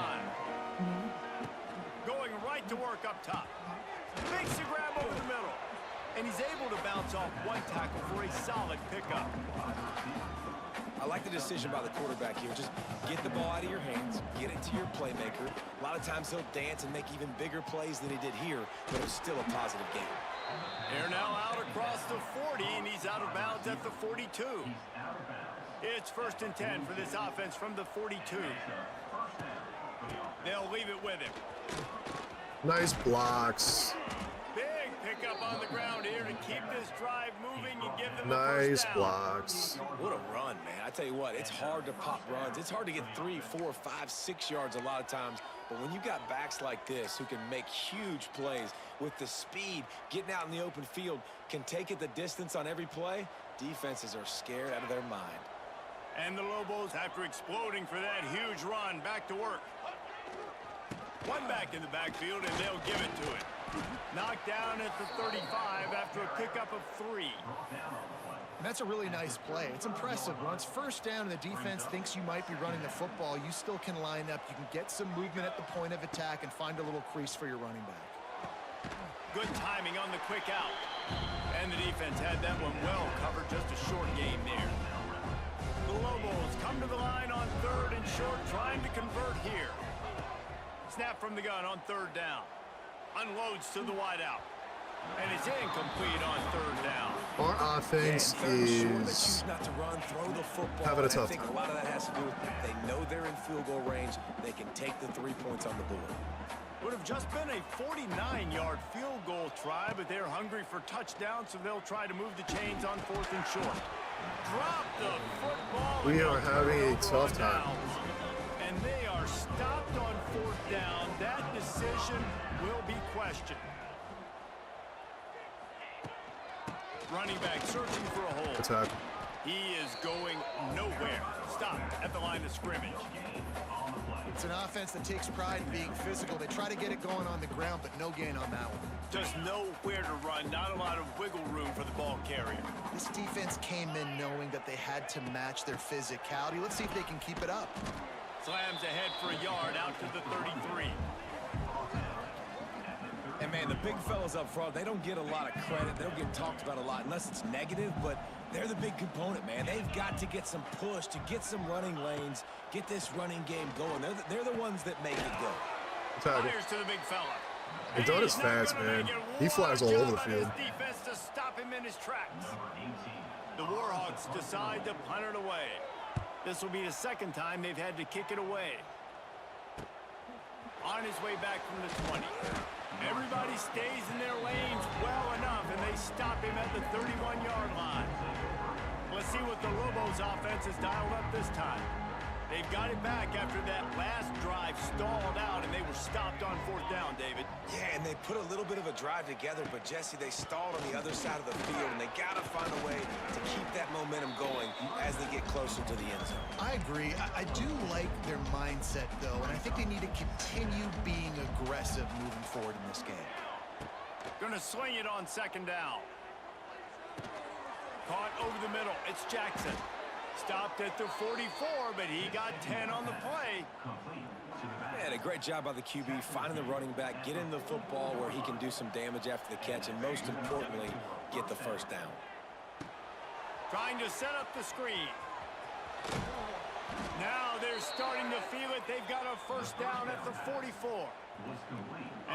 Going right to work up top. Makes a grab over the middle. And he's able to bounce off one tackle for a solid pickup. I like the decision by the quarterback here. Just get the ball out of your hands, get it to your playmaker. A lot of times he'll dance and make even bigger plays than he did here, but it's still a positive game. They're now out across the 40, and he's out of bounds at the 42. It's 1st and 10 for this offense from the 42. They'll leave it with him. Nice blocks. Big pickup on the ground here to keep this drive moving and give them Nice a first down. blocks. What a run, man. I tell you what, it's hard to pop runs. It's hard to get 3, 4, 5, 6 yards a lot of times. But when you got backs like this who can make huge plays with the speed, getting out in the open field, can take it the distance on every play, defenses are scared out of their mind. And the Lobos, after exploding for that huge run, back to work. One back in the backfield, and they'll give it to it. Knocked down at the 35 after a pickup of 3. And that's a really nice play. It's impressive. Once first down and the defense thinks you might be running the football, you still can line up. You can get some movement at the point of attack and find a little crease for your running back. Good timing on the quick out. And the defense had that one well covered. Just a short game there. The Lobos come to the line on 3rd and short, trying to convert here. Snap from the gun on 3rd down. Unloads to the wideout. And it's incomplete on 3rd down. Our offense is not to run, throw the football. having a tough I think time. a lot of that has to do with they know they're in field goal range. They can take the 3 points on the board. Would have just been a 49-yard field goal try, but they're hungry for touchdown, so they'll try to move the chains on 4th and short. Drop the football. We are having a tough time. And they are stopped on 4th down. That decision will be questioned. Running back searching for a hole. Attack. He is going nowhere. Stopped at the line of scrimmage. It's an offense that takes pride in being physical. They try to get it going on the ground, but no gain on that one. Just nowhere to run. Not a lot of wiggle room for the ball carrier. This defense came in knowing that they had to match their physicality. Let's see if they can keep it up. Slams ahead for a yard out to the 33. And, man, the big fellas up front, they don't get a lot of credit. They don't get talked about a lot unless it's negative, but they're the big component, man. They've got to get some push, to get some running lanes, get this running game going. They're the ones that make it go. Fires to the big fella. And Dunn is fast, man. He flies all over the field. Defense to stop him in his tracks. The Warhawks decide to punt it away. This will be the second time they've had to kick it away. On his way back from the 20. Everybody stays in their lanes well enough, and they stop him at the 31-yard line. Let's see what the Lobos offense has dialed up this time. They've got it back after that last drive stalled out, and they were stopped on 4th down, David. Yeah, and they put a little bit of a drive together, but Jesse, they stalled on the other side of the field, and they got to find a way to keep that momentum going as they get closer to the end zone. I agree. I do like their mindset, though, and I think they need to continue being aggressive moving forward in this game. Gonna swing it on 2nd down. Caught over the middle. It's Jackson. Stopped at the 44, but he got 10 on the play. Man, a great job by the QB finding the running back, getting the football where he can do some damage after the catch, and most importantly, get the 1st down. Trying to set up the screen. Now they're starting to feel it. They've got a 1st down at the 44.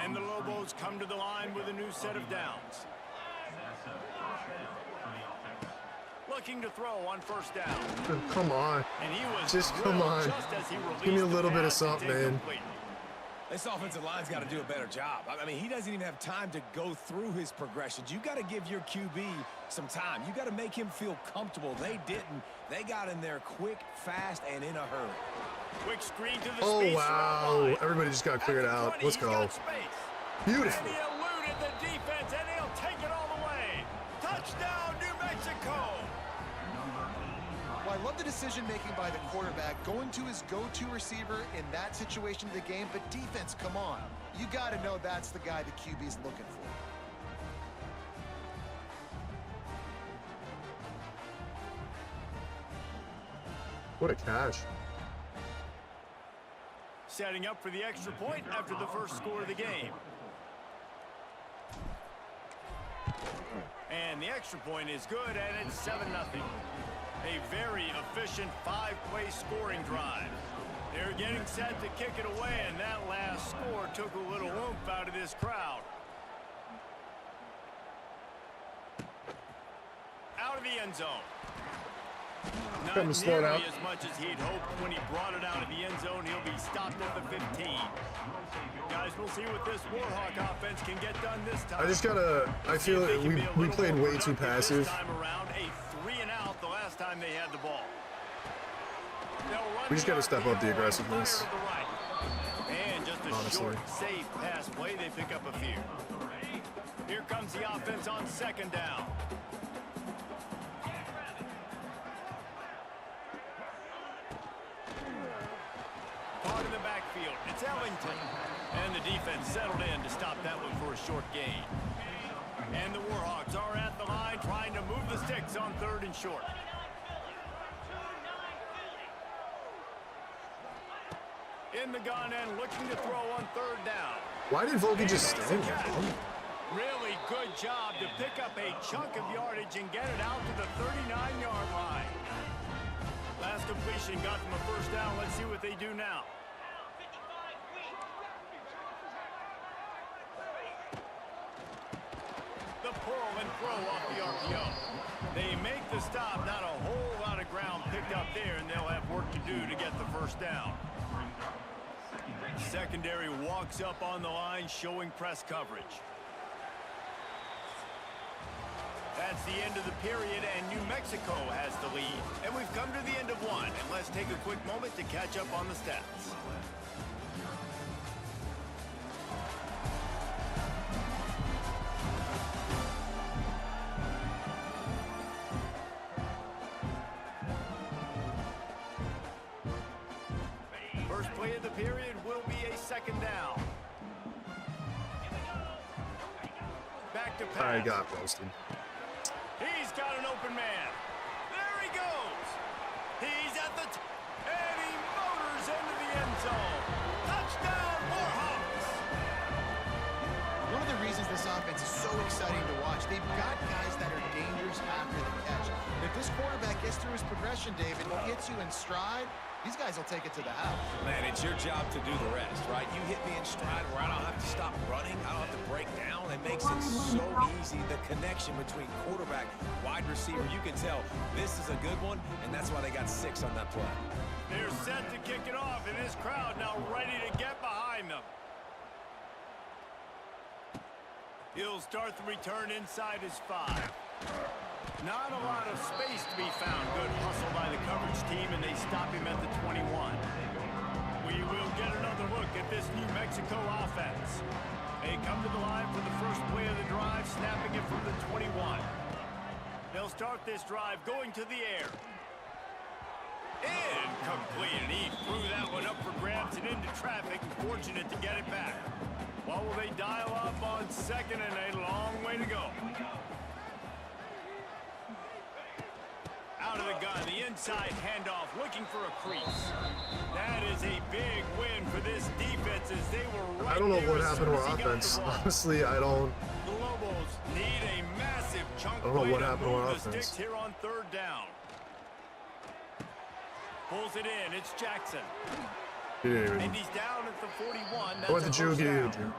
And the Lobos come to the line with a new set of downs. Looking to throw on 1st down. Come on. And he was Just come on. just as he Give me a released the little bit of pass to something, take man. complete. This offensive line's got to do a better job. I mean, he doesn't even have time to go through his progressions. You got to give your QB some time. You got to make him feel comfortable. They didn't. They got in there quick, fast, and in a hurry. Quick screen to the Oh, space wow. around line. Everybody just got cleared At the out. 20, Let's he's go. got space. Beautiful. And he eluded the defense, and he'll take it all the way. Touchdown, New Mexico. Well, I love the decision-making by the quarterback, going to his go-to receiver in that situation of the game, but defense, come on. You got to know that's the guy the QB's looking for. What a catch. Setting up for the extra point after the first score of the game. And the extra point is good, and it's 7-0. A very efficient 5-play scoring drive. They're getting set to kick it away, and that last score took a little oomph out of this crowd. Out of the end zone. Not nearly as much as he'd hoped when he brought it out of the end zone. He'll be stopped at the 15. Guys, we'll see what this Warhawk offense can get done this time. I just gotta, I feel like we played way too passive. This time around, a 3-and-out the last time they had the ball. We just gotta step up the aggressiveness. And just a Honestly. short, safe pass play, they pick up a few. Here comes the offense on 2nd down. Caught in the backfield. It's Ellington. And the defense settled in to stop that one for a short gain. And the Warhawks are at the line trying to move the sticks on 3rd and short. In the gun and looking to throw on 3rd down. Why did Volky just stand there? Really good job to pick up a chunk of yardage and get it out to the 39-yard line. Last completion got them a 1st down. Let's see what they do now. The pull and throw off the RPO. They make the stop. Not a whole lot of ground picked up there, and they'll have work to do to get the 1st down. Secondary walks up on the line, showing press coverage. That's the end of the period, and New Mexico has the lead. And we've come to the end of one, and let's take a quick moment to catch up on the stats. First play of the period will be a 2nd down. Back to pass. I got roasted. He's got an open man. There he goes. He's at the and he motors into the end zone. Touchdown, Warhawks. One of the reasons this offense is so exciting to watch, they've got guys that are dangerous after the catch. If this quarterback gets through his progression, David, he hits you in stride, these guys will take it to the house. Man, it's your job to do the rest, right? You hit me in stride where I don't have to stop running. I don't have to break down. It makes it so easy. The connection between quarterback, wide receiver, you can tell this is a good one, and that's why they got 6 on that play. They're set to kick it off, and this crowd now ready to get behind them. He'll start the return inside his 5. Not a lot of space to be found. Good hustle by the coverage team, and they stop him at the 21. We will get another look at this New Mexico offense. They come to the line for the first play of the drive, snapping it from the 21. They'll start this drive going to the air. Incomplete, and he threw that one up for grabs and into traffic, and fortunate to get it back. What will they dial up on 2nd and a long way to go? Out of the gun, the inside handoff, looking for a crease. That is a big win for this defense as they were right. I don't know there what as happened soon to as our he got offense. the ball. Honestly, I don't. The Lobos need a massive chunk I don't know play what to happened to our move the offense. sticks here on 3rd down. Pulls it in. It's Jackson. Dude. And he's down at the 41. I went That's to a first Drew. down.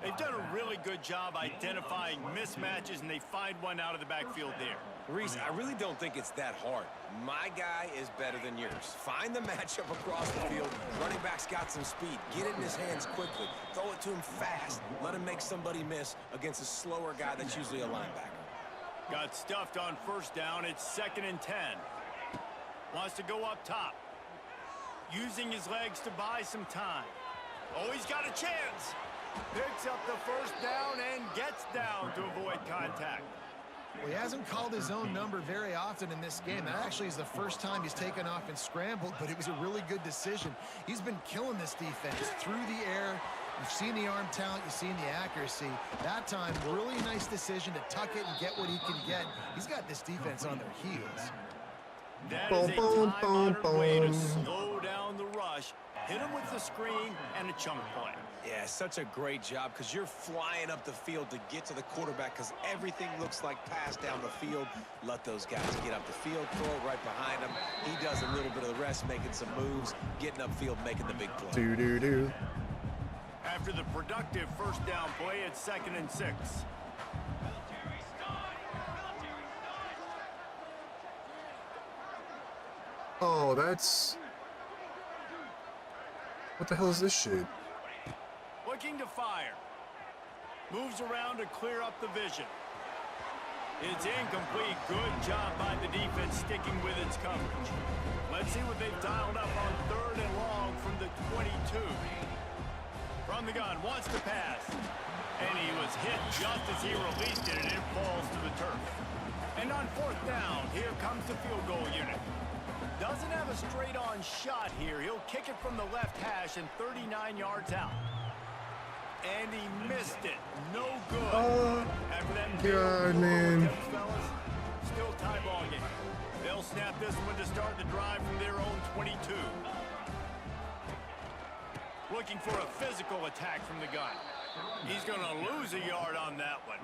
They've done a really good job identifying mismatches, and they find one out of the backfield there. Reese, I really don't think it's that hard. My guy is better than yours. Find the matchup across the field. Running back's got some speed. Get it in his hands quickly. Throw it to him fast. Let him make somebody miss against a slower guy that's usually a linebacker. Got stuffed on 1st down. It's 2nd and 10. Wants to go up top. Using his legs to buy some time. Oh, he's got a chance. Picks up the 1st down and gets down to avoid contact. Well, he hasn't called his own number very often in this game. That actually is the first time he's taken off and scrambled, but it was a really good decision. He's been killing this defense through the air. You've seen the arm talent, you've seen the accuracy. That time, really nice decision to tuck it and get what he can get. He's got this defense on their heels. That is a time-honored way to slow down the rush, hit him with the screen, and a chunk play. Yeah, such a great job because you're flying up the field to get to the quarterback because everything looks like pass down the field. Let those guys get up the field, throw it right behind him. He does a little bit of the rest, making some moves, getting upfield, making the big play. After the productive 1st down play, it's 2nd and 6. Oh, that's... What the hell is this shit? Looking to fire. Moves around to clear up the vision. It's incomplete. Good job by the defense sticking with its coverage. Let's see what they've dialed up on 3rd and long from the 22. From the gun, wants to pass. And he was hit just as he released it, and it falls to the turf. And on 4th down, here comes the field goal unit. Doesn't have a straight-on shot here. He'll kick it from the left hash and 39 yards out. And he missed it. No good. After that, God, man. Fellas, still tie ball game. They'll snap this one to start the drive from their own 22. Looking for a physical attack from the gun. He's going to lose a yard on that one.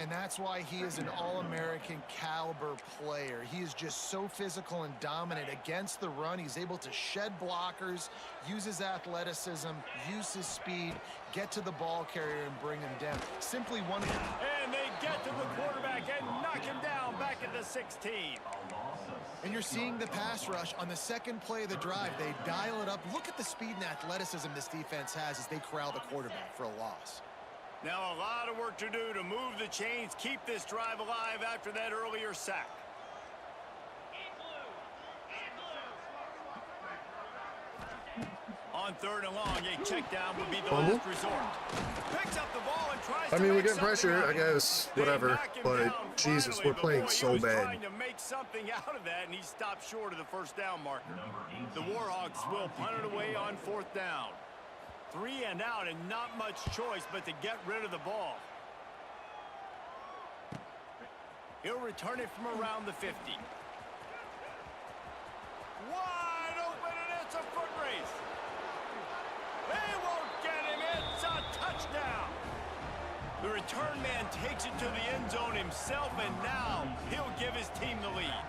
And that's why he is an All-American caliber player. He is just so physical and dominant against the run. He's able to shed blockers, use his athleticism, use his speed, get to the ball carrier and bring him down. Simply one of them. And they get to the quarterback and knock him down back at the 16. And you're seeing the pass rush on the 2nd play of the drive. They dial it up. Look at the speed and athleticism this defense has as they corral the quarterback for a loss. Now a lot of work to do to move the chains, keep this drive alive after that earlier sack. On 3rd and long, a check down would be the last resort. Picks up the ball and tries to we're make getting pressure, something I guess, whatever. But Jesus, we're playing so bad. Trying to make something out of that, and he stopped short of the 1st down marker. The Warhawks will punt it away on 4th down. 3 and out, and not much choice but to get rid of the ball. He'll return it from around the 50. Wide open, and it's a foot race. They won't get him. It's a touchdown. The return man takes it to the end zone himself, and now he'll give his team the lead.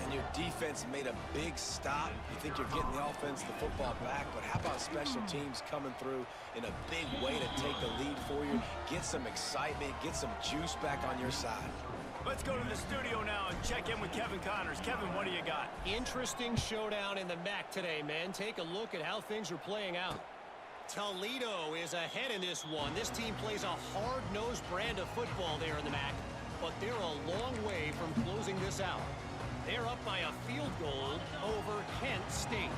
And your defense made a big stop. You think you're getting the offense, the football back, but how about special teams coming through in a big way to take the lead for you, get some excitement, get some juice back on your side. Let's go to the studio now and check in with Kevin Connors. Kevin, what do you got? Interesting showdown in the MAC today, man. Take a look at how things are playing out. Toledo is ahead in this one. This team plays a hard-nosed brand of football there in the MAC, but they're a long way from closing this out. They're up by a field goal over Kent State.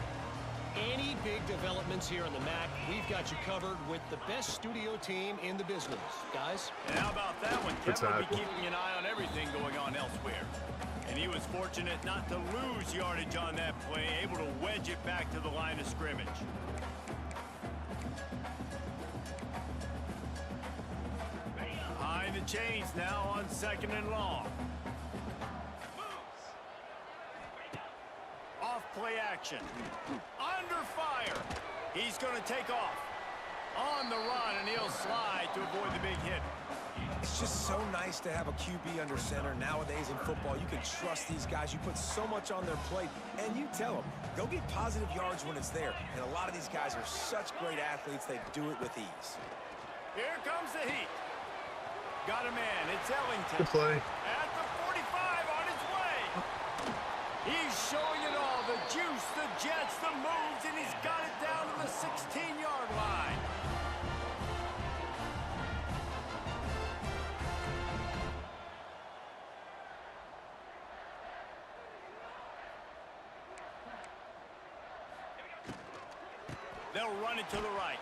Any big developments here in the MAC, we've got you covered with the best studio team in the business. Guys? And how about that one? Kevin will be keeping an eye on everything going on elsewhere. And he was fortunate not to lose yardage on that play, able to wedge it back to the line of scrimmage. Behind the chains now on 2nd and long. Off play action. Under fire. He's going to take off. On the run, and he'll slide to avoid the big hit. It's just so nice to have a QB under center. Nowadays in football, you can trust these guys. You put so much on their plate, and you tell them, go get positive yards when it's there. And a lot of these guys are such great athletes, they do it with ease. Here comes the heat. Got a man. It's Ellington. Good play. At the 45 on his way. He's showing it all. The juice, the jets, the moves, and he's got it down to the 16-yard line. They'll run it to the right.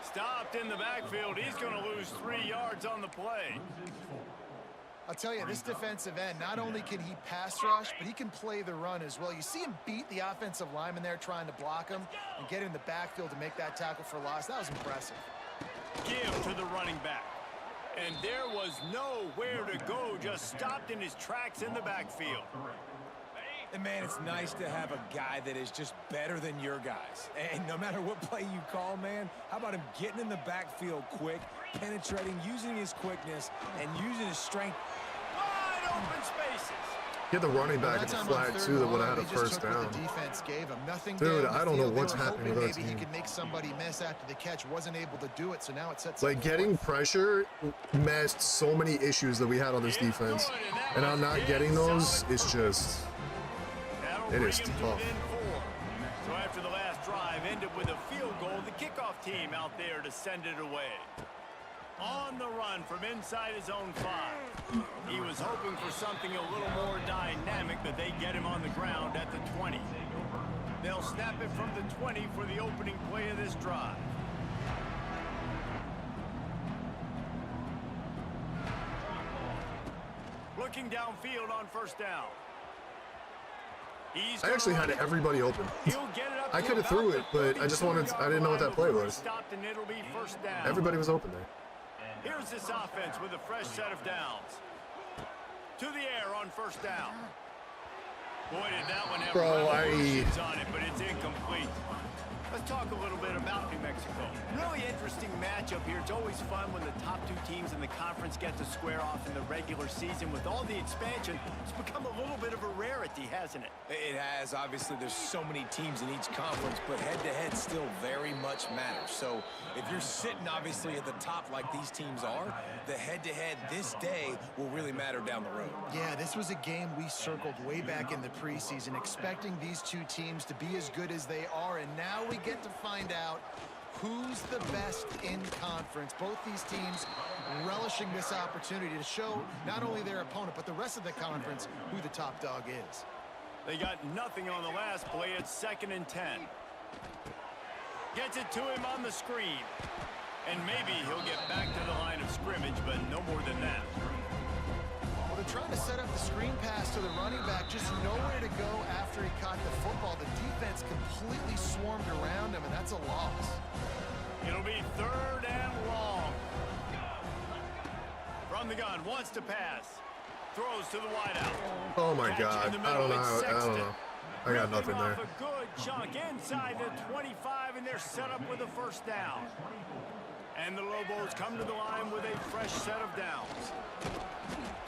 Stopped in the backfield. He's going to lose 3 yards on the play. I'll tell you, this defensive end, not only can he pass rush, but he can play the run as well. You see him beat the offensive lineman there trying to block him and get in the backfield to make that tackle for loss. That was impressive. Give to the running back. And there was nowhere to go, just stopped in his tracks in the backfield. And, man, it's nice to have a guy that is just better than your guys. And no matter what play you call, man, how about him getting in the backfield quick, penetrating, using his quickness, and using his strength. Wide open spaces. Get the running back at the flag, too, that would have had a first down. The defense gave him nothing. Dude, I don't know what's happening with that maybe team. he could make somebody miss after the catch. Wasn't able to do it, so now it sets Like, up getting pressure masked so many issues that we had on this defense. And I'm not getting those. It's just... It is tough. So after the last drive ended with a field goal, the kickoff team out there to send it away. On the run from inside his own 5. He was hoping for something a little more dynamic, but they get him on the ground at the 20. They'll snap it from the 20 for the opening play of this drive. Looking downfield on first down. I actually had everybody open. I could have threw it, but I didn't know what that play was. Everybody was open there. Here's this offense with a fresh set of downs. To the air on first down. Boy, did that one have on it, but it's incomplete. Let's talk a little bit about New Mexico. Really interesting matchup here. It's always fun when the top 2 teams in the conference get to square off in the regular season. With all the expansion, it's become a little bit of a rarity, hasn't it? It has. Obviously, there's so many teams in each conference, but head-to-head still very much matters. So if you're sitting, obviously, at the top like these teams are, the head-to-head this day will really matter down the road. Yeah, this was a game we circled way back in the preseason, expecting these 2 teams to be as good as they are, and now we get to find out who's the best in conference. Both these teams relishing this opportunity to show not only their opponent, but the rest of the conference who the top dog is. They got nothing on the last play. It's 2nd and 10. Gets it to him on the screen. And maybe he'll get back to the line of scrimmage, but no more than that. Well, they're trying to set up the screen pass to the running back, just nowhere to go after he caught the football. The defense completely swarmed around him, and that's a loss. It'll be 3rd and long. From the gun, wants to pass. Throws to the wideout. Oh my God. I don't know. I got nothing there. A good chunk inside the 25, and they're set up with a first down. And the Lobos come to the line with a a fresh set of downs.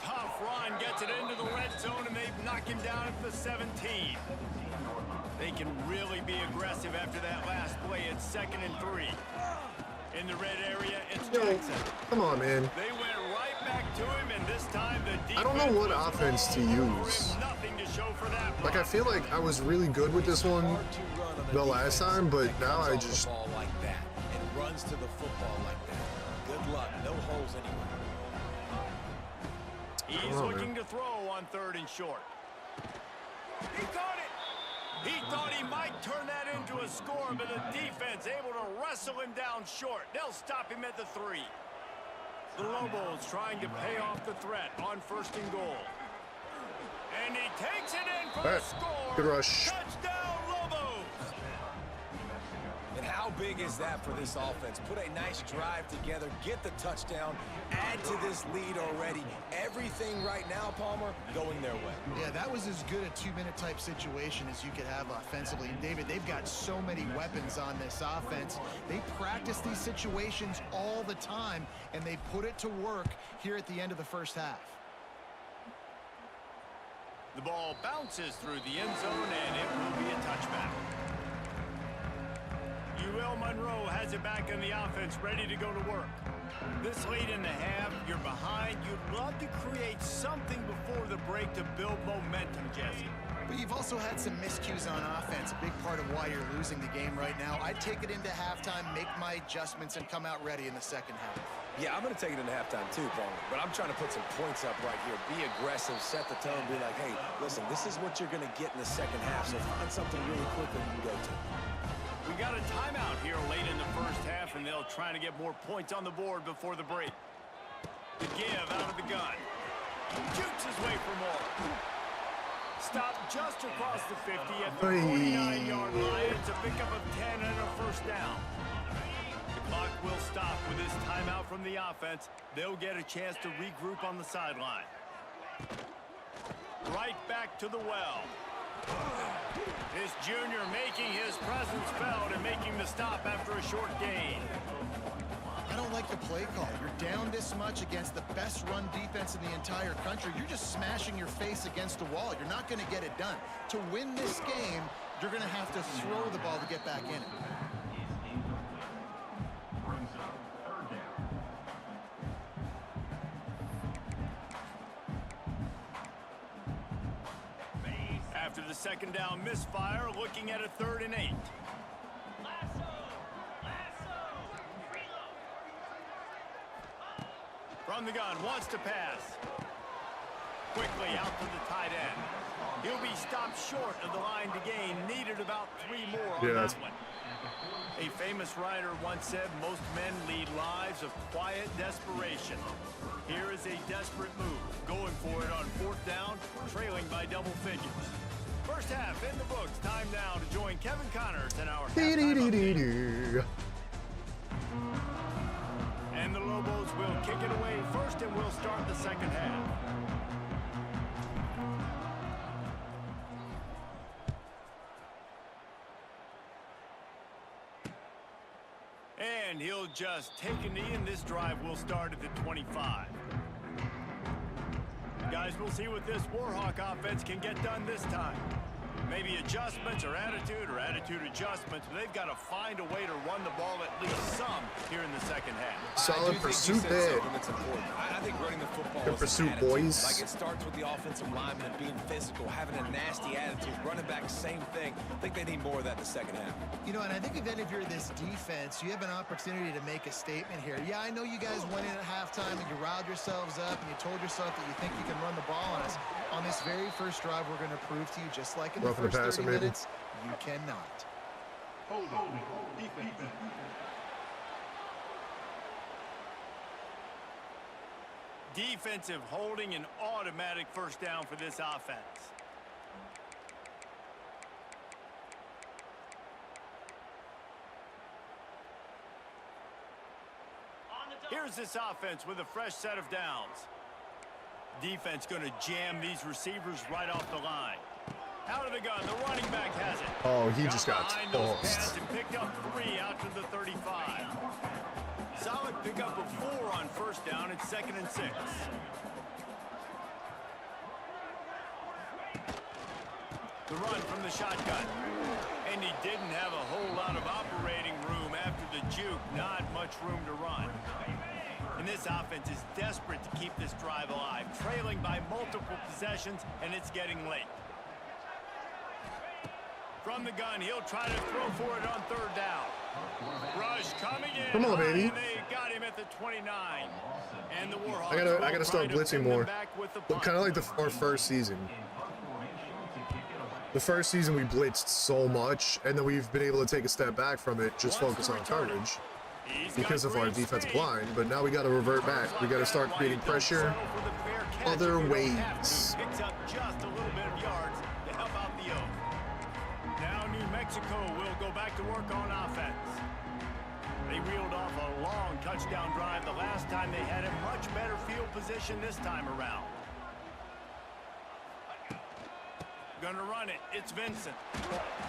Tough run gets it into the red zone, and they knock him down at the 17. They can really be aggressive after that last play. It's 2nd and 3. In the red area, it's Jackson. Come on, man. They went right back to him, and this time the defense I don't know what offense to use. nothing to show for that. Like, I feel like I was really good with this one the last time, but now I just... like that and runs to the football like that. Good luck. No holes anywhere. He's looking to throw on 3rd and short. He caught it. He thought he might turn that into a score, but the defense able to wrestle him down short. They'll stop him at the 3. The Lobos trying to pay off the threat on 1st and goal. And he takes it in for a score. Good rush. Touchdown, Lobos. And how big is that for this offense? Put a nice drive together, get the touchdown, add to this lead already. Everything right now, Palmer, going their way. Yeah, that was as good a 2-minute type situation as you could have offensively. And David, they've got so many weapons on this offense. They practice these situations all the time, and they put it to work here at the end of the first half. The ball bounces through the end zone, and it will be a touchback. UL Monroe has it back in the offense, ready to go to work. This late in the half, you're behind. You'd love to create something before the break to build momentum, Jesse. But you've also had some miscues on offense, a big part of why you're losing the game right now. I'd take it into halftime, make my adjustments, and come out ready in the second half. Yeah, I'm going to take it into halftime too, Palmer. But I'm trying to put some points up right here. Be aggressive, set the tone, be like, hey, listen, this is what you're going to get in the second half, so find something really quick that you can go to. We got a timeout here late in the first half, and they'll try to get more points on the board before the break. The give out of the gun. Shoots his way for more. Stop just across the 50 at the 49-yard line. It's a pickup of 10 and a first down. The clock will stop with this timeout from the offense. They'll get a chance to regroup on the sideline. Right back to the well. This junior making his presence felt and making the stop after a short gain. I don't like the play call. You're down this much against the best run defense in the entire country. You're just smashing your face against the wall. You're not going to get it done. To win this game, you're going to have to throw the ball to get back in it. After the second down misfire, looking at a 3rd and 8. From the gun, wants to pass. Quickly out to the tight end. He'll be stopped short of the line to gain. Needed about 3 more on that one. A famous writer once said, most men lead lives of quiet desperation. Here is a desperate move. Going for it on 4th down, trailing by double figures. First half in the books. Time now to join Kevin Connors in our halftime. And the Lobos will kick it away first, and we'll start the second half. And he'll just take a knee, and this drive will start at the 25. Guys, we'll see what this Warhawk offense can get done this time. Maybe adjustments or attitude adjustments. They've got to find a way to run the ball at least some here in the second half. Solid pursuit there. I think running the football Good pursuit, boys. Like it starts with the offensive lineman being physical, having a nasty attitude. Running back, same thing. I think they need more of that in the second half. You know, and I think if you're this defense, you have an opportunity to make a statement here. Yeah, I know you guys went in at halftime and you riled yourselves up and you told yourself that you think you can run the ball on us. On this very first drive, we're going to prove to you, just like in the first 30 minutes, you cannot. Defensive holding, an automatic first down for this offense. Here's this offense with a fresh set of downs. Defense going to jam these receivers right off the line. Out of the gun, the running back has it. Oh, he just got behind those pads tossed. and picked up 3 out to the 35. Solid pickup of 4 on first down. It's 2nd and 6. The run from the shotgun. And he didn't have a whole lot of operating room after the juke. Not much room to run. And this offense is desperate to keep this drive alive. Trailing by multiple possessions, and it's getting late. From the gun, he'll try to throw for it on 3rd down. Rush coming in. Come on, baby. And they got him at the 29. And the Warhawks I gotta start blitzing more. Kind of like our first season. The first season we blitzed so much, and then we've been able to take a step back from it, just focus on coverage because of our defensive line. But now we got to revert back. We got to start creating pressure other ways. Picks up just a little bit of yards to help out the Oak. Now New Mexico will go back to work on offense. They reeled off a long touchdown drive the last time. They had a much better field position this time around. Gonna run it. It's Vincent.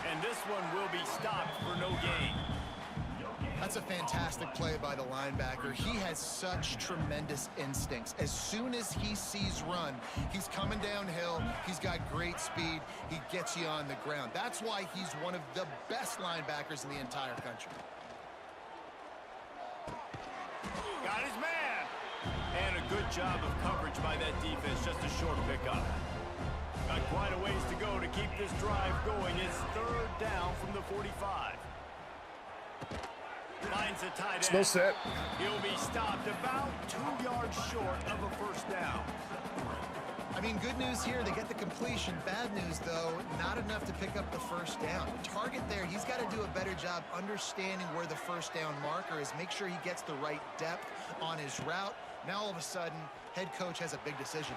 And this one will be stopped for no gain. That's a fantastic play by the linebacker. He has such tremendous instincts. As soon as he sees run, he's coming downhill. He's got great speed. He gets you on the ground. That's why he's one of the best linebackers in the entire country. Got his man. And a good job of coverage by that defense. Just a short pickup. Got quite a ways to go to keep this drive going. It's 3rd down from the 45. Finds a tight end. Snow set. He'll be stopped about 2 yards short of a 1st down. I mean, good news here, they get the completion. Bad news, though, not enough to pick up the 1st down. The target there, he's got to do a better job understanding where the 1st down marker is. Make sure he gets the right depth on his route. Now, all of a sudden, head coach has a big decision.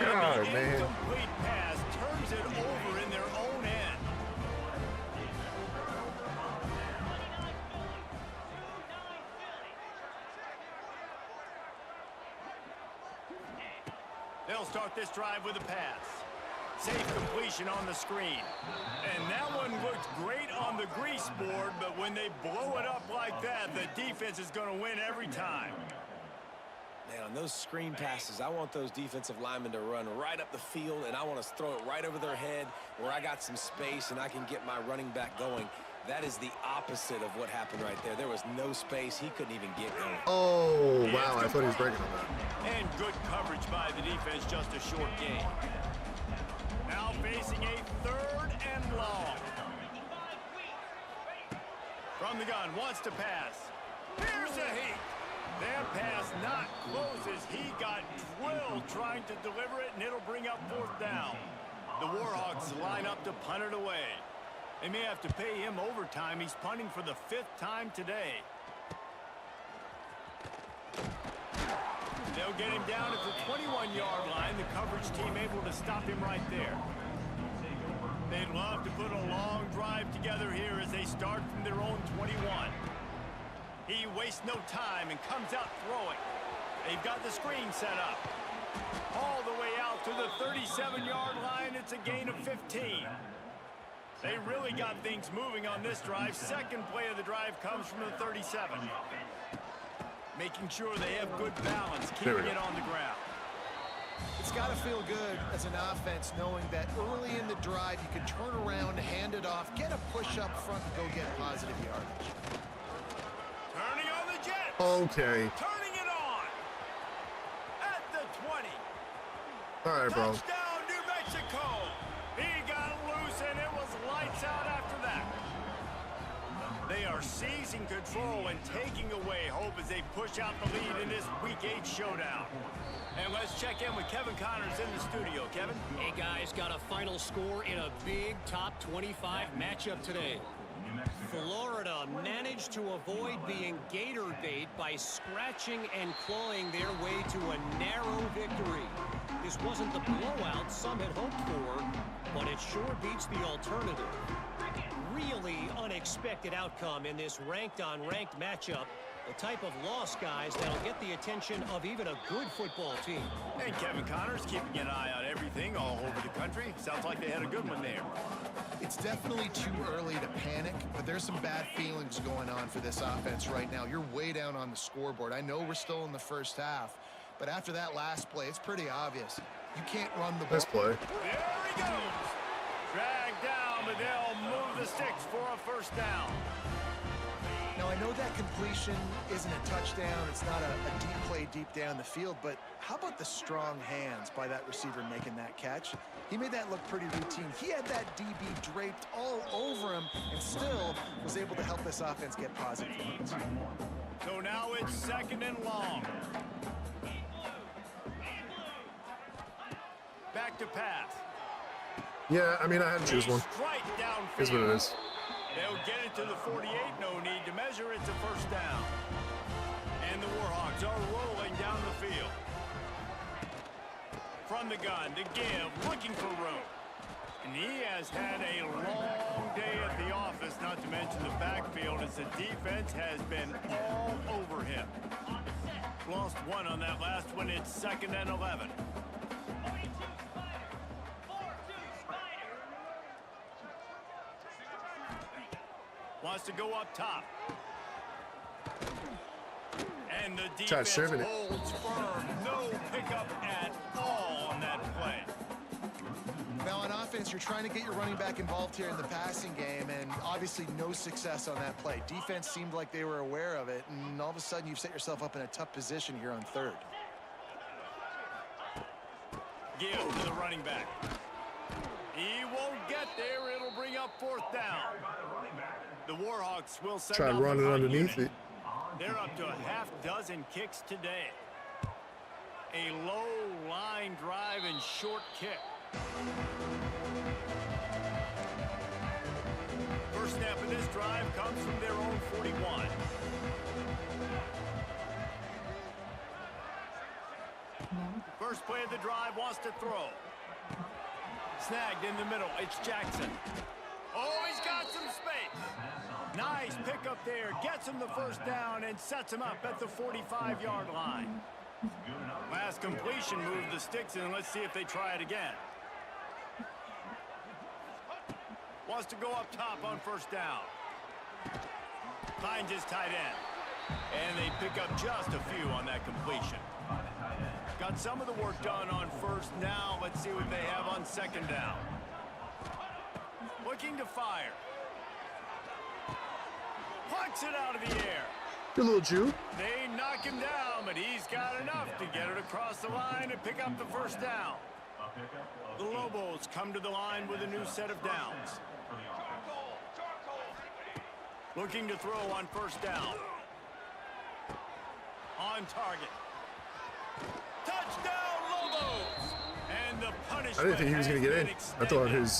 God, the man. incomplete pass turns it over in their own end. They'll start this drive with a pass. Safe completion on the screen. And that one looked great on the grease board, but when they blow it up like that, the defense is going to win every time. Man, on those screen passes, I want those defensive linemen to run right up the field, and I want to throw it right over their head where I got some space and I can get my running back going. That is the opposite of what happened right there. There was no space. He couldn't even get going. Oh, wow. I thought he was breaking on that. And good coverage by the defense, just a short gain. Now facing a 3rd and long. From the gun, wants to pass. Here's a heat. That pass not close as he got drilled trying to deliver it, and it'll bring up 4th down. The Warhawks line up to punt it away. They may have to pay him overtime. He's punting for the 5th time today. They'll get him down at the 21-yard line. The coverage team able to stop him right there. They'd love to put a long drive together here as they start from their own 21. He wastes no time and comes out throwing. They've got the screen set up. All the way out to the 37-yard line. It's a gain of 15. They really got things moving on this drive. 2nd play of the drive comes from the 37. Making sure they have good balance, keeping it on the ground. It's got to feel good as an offense knowing that early in the drive you can turn around, hand it off, get a push up front, and go get positive yardage. Turning on the jet. Okay. Turning it on. At the 20. All right, bro. Touchdown, New Mexico. He got loose, and it was lights out after that. They are seizing control and taking away hope as they push out the lead in this Week 8 showdown. And let's check in with Kevin Connors in the studio. Kevin? Hey, guys, got a final score in a big top 25 matchup today. Florida managed to avoid being gator bait by scratching and clawing their way to a narrow victory. This wasn't the blowout some had hoped for, but it sure beats the alternative. Really unexpected outcome in this ranked-on-ranked matchup. The type of loss, guys, that'll get the attention of even a good football team. And Kevin Connor's keeping an eye on everything all over the country. Sounds like they had a good one there. It's definitely too early to panic, but there's some bad feelings going on for this offense right now. You're way down on the scoreboard. I know we're still in the first half, but after that last play, it's pretty obvious. You can't run the ball. Nice play. There he goes. Dragged down, but they'll move the sticks for a first down. Now, I know that completion isn't a touchdown. It's not a deep play deep down the field, but how about the strong hands by that receiver making that catch? He made that look pretty routine. He had that DB draped all over him and still was able to help this offense get positive points. So now it's 2nd and long. Back to pass. Yeah, I mean, I had to choose one. Strike downfield. Here's what it is. They'll get it to the 48. No need to measure. It's a first down. And the Warhawks are rolling down the field. From the gun to give, looking for room. And he has had a long day at the office, not to mention the backfield, as the defense has been all over him. Lost one on that last one. It's 2nd and 11. Wants to go up top. And the defense holds firm. No pickup at all on that play. Now, on offense, you're trying to get your running back involved here in the passing game, and obviously no success on that play. Defense seemed like they were aware of it, and all of a sudden you've set yourself up in a tough position here on 3rd. Give to the running back. He won't get there. It'll bring up 4th down. The Warhawks will send try and run it underneath it. They're up to a half dozen kicks today. A low line drive and short kick. First snap of this drive comes from their own 41. First play of the drive, wants to throw. Snagged in the middle. It's Jackson. Oh, he's got some space. Nice pickup there. Gets him the first down and sets him up at the 45-yard line. Last completion moved the sticks in. Let's see if they try it again. Wants to go up top on first down. Finds his tight end. And they pick up just a few on that completion. Got some of the work done on first. Now let's see what they have on 2nd down. Looking to fire. Punts it out of the air. Good little Jew. They knock him down, but he's got enough to get it across the line and pick up the first down. The Lobos come to the line with a new set of downs. Looking to throw on first down. On target. Touchdown, Lobos! And the punishment. I didn't think he was going to get in. I thought his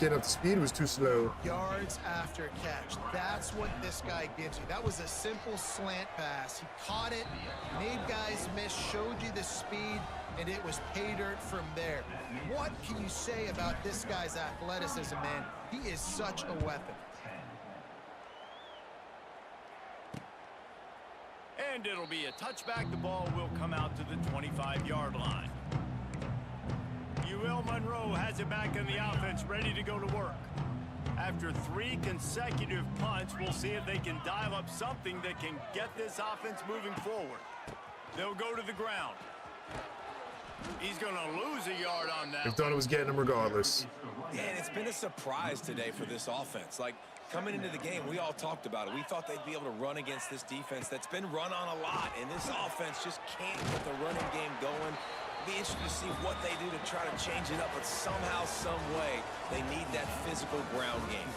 getting up to speed was too slow. Yards after catch. That's what this guy gives you. That was a simple slant pass. He caught it, made guys miss, showed you the speed, and it was pay dirt from there. What can you say about this guy's athleticism, man? He is such a weapon. And it'll be a touchback. The ball will come out to the 25-yard line. UL Monroe has it back in the offense, ready to go to work. After 3 consecutive punts, we'll see if they can dial up something that can get this offense moving forward. They'll go to the ground. He's going to lose a yard on that. They thought it was getting him regardless. Yeah, and it's been a surprise today for this offense. Like, coming into the game, we all talked about it. We thought they'd be able to run against this defense that's been run on a lot, and this offense just can't get the running game going. Be interested to see what they do to try to change it up, but somehow, some way, they need that physical ground game.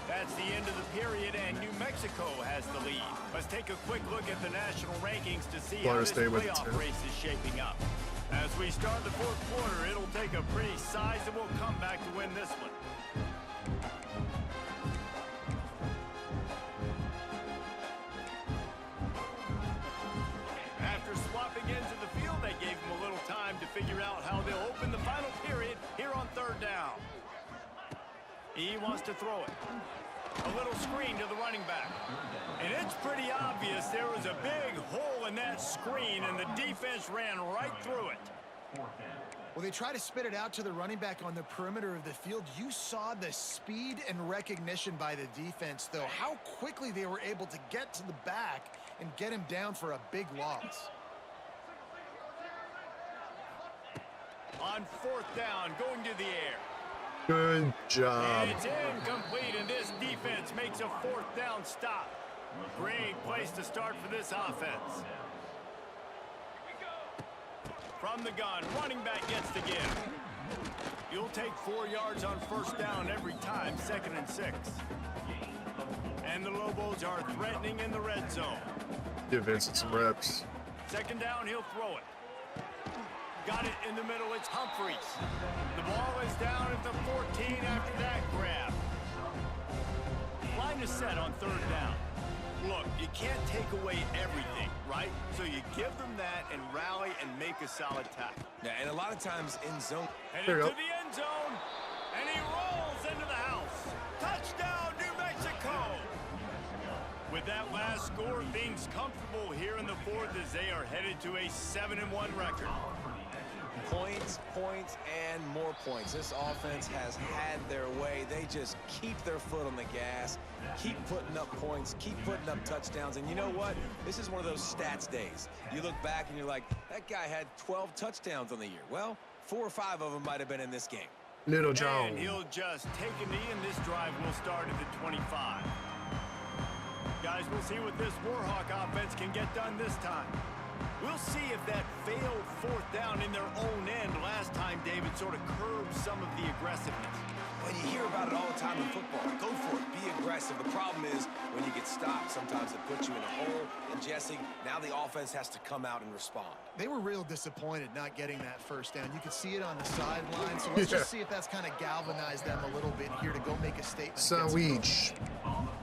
That's the end of the period, and New Mexico has the lead. Let's take a quick look at the national rankings to see how this playoff race is shaping up. As we start the 4th quarter, it'll take a pretty sizable comeback to win this one. After swapping into the field, they gave him a little time to figure out how they'll open the final period here on 3rd down. He wants to throw it. A little screen to the running back. And it's pretty obvious there was a big hole in that screen, and the defense ran right through it. Well, they try to spit it out to the running back on the perimeter of the field. You saw the speed and recognition by the defense, though. How quickly they were able to get to the back and get him down for a big loss. On 4th down, going to the air. Good job. It's incomplete, and this defense makes a 4th down stop. Great place to start for this offense. From the gun, running back gets the give. You'll take 4 yards on 1st down every time, 2nd and 6. And the Lobos are threatening in the red zone. Give Vincent some reps. 2nd down, he'll throw it. Got it in the middle, it's Humphries. The ball is down at the 14 after that grab. Line is set on 3rd down. Look, you can't take away everything, right? So you give them that and rally and make a solid tackle. Yeah, and a lot of times in zone. Headed to the end zone, and he rolls into the house. Touchdown, New Mexico! With that last score, things comfortable here in the 4th as they are headed to a 7-1 record. Points, points, and more points. This offense has had their way. They just keep their foot on the gas, keep putting up points, keep putting up touchdowns. And you know what? This is one of those stats days. You look back and you're like, that guy had 12 touchdowns on the year. Well, 4 or 5 of them might have been in this game. Little John. And he'll just take a knee, and this drive will start at the 25. Guys, we'll see what this Warhawk offense can get done this time. We'll see if that failed 4th down in their own end last time, David, sort of curbed some of the aggressiveness. When you hear about it all the time in football, go for it, be aggressive. The problem is when you get stopped, sometimes it puts you in a hole. And Jesse, now the offense has to come out and respond. They were real disappointed not getting that 1st down. You could see it on the sideline. So let's just see if that's kind of galvanized them a little bit here to go make a statement. Sandwich.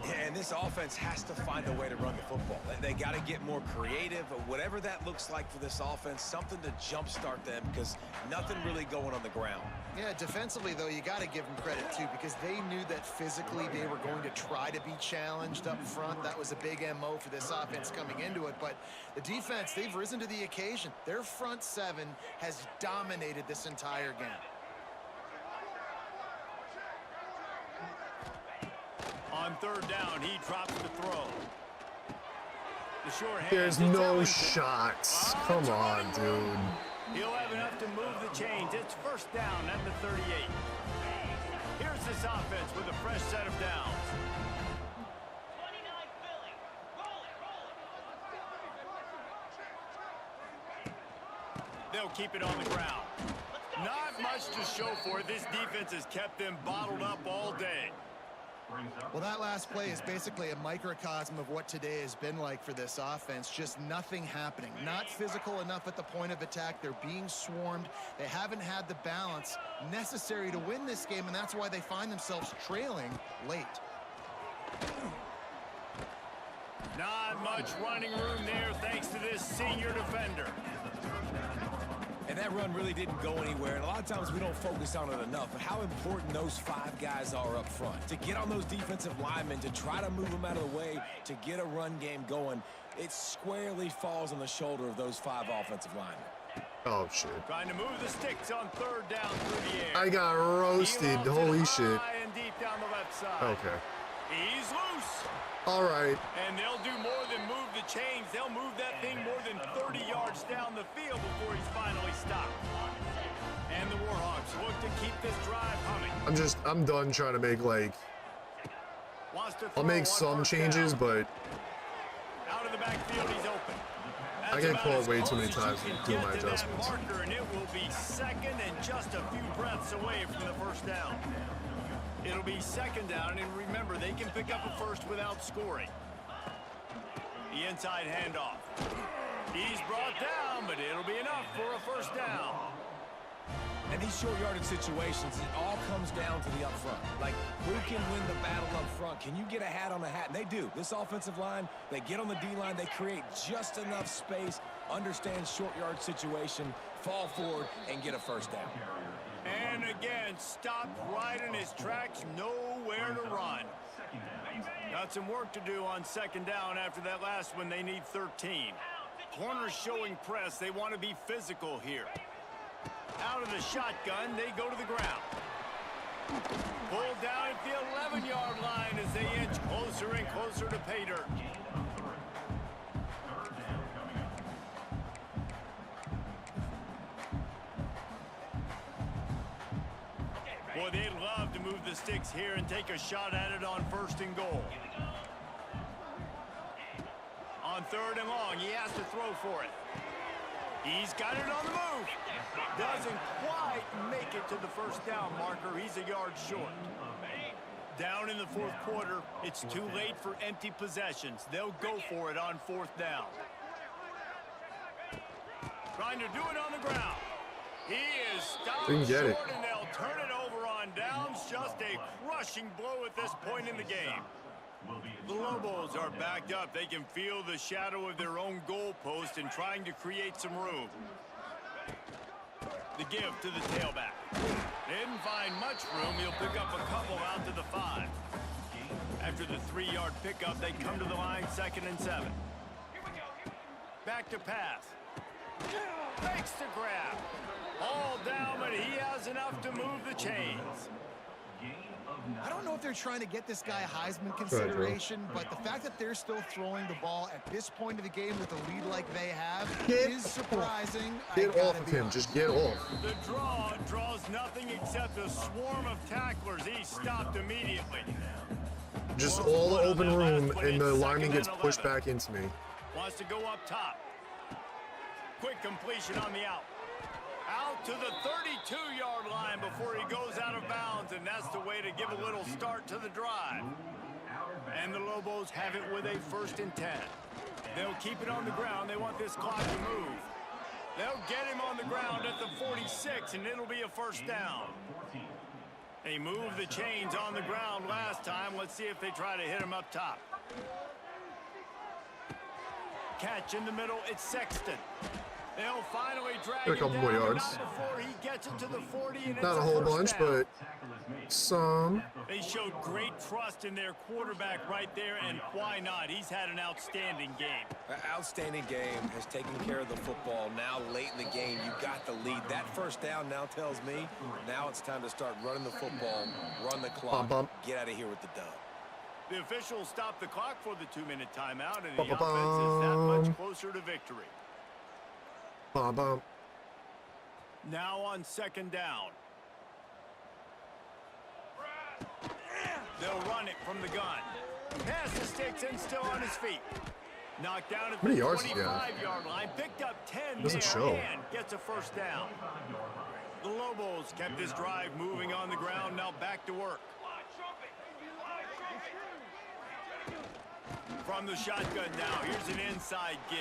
Yeah, and this offense has to find a way to run the football. They got to get more creative, whatever that looks like for this offense, something to jumpstart them because nothing really going on the ground. Yeah, defensively, though, you got to give them credit, too, because they knew that physically they were going to try to be challenged up front. That was a big MO for this offense coming into it. But the defense, they've risen to the occasion. Their front 7 has dominated this entire game. On 3rd down, he drops the throw. The short hand. There's no shots. Come on, dude. He'll have enough to move the chains. It's 1st down at the 38. Here's this offense with a fresh set of downs. 29 Philly. Roll it. They'll keep it on the ground. Not much to show for it. This defense has kept them bottled up all day. Well, that last play is basically a microcosm of what today has been like for this offense. Just nothing happening. Not physical enough at the point of attack. They're being swarmed. They haven't had the balance necessary to win this game, and that's why they find themselves trailing late. Not much running room there thanks to this senior defender. And that run really didn't go anywhere. And a lot of times we don't focus on it enough. But how important those 5 guys are up front. To get on those defensive linemen, to try to move them out of the way, to get a run game going, it squarely falls on the shoulder of those 5 offensive linemen. Oh, shit. Trying to move the sticks on 3rd down through the air. I got roasted. Holy shit. High and deep down the left side. Okay. He's loose. All right. And they'll do more than move the chains. They'll move that thing more than 30 yards down the field before he's finally stopped. And the Warhawks look to keep this drive humming. I'm done trying to make, like, I'll make some changes, but out of the backfield, he's open. I get called way too many times to do my adjustments. Marker, and it will be 2nd and just a few breaths away from the 1st down. It'll be 2nd down, and remember, they can pick up a 1st without scoring. The inside handoff. He's brought down, but it'll be enough for a 1st down. And these short yardage situations, it all comes down to the up front. Like, who can win the battle up front? Can you get a hat on a hat? And they do. This offensive line, they get on the D-line, they create just enough space, understand short yard situation, fall forward, and get a 1st down. And again, stopped right in his tracks, nowhere to run. Got some work to do on second down after that last one. They need 13. Corners showing press. They want to be physical here. Out of the shotgun, they go to the ground. Pulled down at the 11-yard line as they inch closer and closer to pay dirt. Boy, they'd love to move the sticks here and take a shot at it on 1st and goal. On 3rd and long, he has to throw for it. He's got it on the move. Doesn't quite make it to the 1st down marker. He's a yard short. Down in the 4th quarter, it's too late for empty possessions. They'll go for it on 4th down. Trying to do it on the ground. He is stopped short, and they'll turn it over on downs. Just a crushing blow at this point in the game. The Lobos are backed up. They can feel the shadow of their own goalpost and trying to create some room. The give to the tailback. Didn't find much room. He'll pick up a couple out to the 5. After the 3-yard pickup, they come to the line 2nd and 7. Back to pass. Makes the grab. All down, but he has enough to move the chains. I don't know if they're trying to get this guy Heisman consideration, but the fact that they're still throwing the ball at this point of the game with a lead like they have is surprising. Get off of him. Just get off. The draw draws nothing except a swarm of tacklers. He's stopped immediately. Just all the open room, and the lineman gets pushed back into me. Wants to go up top. Quick completion on the out. Out to the 32-yard line before he goes out of bounds, and that's the way to give a little start to the drive. And the Lobos have it with a 1st and 10. They'll keep it on the ground. They want this clock to move. They'll get him on the ground at the 46, and it'll be a 1st down. They moved the chains on the ground last time. Let's see if they try to hit him up top. Catch in the middle. It's Sexton. They'll finally drag a couple him more down, yards. not before he gets it to the 40, and Not it's a whole 1st bunch, down. but some. They showed great trust in their quarterback right there, and why not? He's had an outstanding game. An outstanding game, has taken care of the football. Now late in the game, you got the lead. That 1st down now tells me now it's time to start running the football, run the clock, get out of here with the dub. The officials stopped the clock for the 2-minute timeout, and the offense is that much closer to victory. Now on 2nd down. They'll run it from the gun. Pass the sticks and still on his feet. Knocked down at the 25-yard line. Picked up 10 Doesn't there show. and gets a 1st down. The Lobos kept this drive moving on the ground. Now back to work. From the shotgun now, here's an inside give.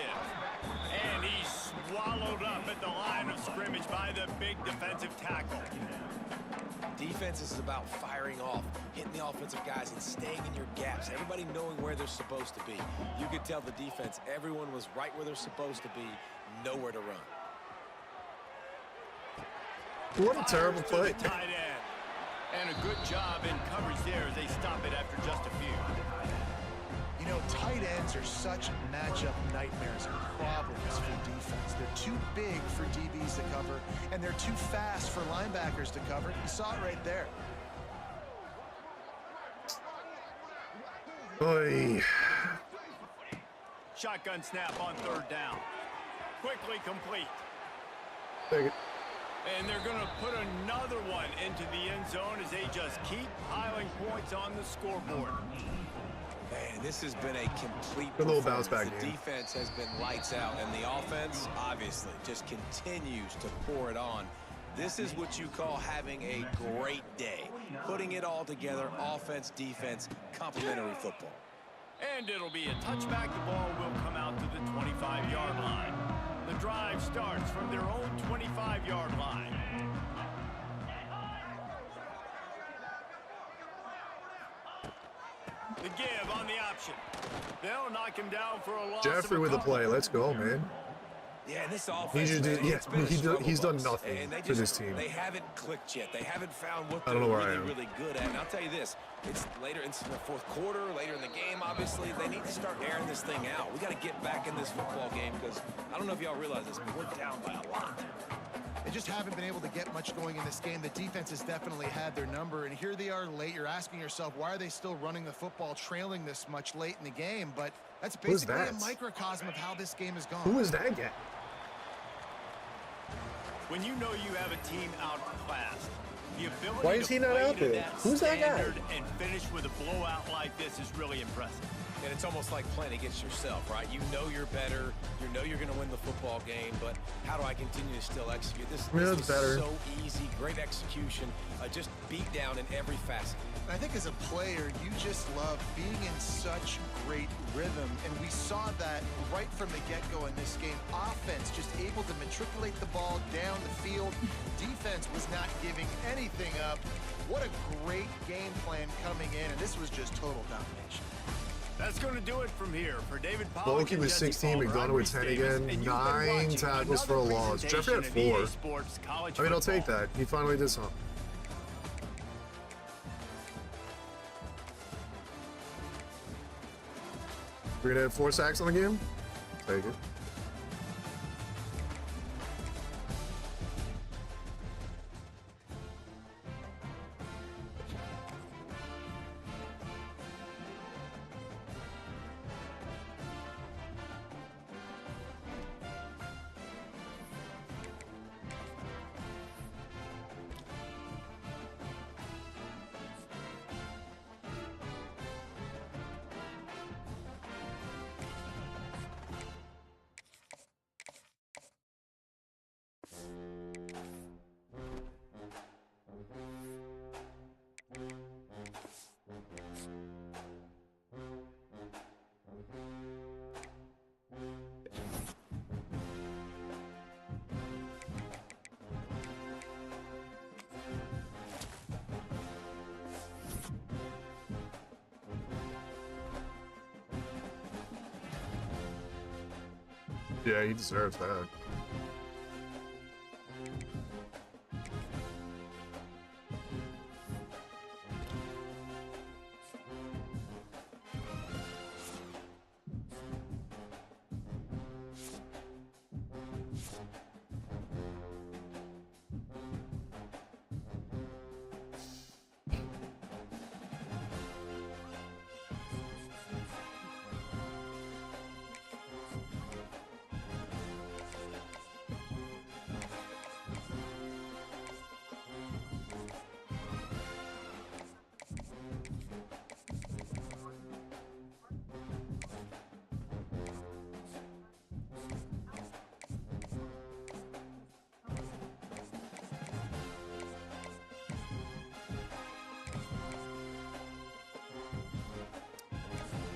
And he's swallowed up at the line of scrimmage by the big defensive tackle. Defense is about firing off, hitting the offensive guys and staying in your gaps. Everybody knowing where they're supposed to be. You could tell the defense, everyone was right where they're supposed to be, nowhere to run. What a terrible play. Tight end. And a good job in coverage there as they stop it after just a few. You know, tight ends are such matchup nightmares and problems for defense. They're too big for DBs to cover, and they're too fast for linebackers to cover. You saw it right there. Oy. Shotgun snap on 3rd down. Quickly complete. Take it. And they're going to put another one into the end zone as they just keep piling points on the scoreboard. Man, this has been a complete A little bounce back The game. defense has been lights out, and the offense, obviously, just continues to pour it on. This is what you call having a great day. Putting it all together, offense, defense, complementary football. And it'll be a touchback. The ball will come out to the 25-yard line. The drive starts from their own 25-yard line. The give on the option. They'll knock him down for a loss. Jeffrey of a with the couple. play. Let's go, man. Yeah, and this offense, He just man, did, yeah, it's been a struggle he's done bus. nothing And for this team. They haven't clicked yet. They haven't found what I they're don't know where I really, am. really good at. And I'll tell you this, it's in the fourth quarter, later in the game, obviously. They need to start airing this thing out. We got to get back in this football game because I don't know if y'all realize this, but we're down by a lot. They just haven't been able to get much going in this game. The defense has definitely had their number, and here they are late. You're asking yourself, why are they still running the football, trailing this much late in the game? But that's basically a microcosm of how this game has gone. Who is that guy? When you know you have a team outclassed, the ability Why is he not out there? Who's that guy? And finish with a blowout like this is really impressive. And it's almost like playing against yourself, right? You know you're better. You know you're going to win the football game, but how do I continue to still execute? This is better. So easy, great execution, just beat down in every facet. I think as a player, you just love being in such great rhythm, and we saw that right from the get-go in this game. Offense just able to matriculate the ball down the field. Defense was not giving anything up. What a great game plan coming in, and this was just total domination. That's going to do it from here for David Pollock. Loki with 16, McDonough with 10 again. 9 tackles for a loss. Jeffrey had 4. I mean, I'll take that. He finally did something. We're going to have 4 sacks on the game? Take it. Yeah, he deserves that.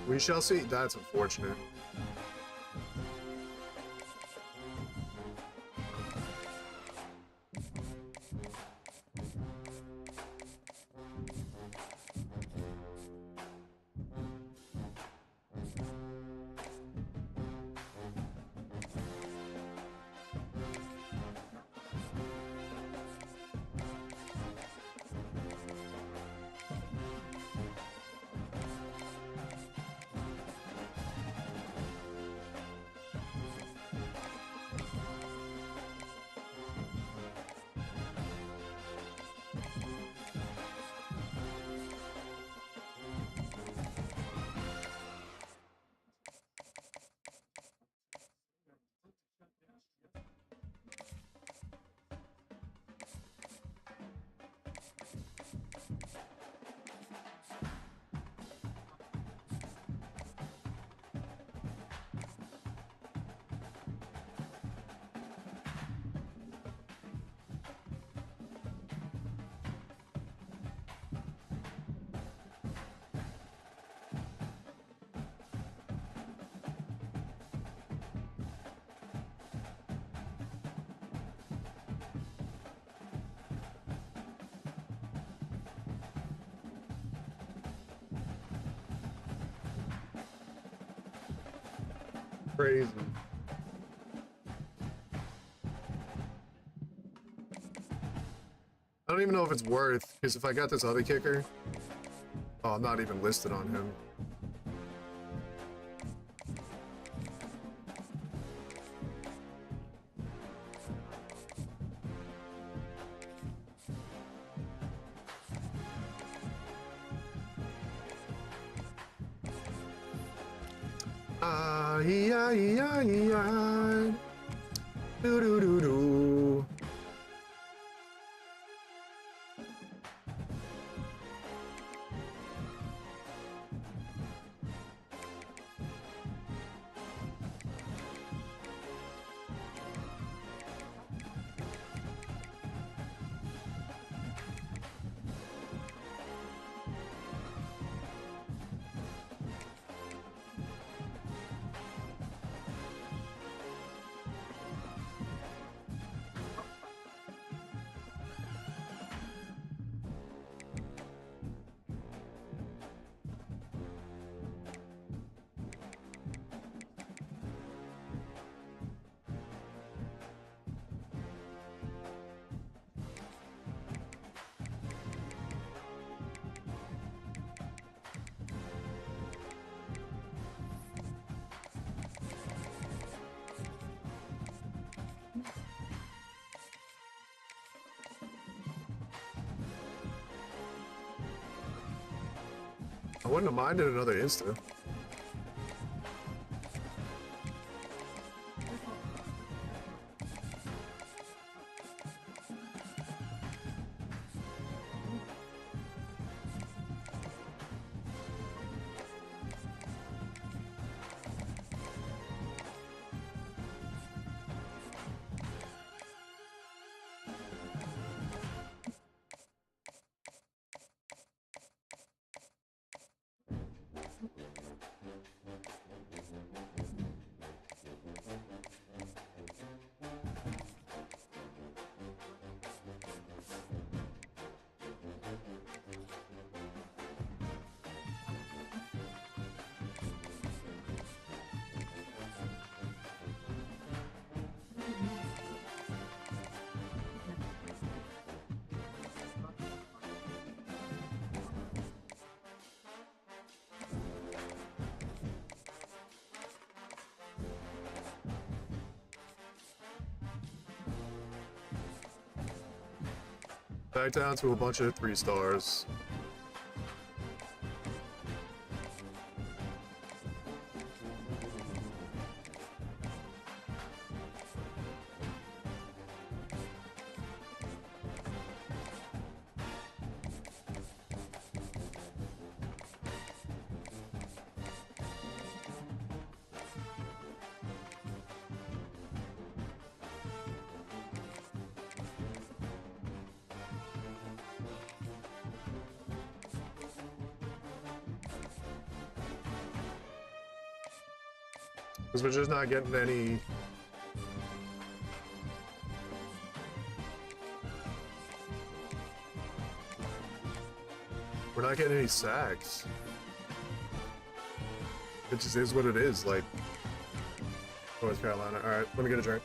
We shall see. That's unfortunate. Crazy. I don't even know if it's worth, because if I got this other kicker, oh, I'm not even listed on him. Do do do do. I wouldn't have minded another Insta. Back down to a bunch of 3 stars. Because we're just not getting any... We're not getting any sacks. It just is what it is, like... North Carolina. Alright, let me get a drink.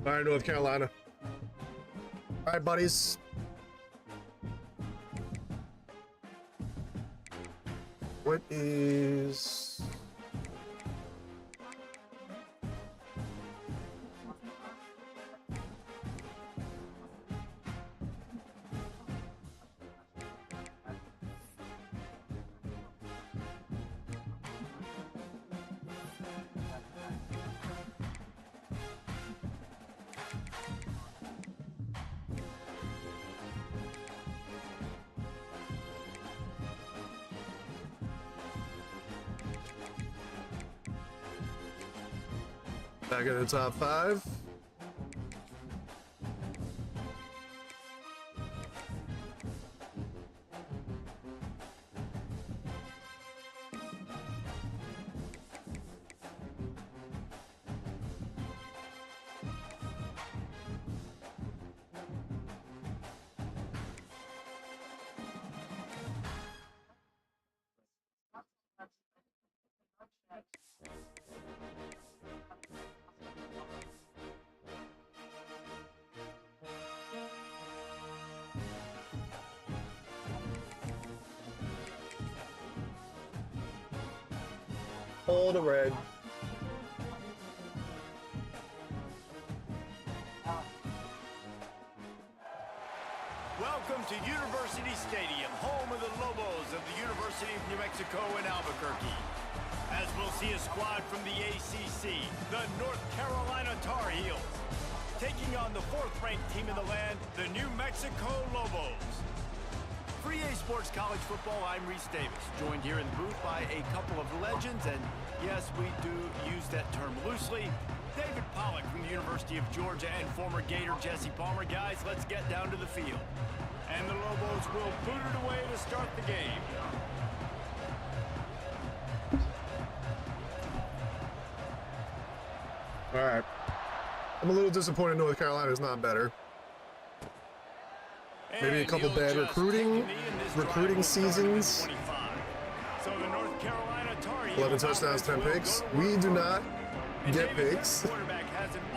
All right, North Carolina. All right, buddies. What is... Back in the top 5. All the red. Welcome to University Stadium, home of the Lobos of the University of New Mexico in Albuquerque. As we'll see a squad from the ACC, the North Carolina Tar Heels, taking on the 4th-ranked team in the land, the New Mexico Lobos. For EA Sports College Football, I'm Reese Davis, joined here in the booth by a couple of legends, and yes, we do use that term loosely. David Pollock from the University of Georgia and former Gator Jesse Palmer. Guys, let's get down to the field. And the Lobos will boot it away to start the game. All right. I'm a little disappointed North Carolina's not better. Maybe a couple bad recruiting seasons. So the North Carolina Tar Heels 11 touchdowns, 10 picks. We do not get picks.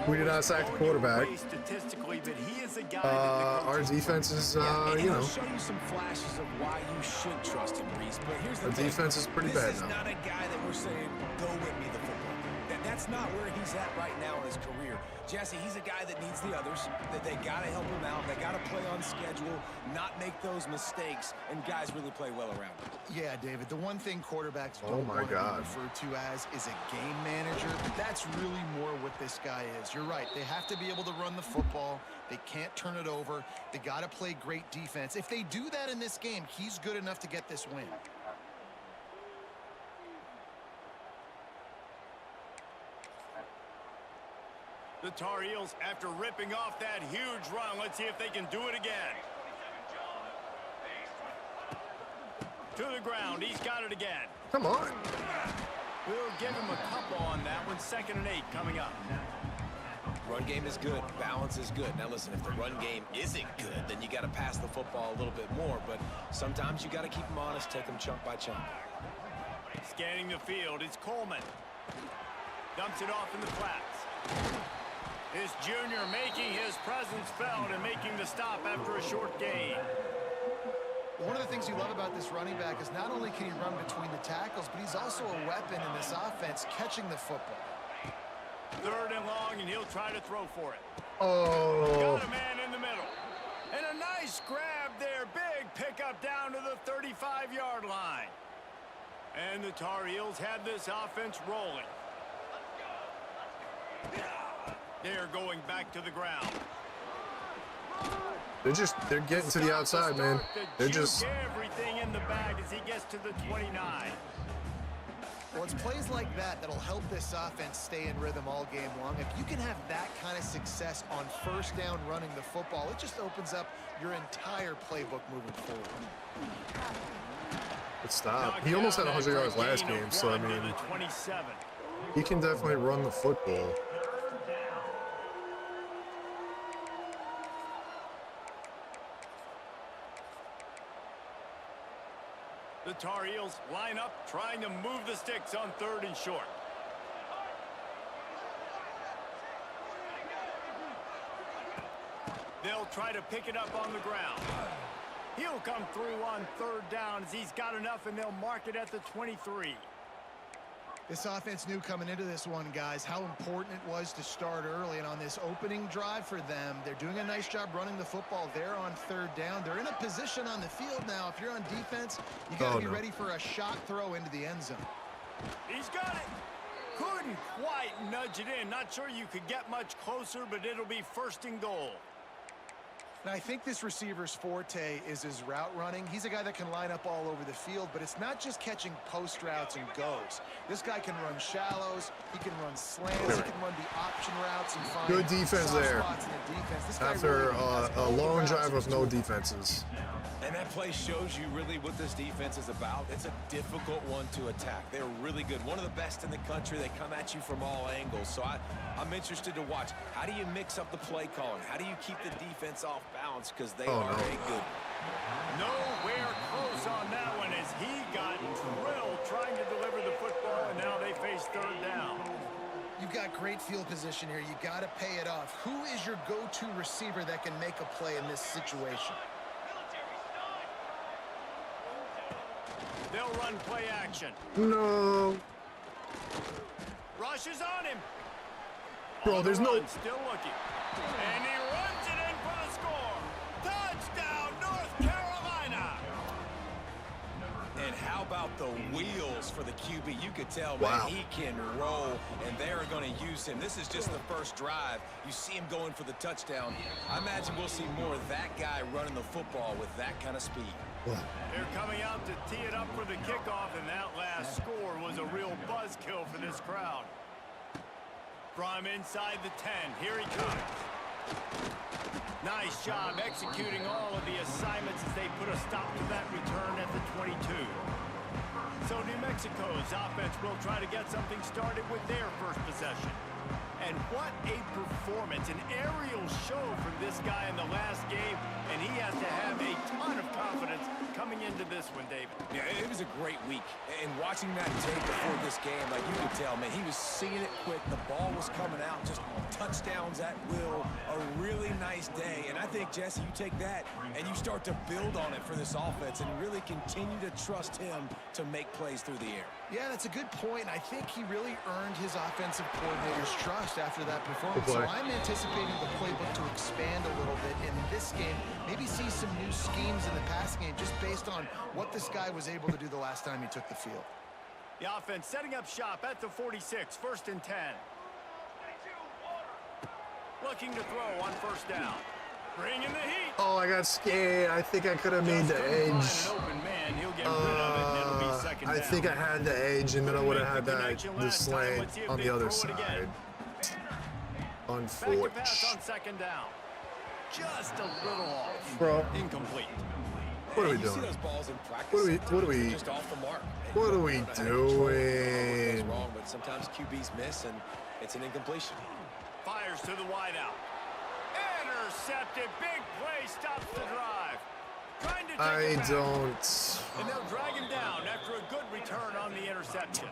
We do not sack the quarterback. Our defense is, you know. I'll show you some flashes of why you should trust him, Reese. But here's the thing. Defense is pretty bad now. This is not a guy that we're saying, go win me the football. That's not where he's at right now in his career. Jesse, he's a guy that needs the others, that they got to help him out. They got to play on schedule, not make those mistakes, and guys really play well around him. Yeah, David, the one thing quarterbacks don't want to be referred to as is a game manager. That's really more what this guy is. You're right. They have to be able to run the football. They can't turn it over. They got to play great defense. If they do that in this game, he's good enough to get this win. The Tar Heels, after ripping off that huge run, let's see if they can do it again. To the ground, he's got it again. Come on. We'll give him a couple on that one. 2nd and 8 coming up. Run game is good. Balance is good. Now listen, if the run game isn't good, then you got to pass the football a little bit more. But sometimes you got to keep them honest, take them chunk by chunk. Scanning the field, it's Coleman. Dumps it off in the flats. His junior making his presence felt and making the stop after a short gain. One of the things you love about this running back is not only can he run between the tackles, but he's also a weapon in this offense, catching the football. 3rd and long, and he'll try to throw for it. Oh. Got a man in the middle. And a nice grab there. Big pickup down to the 35-yard line. And the Tar Heels had this offense rolling. They're going back to the ground. They're getting to the outside, man. They're just everything in the bag as he gets to the 29. Well, it's plays like that that'll help this offense stay in rhythm all game long. If you can have that kind of success on 1st down running the football, it just opens up your entire playbook moving forward. Good stop. He almost had 100 yards last game, so I mean, he can definitely run the football. The Tar Heels line up, trying to move the sticks on 3rd and short. They'll try to pick it up on the ground. He'll come through on 3rd down as he's got enough, and they'll mark it at the 23. This offense knew coming into this one, guys, how important it was to start early. And on this opening drive for them, they're doing a nice job running the football. They're on 3rd down. They're in a position on the field now. If you're on defense, you got to be ready for a shot throw into the end zone. He's got it. Couldn't quite nudge it in. Not sure you could get much closer, but it'll be 1st and goal. Now, I think this receiver's forte is his route running. He's a guy that can line up all over the field, but it's not just catching post routes and goes. This guy can run shallows, he can run slants, he can run the option routes and find good defense there. spots in the defense. This guy After really a long drive with no defenses. And that play shows you really what this defense is about. It's a difficult one to attack. They're really good. One of the best in the country. They come at you from all angles. So I'm interested to watch. How do you mix up the play calling? How do you keep the defense off balance? Because they are a good. Nowhere close on that one as he got drilled trying to deliver the football, and now they face 3rd down. You've got great field position here. You got to pay it off. Who is your go-to receiver that can make a play in this situation? They'll run play action. No. Rushes on him. Bro, there's no... Still looking. And he runs it in for the score. Touchdown, North Carolina. And how about the wheels for the QB? You could tell, man, wow, he can roll, and they're going to use him. This is just the 1st drive. You see him going for the touchdown. I imagine we'll see more of that guy running the football with that kind of speed. They're coming out to tee it up for the kickoff, and that last score was a real buzzkill for this crowd. From inside the 10, here he comes. Nice job executing all of the assignments as they put a stop to that return at the 22. So New Mexico's offense will try to get something started with their 1st possession. And what a performance, an aerial show from this guy in the last game, and he has to have a ton of confidence coming into this one, David. Yeah, it was a great week. And watching that tape before this game, like you could tell, man, he was seeing it quick. The ball was coming out, just touchdowns at will. A really nice day. And I think, Jesse, you take that and you start to build on it for this offense and really continue to trust him to make plays through the air. Yeah, that's a good point. I think he really earned his offensive coordinator's trust after that performance. So I'm anticipating the playbook to expand a little bit in this game. Maybe see some new schemes in the passing game just based on what this guy was able to do the last time he took the field. The offense setting up shop at the 46, 1st and 10. Looking to throw on 1st down. Bringing the heat. Oh, I got scared. I think I could have made the edge. I think I had the edge, and then I would have had the slant on the other side. Unfortunate. On 2nd down. Just a little off. Bro. Incomplete. What are we You doing? see those balls in practice, What are we just off the mark. What are we It's doing? wrong, but sometimes QBs miss, and it's an incompletion. Fires to the wideout. Intercepted. Big play. Stops the drive. Trying to take it back. don't. And they'll drag him down after a good return on the interception.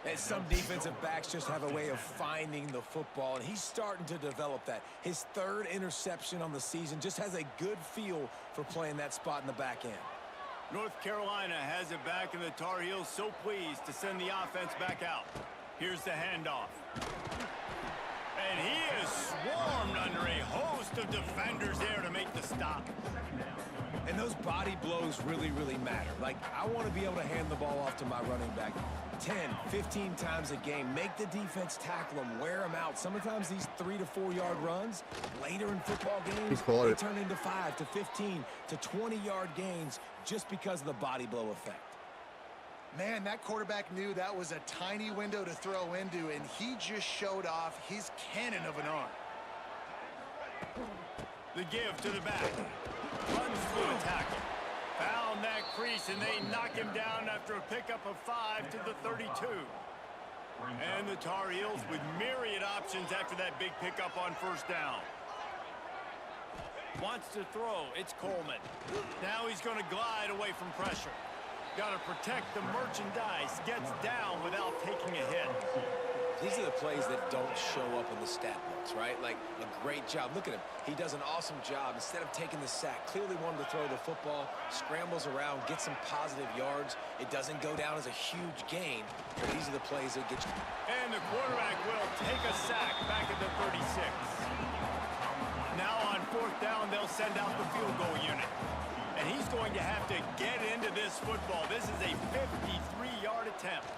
And some defensive backs just have a way of finding the football, and he's starting to develop that. His 3rd interception on the season, just has a good feel for playing that spot in the back end. North Carolina has it back, and the Tar Heels so pleased to send the offense back out. Here's the handoff. And he is swarmed under a host of defenders there to make the stop. And those body blows really, really matter. Like, I want to be able to hand the ball off to my running back 10, 15 times a game. Make the defense tackle them, wear them out. Sometimes these 3 to 4 yard runs later in football games, they turn into 5 to 15 to 20 yard gains just because of the body blow effect. Man, that quarterback knew that was a tiny window to throw into, and he just showed off his cannon of an arm. The give to the back. Runs through a tackle. Found that crease, and they knock him down after a pickup of 5 to the 32. And the Tar Heels with myriad options after that big pickup on 1st down. Wants to throw. It's Coleman. Now he's going to glide away from pressure. Got to protect the merchandise. Gets down without taking a hit. These are the plays that don't show up in the stat books, right? Like a great job. Look at him. He does an awesome job. Instead of taking the sack, clearly wanted to throw the football, scrambles around, gets some positive yards. It doesn't go down as a huge gain, but these are the plays that get you. And the quarterback will take a sack back at the 36. Now on 4th down, they'll send out the field goal unit. And he's going to have to get into this football. This is a 53-yard attempt.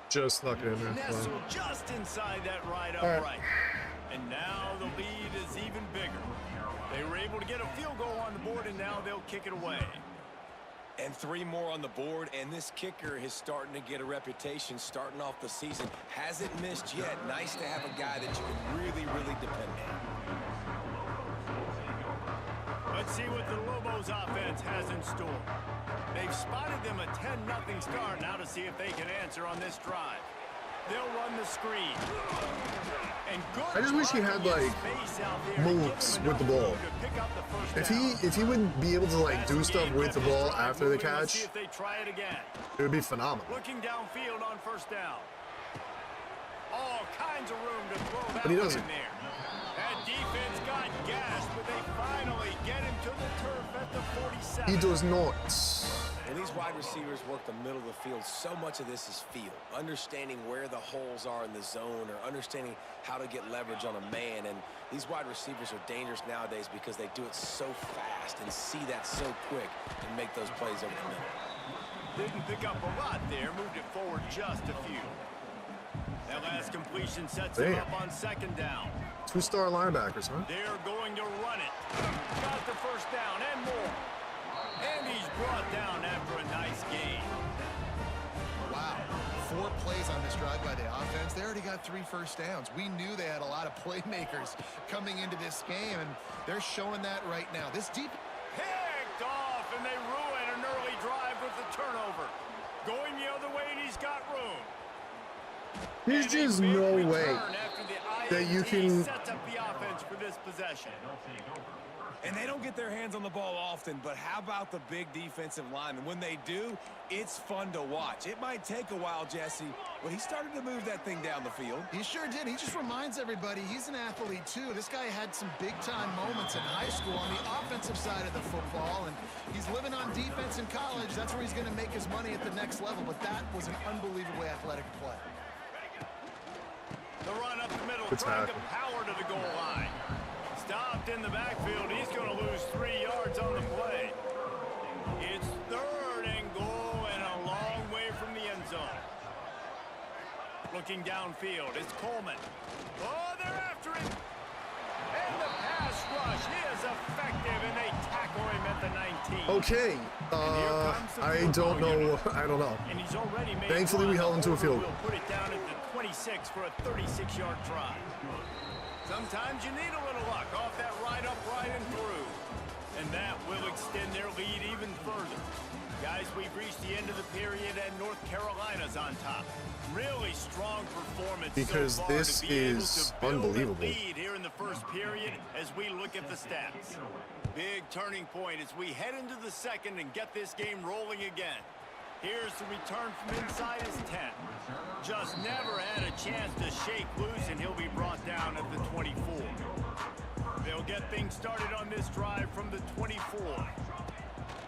Just stuck it in there. Nestled just inside that right upright. And now the lead is even bigger. They were able to get a field goal on the board, and now they'll kick it away. And 3 more on the board, and this kicker is starting to get a reputation starting off the season. Hasn't missed yet. Nice to have a guy that you can really, really depend on. Let's see what the Lobos offense has in store. They've spotted them a 10-0 start. Now to see if they can answer on this drive. They'll run the screen. And good I just wish he had like moves with the ball. If he would be able to like do stuff with the ball after the catch, if they try it again. it would be phenomenal. Looking downfield on 1st down. All kinds of room to throw that But he one doesn't. in there. That defense got gashed, but they finally get him to the turf at the 47. He does not. When these wide receivers work the middle of the field, so much of this is feel. Understanding where the holes are in the zone or understanding how to get leverage on a man. And these wide receivers are dangerous nowadays because they do it so fast and see that so quick and make those plays over the middle. Didn't pick up a lot there, moved it forward just a few. That last completion sets him up on 2nd down. 2-star linebackers, huh? They're going to run it. Got the 1st down and more. And he's brought down after a nice gain. Wow. 4 plays on this drive by the offense. They already got 3 first downs. We knew they had a lot of playmakers coming into this game, and they're showing that right now. This deep Picked off, and they ruin an early drive with the turnover. Going the other way, and he's got room. There's just no way that you can. Sets up the offense for this possession. And they don't get their hands on the ball often, but how about the big defensive line? And when they do, it's fun to watch. It might take a while, Jesse, but he started to move that thing down the field. He sure did. He just reminds everybody he's an athlete, too. This guy had some big-time moments in high school on the offensive side of the football, and he's living on defense in college. That's where he's going to make his money at the next level, but that was an unbelievably athletic play. The run up the middle, Good trying to tackle. power to the goal line. Stopped in the backfield. He's going to lose 3 yards on the play. It's 3rd and goal and a long way from the end zone. Looking downfield, it's Coleman. Oh, they're after him. And the pass rush is effective, and they tackle him at the 19. Okay. I don't know. I don't know. And he's already made Thankfully, we held him to a field goal. We'll put it down at the 26 for a 36-yard drive. Sometimes you need a little luck off that right upright and through. And that will extend their lead even further. Guys, we've reached the end of the period, and North Carolina's on top. Really strong performance Because so far this to be able is to build unbelievable. a lead here in the first period as we look at the stats. Big turning point as we head into the second and get this game rolling again. Here's the return from inside his 10. Just never had a chance to shake loose, and he'll be brought down at the 24. They'll get things started on this drive from the 24.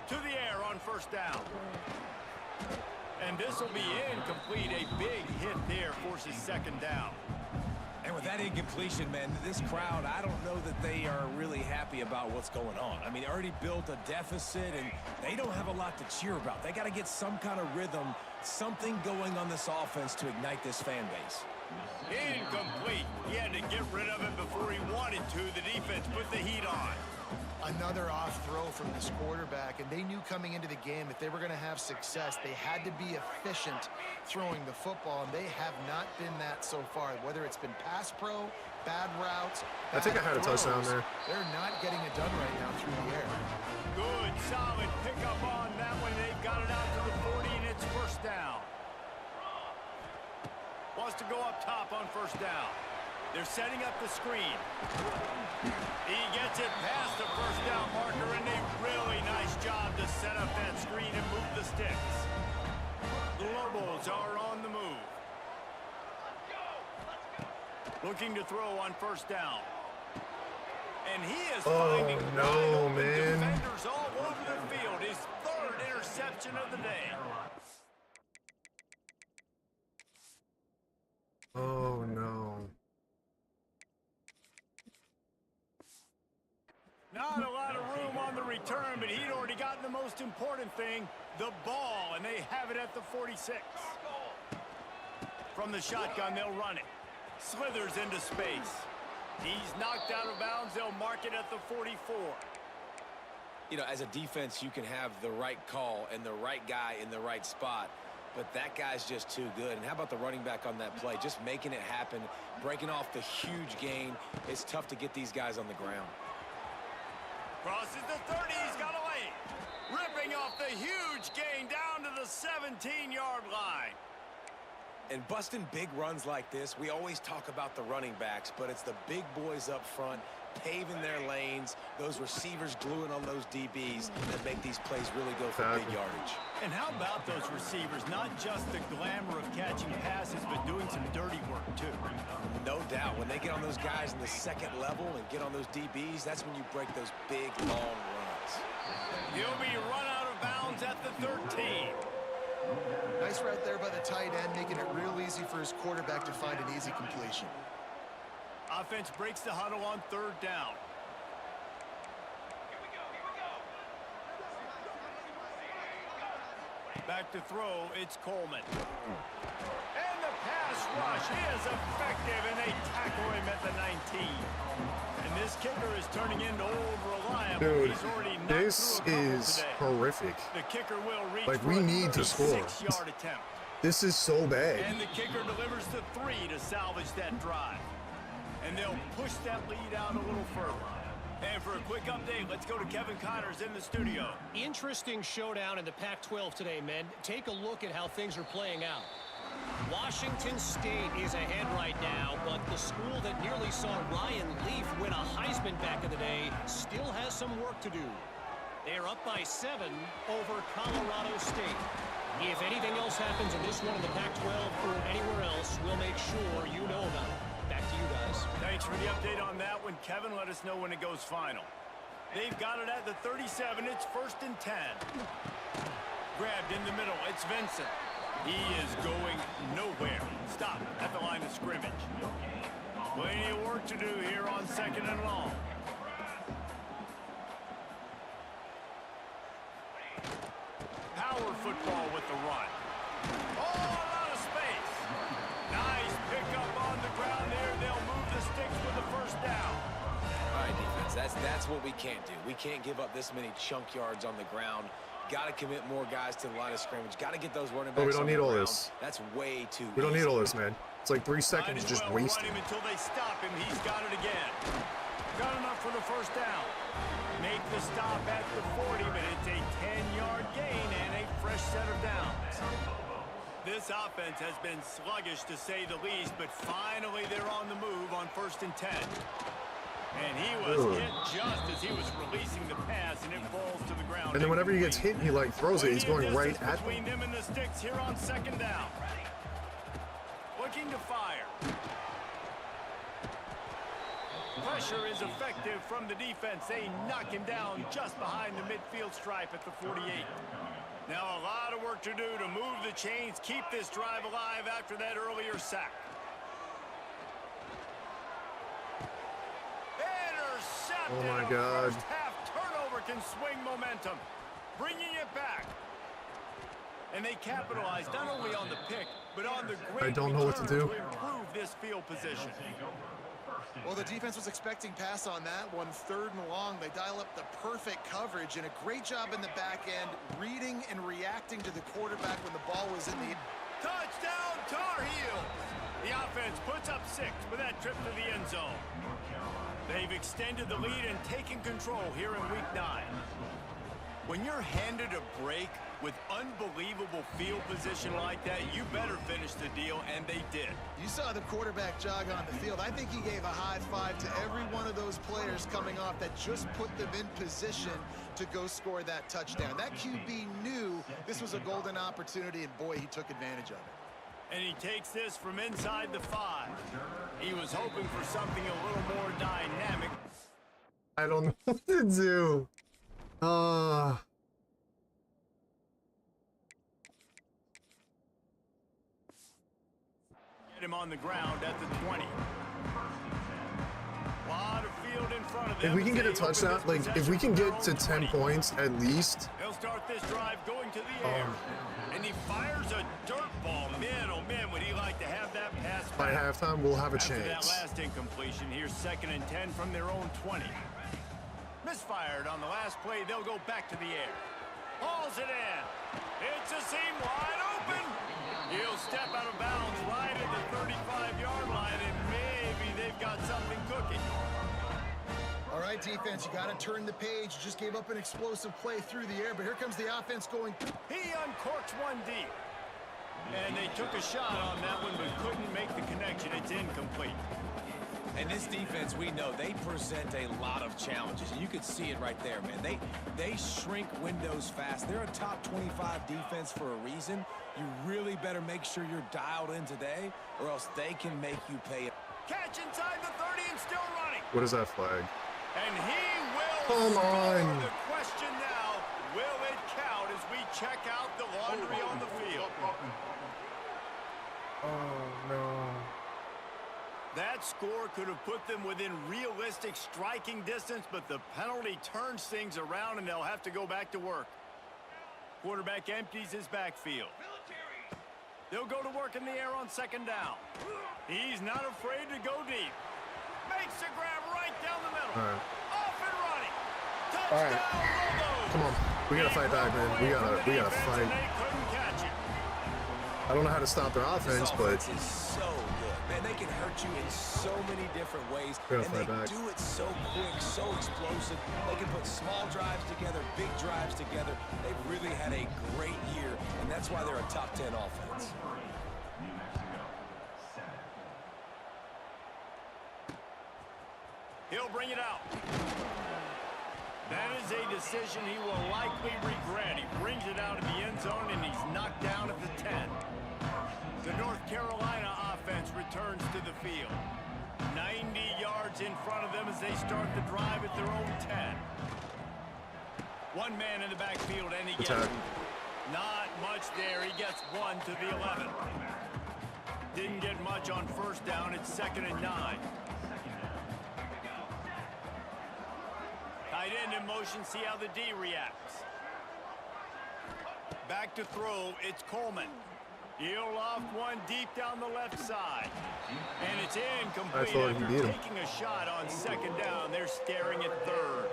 To the air on 1st down. And this will be incomplete. A big hit there forces 2nd down. And with that incompletion, man, this crowd, I don't know that they are really happy about what's going on. I mean, already built a deficit, and they don't have a lot to cheer about. They got to get some kind of rhythm, something going on this offense to ignite this fan base. Incomplete. He had to get rid of it before he wanted to. The defense put the heat on. Another off throw from this quarterback, and they knew coming into the game if they were going to have success, they had to be efficient throwing the football, and they have not been that so far. Whether it's been pass pro, bad routes, I think I had a touchdown there. They're not getting it done right now through the air. Good, solid pickup on that one. They've got it out to the 40, and it's 1st down. Wants to go up top on 1st down. They're setting up the screen. He gets it past the 1st down marker, and a really nice job to set up that screen and move the sticks. The Lobos are on the move. Looking to throw on first down. And he is no, finding wide open man. defenders all over the field. His third interception of the day. Oh, no. Not a lot of room on the return, but he'd already gotten the most important thing, the ball, and they have it at the 46. From the shotgun, they'll run it. Slithers into space. He's knocked out of bounds. They'll mark it at the 44. You know, as a defense, you can have the right call and the right guy in the right spot, but that guy's just too good. And how about the running back on that play? Just making it happen, breaking off the huge gain. It's tough to get these guys on the ground. Crosses the 30. He's got away. Ripping off the huge gain down to the 17-yard line. And busting big runs like this, we always talk about the running backs, but it's the big boys up front, paving their lanes, those receivers gluing on those DBs that make these plays really go for big yardage. And how about those receivers? Not just the glamour of catching passes, but doing some dirty work, too. No doubt. When they get on those guys in the second level and get on those DBs, that's when you break those big, long runs. He'll be run out of bounds at the 13. Nice route there by the tight end, making it real easy for his quarterback to find an easy completion. Offense breaks the huddle on third down. Back to throw, it's Coleman. And the pass rush is effective, and they tackle him at the 19. And this kicker is turning into old reliable. Dude, He's already knocked this through a couple is today. horrific. The kicker will reach Like, for we a need to score. 36-yard attempt. This is so bad. And the kicker delivers the 3 to salvage that drive. And they'll push that lead out a little further. And for a quick update, let's go to Kevin Connors in the studio. Interesting showdown in the Pac-12 today, men. Take a look at how things are playing out. Washington State is ahead right now, but the school that nearly saw Ryan Leaf win a Heisman back in the day still has some work to do. They're up by 7 over Colorado State. If anything else happens in this one in the Pac-12 or anywhere else, we'll make sure you know about it. Back to you guys. Thanks for the update on that one, Kevin. Let us know when it goes final. They've got it at the 37. It's 1st and 10. Grabbed in the middle. It's Vincent. He is going nowhere. Stop at the line of scrimmage. Plenty of work to do here on 2nd and long. Power football with the run. Oh, a lot of space. Nice pickup on the ground there. They'll move the sticks with the first down. All right, defense, that's what we can't do. We can't give up this many chunk yards on the ground. Got to commit more guys to the line of scrimmage. Got to get those running backs. But we don't need all ground. this. That's way too We don't easy. need all this, man. It's like 3 seconds Might as just well wasted. run him until they stop him. He's got it again. Got enough for the first down. Make the stop at the 40, but it's a 10-yard gain and a fresh set of downs. This offense has been sluggish, to say the least, but finally they're on the move on 1st and 10. And he was hit just as he was releasing the pass, and it falls to the ground. And then whenever he gets hit and he like throws it, he's going right at between them. him and the sticks here on 2nd down. Looking to fire. Pressure is effective from the defense. They knock him down just behind the midfield stripe at the 48. Now a lot of work to do to move the chains, keep this drive alive after that earlier sack. Intercepted. Oh my A God. First half turnover can swing momentum, bringing it back. And they capitalized not only on the pick, but on the great I don't know what to do. improve this field position. Well, the defense was expecting pass on that one. 3rd and long. They dial up the perfect coverage and a great job in the back end, reading and reacting to the quarterback when the ball was in the... Touchdown, Tar Heels! The offense puts up 6 with that trip to the end zone. They've extended the lead and taken control here in Week 9. When you're handed a break with unbelievable field position like that, you better finish the deal, and they did. You saw the quarterback jog on the field. I think he gave a high five to every one of those players coming off that just put them in position to go score that touchdown. That QB knew this was a golden opportunity, and boy, he took advantage of it. And he takes this from inside the 5. He was hoping for something a little more dynamic. I don't know what to do. Get him on the ground at the 20. Lot of field in front of them. If we can get a touchdown, like if we can get to 10 points at least. He'll start this drive going to the air. And he fires a dirt ball. Man, oh man, would he like to have that pass By back. halftime, we'll have a After chance. that last incompletion, here's 2nd and 10 from their own 20. Misfired on the last play, they'll go back to the air. Hauls it in. It's a seam wide open. He'll step out of bounds right at the 35-yard line, and maybe they've got something cooking. All right, defense, you got to turn the page. You just gave up an explosive play through the air, but here comes the offense going. He uncorks one deep. And they took a shot on that one, but couldn't make the connection. It's incomplete. And this defense, we know, they present a lot of challenges. And you could see it right there, man. They shrink windows fast. They're a top 25 defense for a reason. You really better make sure you're dialed in today, or else they can make you pay it. Catch inside the 30 and still running. What is that flag? And he will Come score. on. The question now, will it count as we check out the laundry on the field? Oh, no. That score could have put them within realistic striking distance, but the penalty turns things around, and they'll have to go back to work. Quarterback empties his backfield. They'll go to work in the air on 2nd down. He's not afraid to go deep. Makes a grab right down the middle. All right. Off and running. All right. Touchdown, Lobos. Come on. We gotta fight back, man. We gotta fight. They couldn't catch it. I don't know how to stop their offense, but This offense is so good. Man, they can hurt you in so many different ways. We're And gonna they fight back. do it so quick, so explosive. They can put small drives together, big drives together. They've really had a great year, and that's why they're a top 10 offense. He'll bring it out. That is a decision he will likely regret. He brings it out of the end zone, and he's knocked down at the 10. The North Carolina offense returns to the field. 90 yards in front of them as they start the drive at their own 10. One man in the backfield, and he gets attack. not much there. He gets one to the 11. Didn't get much on 1st down. It's 2nd and 9. Tight end in motion, see how the D reacts. Back to throw, it's Coleman. He'll loft one deep down the left side. And it's incomplete I thought he after beat him. taking a shot on 2nd down. They're staring at 3rd.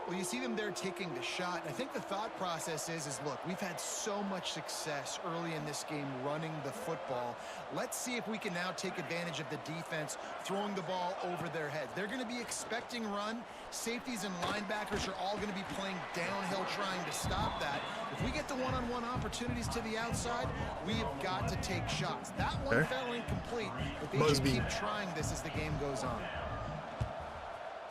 Well, you see them there taking the shot. I think the thought process is look, we've had so much success early in this game running the football. Let's see if we can now take advantage of the defense throwing the ball over their heads. They're going to be expecting run. Safeties and linebackers are all going to be playing downhill trying to stop that. If we get the one-on-one opportunities to the outside, we have got to take shots. That one fell incomplete, but they should keep trying this as the game goes on.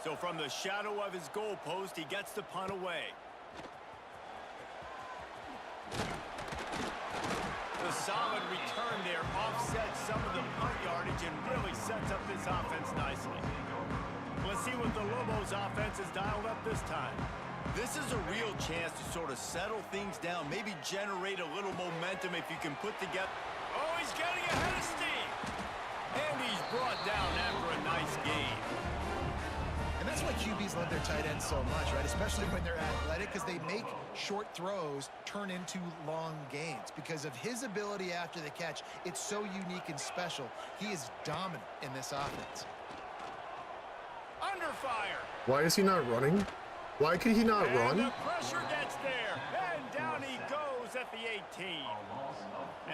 So from the shadow of his goalpost, he gets the punt away. The solid return there offsets some of the punt yardage and really sets up this offense nicely. Let's see what the Lobos offense has dialed up this time. This is a real chance to sort of settle things down, maybe generate a little momentum if you can put together. Oh, he's getting ahead of steam. And he's brought down after a nice game. And that's why QBs love their tight ends so much, right? Especially when they're athletic, because they make short throws turn into long gains. Because of his ability after the catch, it's so unique and special. He is dominant in this offense. Under fire. why is he not running? Why could he not And run? the pressure gets there. And down he goes at the 18.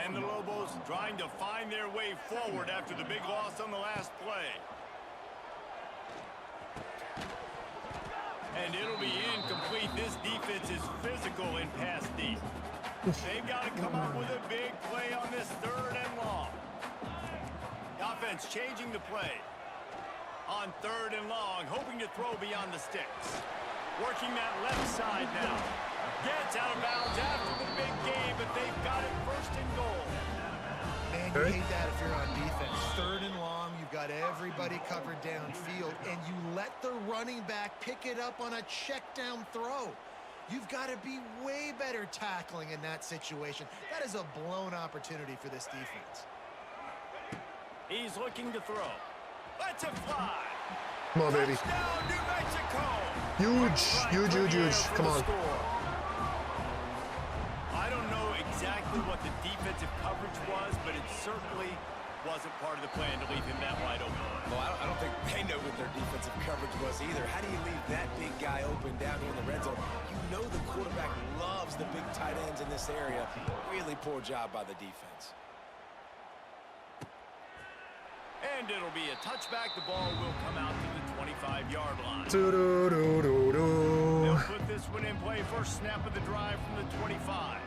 And the Lobos trying to find their way forward after the big loss on the last play. And it'll be incomplete. This defense is physical in pass D. They've got to come up with a big play on this 3rd and long. The offense changing the play. On 3rd and long, hoping to throw beyond the sticks. Working that left side now. Gets out of bounds after the big game, but they've got it 1st and goal. And you hate that if you're on defense. 3rd and long, you've got everybody covered downfield, and you let the running back pick it up on a check down throw. You've got to be way better tackling in that situation. That is a blown opportunity for this defense. He's looking to throw. Let's it fly. Come on, baby. Touchdown, New Mexico. Huge. Come on. I don't know exactly what the defensive coverage was, but it certainly wasn't part of the plan to leave him that wide open. Well, I don't think they know what their defensive coverage was either. How do you leave that big guy open down here in the red zone? You know the quarterback loves the big tight ends in this area. Really poor job by the defense. And it'll be a touchback. The ball will come out to the 25-yard line. They'll put this one in play. First snap of the drive from the 25.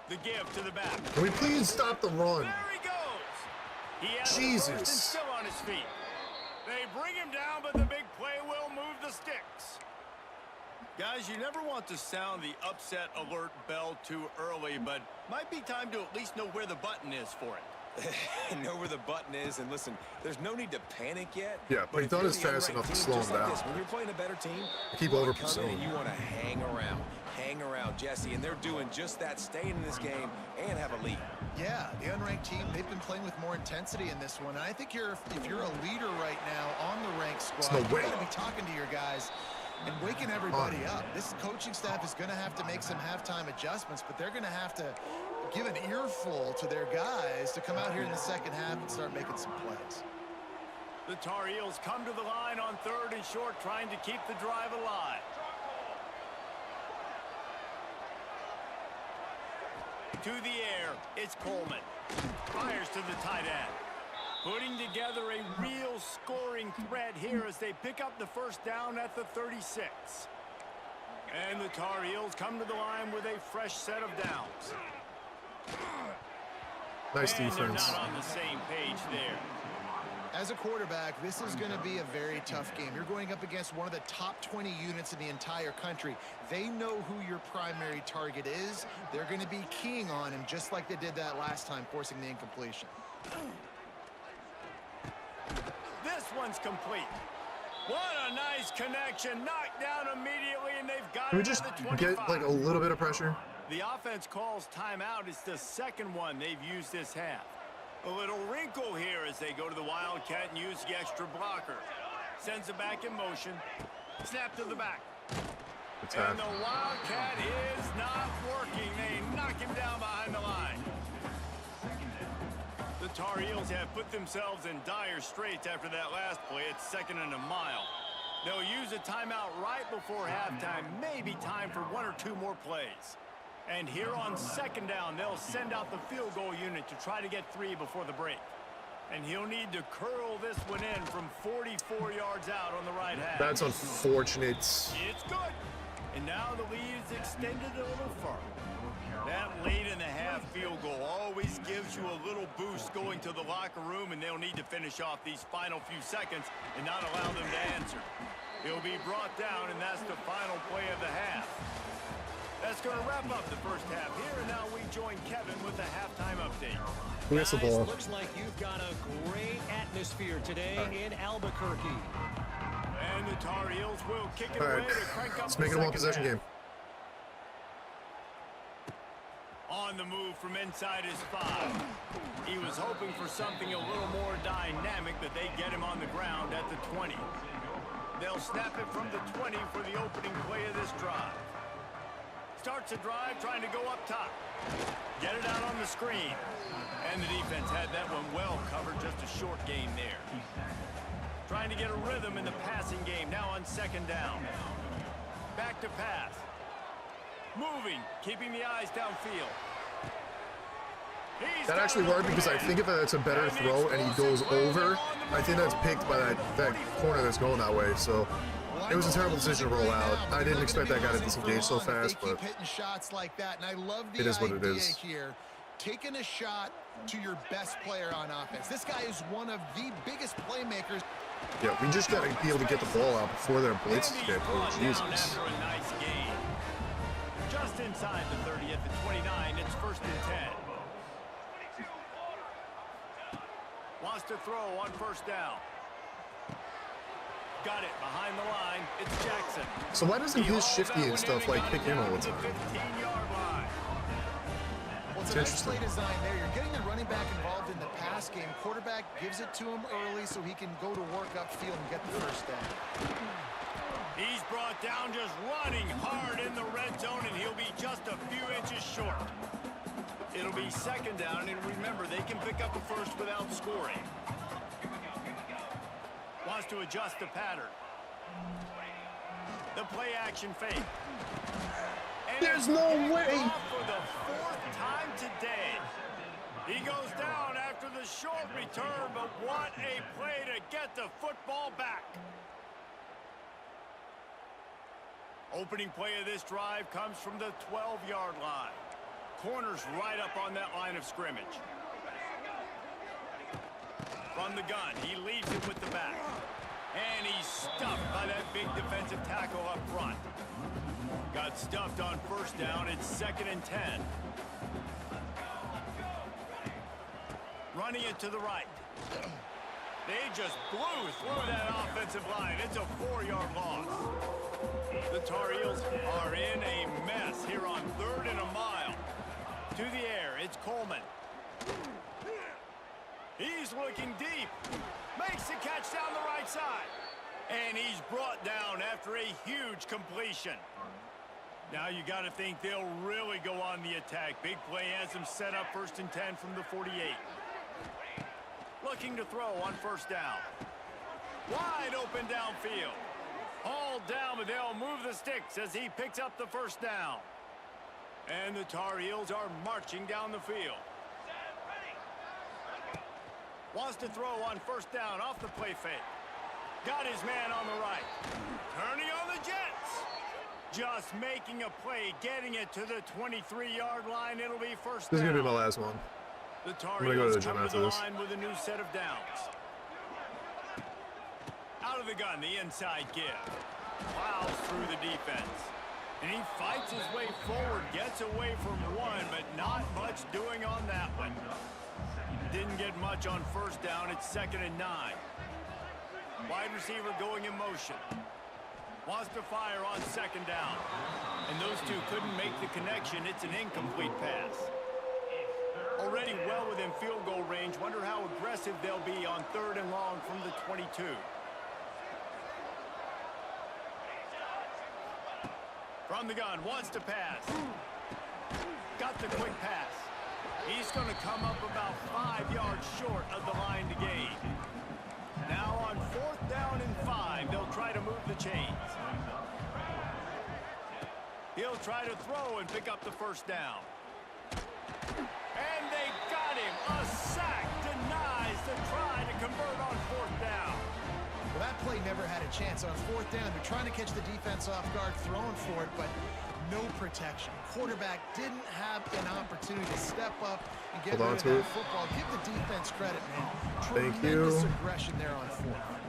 The give to the back. Can we please stop the run? There he goes. He has Jesus. the first and still on his feet. They bring him down, but the big play will move the sticks. Guys, you never want to sound the upset alert bell too early, but might be time to at least know where the button is for it. Know where the button is, and listen, there's no need to panic yet. Yeah, but he thought it was fast enough to slow him down. When you're playing a better team, Keep over pursuing. You want to hang around, Jesse, and they're doing just that, staying in this game and have a lead. Yeah, the unranked team, they've been playing with more intensity in this one. And I think if you're a leader right now on the ranked squad, no way. you're going to be talking to your guys and waking everybody up. This coaching staff is going to have to make some halftime adjustments, but they're going to have to give an earful to their guys to come out here in the second half and start making some plays. The Tar Heels come to the line on 3rd and short, trying to keep the drive alive. To the air, it's Coleman. Fires to the tight end. Putting together a real scoring threat here as they pick up the first down at the 36. And the Tar Heels come to the line with a fresh set of downs. Nice And they're defense. not on the same page there. As a quarterback, this is going to be a very tough game. You're going up against one of the top 20 units in the entire country. They know who your primary target is. They're going to be keying on him just like they did that last time, forcing the incompletion. This one's complete. What a nice connection. Knocked down immediately, and they've got Can we it just at the 25. get like a little bit of pressure? The offense calls timeout. It's the second one they've used this half. A little wrinkle here as they go to the Wildcat and use the extra blocker. Sends it back in motion. Snap to the back. And the Wildcat is not working. They knock him down behind the line. The Tar Heels have put themselves in dire straits after that last play. It's 2nd and a mile. They'll use a timeout right before halftime. Maybe time for 1 or 2 more plays. And here on 2nd down, they'll send out the field goal unit to try to get 3 before the break. And he'll need to curl this one in from 44 yards out on the right half. That's unfortunate. It's good. And now the lead is extended a little further. That late in the half field goal always gives you a little boost going to the locker room, and they'll need to finish off these final few seconds and not allow them to answer. He'll be brought down, and that's the final play of the half. That's going to wrap up the first half here, and now we join Kevin with the halftime update. Who gets the Guys, ball? looks like you've got a great atmosphere today in Albuquerque. And the Tar Heels will kick it All away right, to crank up let's the make it a second one-possession half. game. On the move from inside his 5. He was hoping for something a little more dynamic, but they get him on the ground at the 20. They'll snap it from the 20 for the opening play of this drive. Starts a drive trying to go up top. Get it out on the screen. And the defense had that one well covered, just a short game there. Trying to get a rhythm in the passing game, now on 2nd down. Back to pass. Moving, keeping the eyes downfield. That actually worked because I think if that's a better throw and he goes over, I think that's picked by that corner that's going that way. So it was a terrible decision to roll out. I didn't expect that guy to disengage so fast, but hitting shots like that, and I love the it is what it idea is. here. Taking a shot to your best player on offense. This guy is one of the biggest playmakers. Yeah, we just got to be able to get the ball out before their blitzes get through. Jesus. After a nice game. Just inside the 30 at the 29, it's 1st and 10. Wants to throw on 1st down. Got it behind the line. It's Jackson. So why doesn't his shifty and stuff like kick in all the time? 15-yard line. Well, it's a nice play design there. You're getting the running back involved in the pass game. Quarterback gives it to him early so he can go to work upfield and get the 1st down. He's brought down just running hard in the red zone, and he'll be just a few inches short. It'll be 2nd down, and remember, they can pick up a 1st without scoring. Wants to adjust the pattern. The play action fake. And There's no way. For the 4th time today. He goes down after the short return, but what a play to get the football back. Opening play of this drive comes from the 12-yard line. Corner's right up on that line of scrimmage. From the gun, he leaves it with the back. And he's stuffed by that big defensive tackle up front. Got stuffed on 1st down. It's 2nd and 10. Running it to the right. They just blew through that offensive line. It's a 4-yard loss. The Tar Heels are in a mess here on 3rd and a mile. To the air, it's Coleman. He's looking deep. Makes the catch down the right side. And he's brought down after a huge completion. Now you got to think they'll really go on the attack. Big play has them set up 1st and 10 from the 48. Looking to throw on 1st down. Wide open downfield. Hauled down, but they'll move the sticks as he picks up the 1st down. And the Tar Heels are marching down the field. Wants to throw on 1st down off the play fake. Got his man on the right. Turning on the Jets. Just making a play, getting it to the 23-yard line. It'll be 1st down. This is going to be my last one. The Tar I'm going to go to the Heels gym come to after the this. line with a new set of downs. Out of the gun, the inside give. Plows through the defense. And he fights his way forward, gets away from one, but not much doing on that one. Didn't get much on 1st down. It's 2nd and 9. Wide receiver going in motion. Wants to fire on 2nd down. And those two couldn't make the connection. It's an incomplete pass. Already well within field goal range. Wonder how aggressive they'll be on 3rd and long from the 22. From the gun, wants to pass. Got the quick pass. He's going to come up about 5 yards short of the line to gain. Now on 4th down and 5, they'll try to move the chains. He'll try to throw and pick up the 1st down. And they got him. A sack denies the try to convert on 4th down. Well, that play never had a chance on 4th down. They're trying to catch the defense off guard, throwing for it, but no protection. Quarterback didn't have an opportunity to step up and get rid of that football. Give the defense credit, man. Tremendous aggression there on 4th.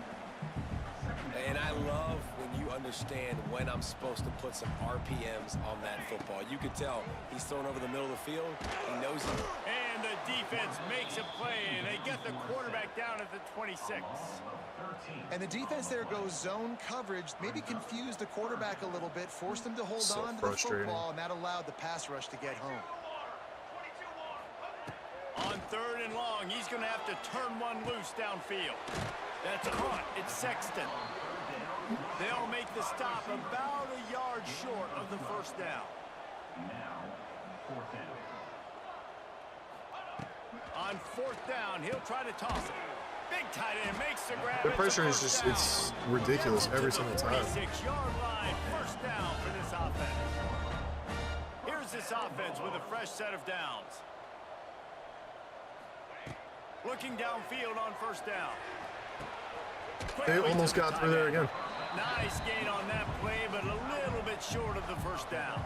And I love when you understand when I'm supposed to put some RPMs on that football. You could tell he's thrown over the middle of the field. He knows it. And the defense makes a play, and they get the quarterback down at the 26. And the defense there goes zone coverage, maybe confused the quarterback a little bit, forced him to hold on to the football, and that allowed the pass rush to get home. On 3rd and long, he's going to have to turn one loose downfield. That's caught. It's Sexton. They'll make the stop about a yard short of the 1st down. On 4th down, he'll try to toss it. Big tight end makes the grab. The pressure is just, it's ridiculous every single time. 26-yard line, 1st down for this offense. Here's this offense with a fresh set of downs. Looking downfield on 1st down. They almost got through there again. Nice gain on that play, but a little bit short of the 1st down.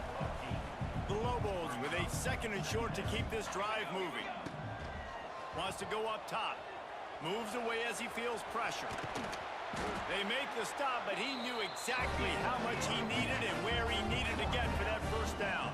The Lobos with a 2nd and short to keep this drive moving. Wants to go up top. Moves away as he feels pressure. They make the stop, but he knew exactly how much he needed and where he needed to get for that 1st down.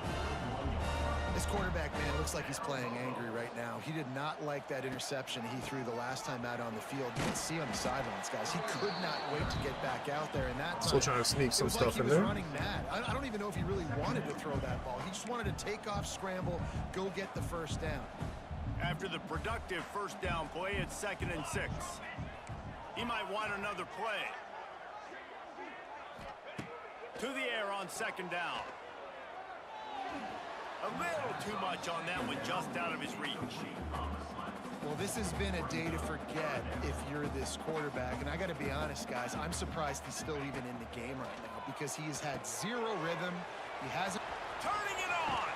looks like he's playing angry right now. He did not like that interception he threw the last time out on the field. You can see on the sidelines, guys. He could not wait to get back out there. And that time, still trying to sneak some stuff in there. Running mad. I don't even know if he really wanted to throw that ball. He just wanted to take off, scramble, go get the first down. After the productive first down play, it's 2nd and 6. He might want another play. To the air on 2nd down. A little too much on that one, just out of his reach. Well, this has been a day to forget if you're this quarterback. And I got to be honest, guys, I'm surprised he's still even in the game right now because he has had zero rhythm. He hasn't. Turning it on.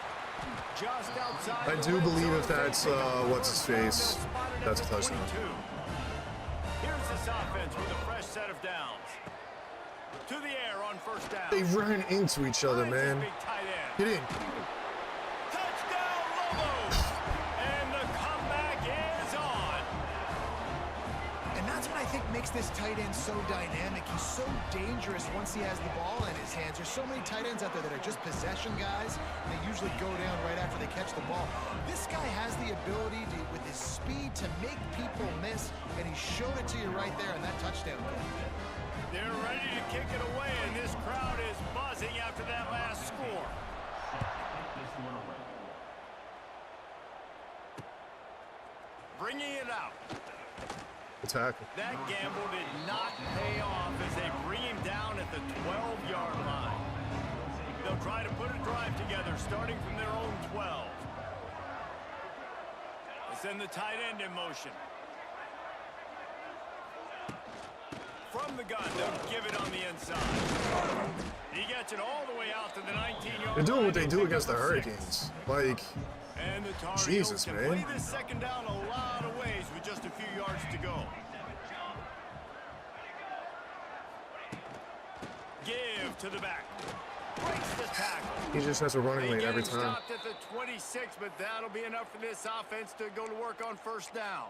Just outside. I do believe if that's what's his face, that's a touchdown. Here's this offense with a fresh set of downs. To the air on 1st down. They ran into each other, man. Get in. Touchdown, Lobos! And the comeback is on. And that's what I think makes this tight end so dynamic. He's so dangerous once he has the ball in his hands. There's so many tight ends out there that are just possession guys, and they usually go down right after they catch the ball. This guy has the ability to, with his speed, to make people miss, and he showed it to you right there in that touchdown game. They're ready to kick it away, and this crowd is buzzing after that last score. Bringing it out. Attack. That gamble did not pay off as they bring him down at the 12-yard line. They'll try to put a drive together, starting from their own 12. They send the tight end in motion. From the gun, they'll give it on the inside. He gets it all the way out to the 19-yard line. They're doing what they do against the Hurricanes. Like, and the Tar Heels Jesus, can man. play this 2nd down a lot of ways with just a few yards to go. Give to the back. Breaks the tackle. he just has a running lane every time. Stopped at the 26, but that'll be enough for this offense to go to work on 1st down.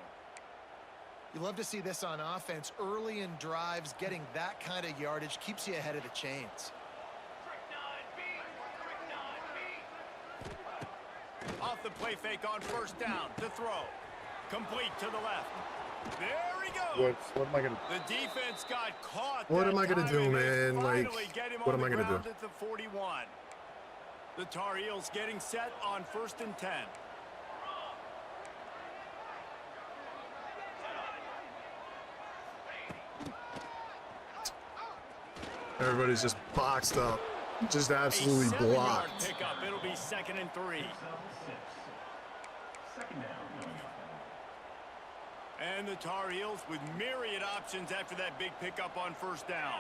You love to see this on offense. Early in drives, getting that kind of yardage keeps you ahead of the chains. Off the play fake on 1st down to throw. Complete to the left. There he goes. What am I gonna? The defense got caught. What am I gonna do, man? Like, what am I gonna do? At the 41. The Tar Heels getting set on 1st and 10. Everybody's just boxed up, just absolutely blocked. Pickup. It'll be 2nd and 3. And the Tar Heels with myriad options after that big pickup on 1st down.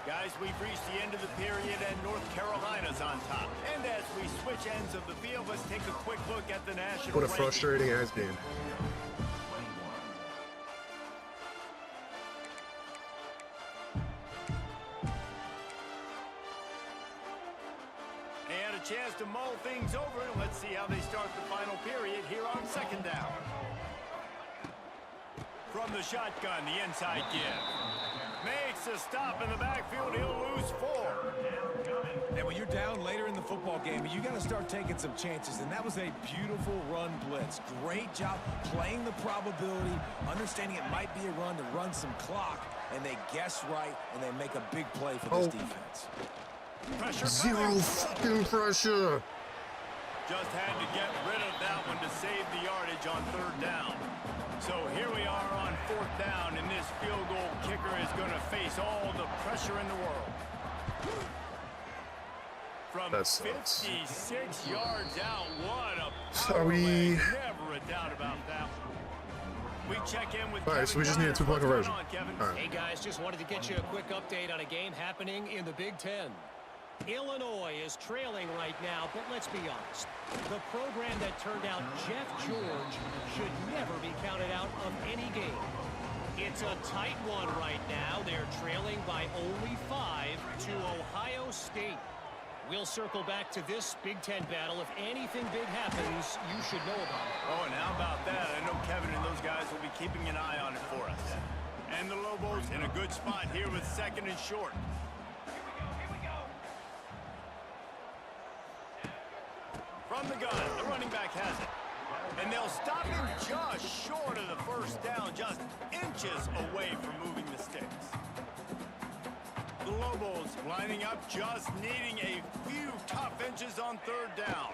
Guys, we've reached the end of the period and North Carolina's on top. And as we switch ends of the field, let's take a quick look at the national What a rankings. frustrating ass game. And a chance to mull things over, and let's see how they start the final period here on 2nd down. From the shotgun, the inside give. Makes a stop in the backfield. He'll lose 4. And when you're down later in the football game, you got to start taking some chances. And that was a beautiful run blitz. Great job playing the probability, understanding it might be a run to run some clock. And they guess right, and they make a big play for this defense. Pressure. Zero fucking pressure. Just had to get rid of that one to save the yardage on 3rd down. So here we are on 4th down, and this field goal kicker is going to face all the pressure in the world. From 56 yards out, what a power leg. Never a doubt about that. We check in with All right, so we just need a 2-point conversion. All right. Hey guys, just wanted to get you a quick update on a game happening in the Big Ten. Illinois is trailing right now, but let's be honest. The program that turned out Jeff George should never be counted out of any game. It's a tight one right now. They're trailing by only 5 to Ohio State. We'll circle back to this Big Ten battle. If anything big happens, you should know about it. Oh, and how about that? I know Kevin and those guys will be keeping an eye on it for us. And the Lobos in a good spot here with 2nd and short. From the gun, the running back has it. And they'll stop him just short of the first down, just inches away from moving the sticks. The Lobos lining up, just needing a few tough inches on third down.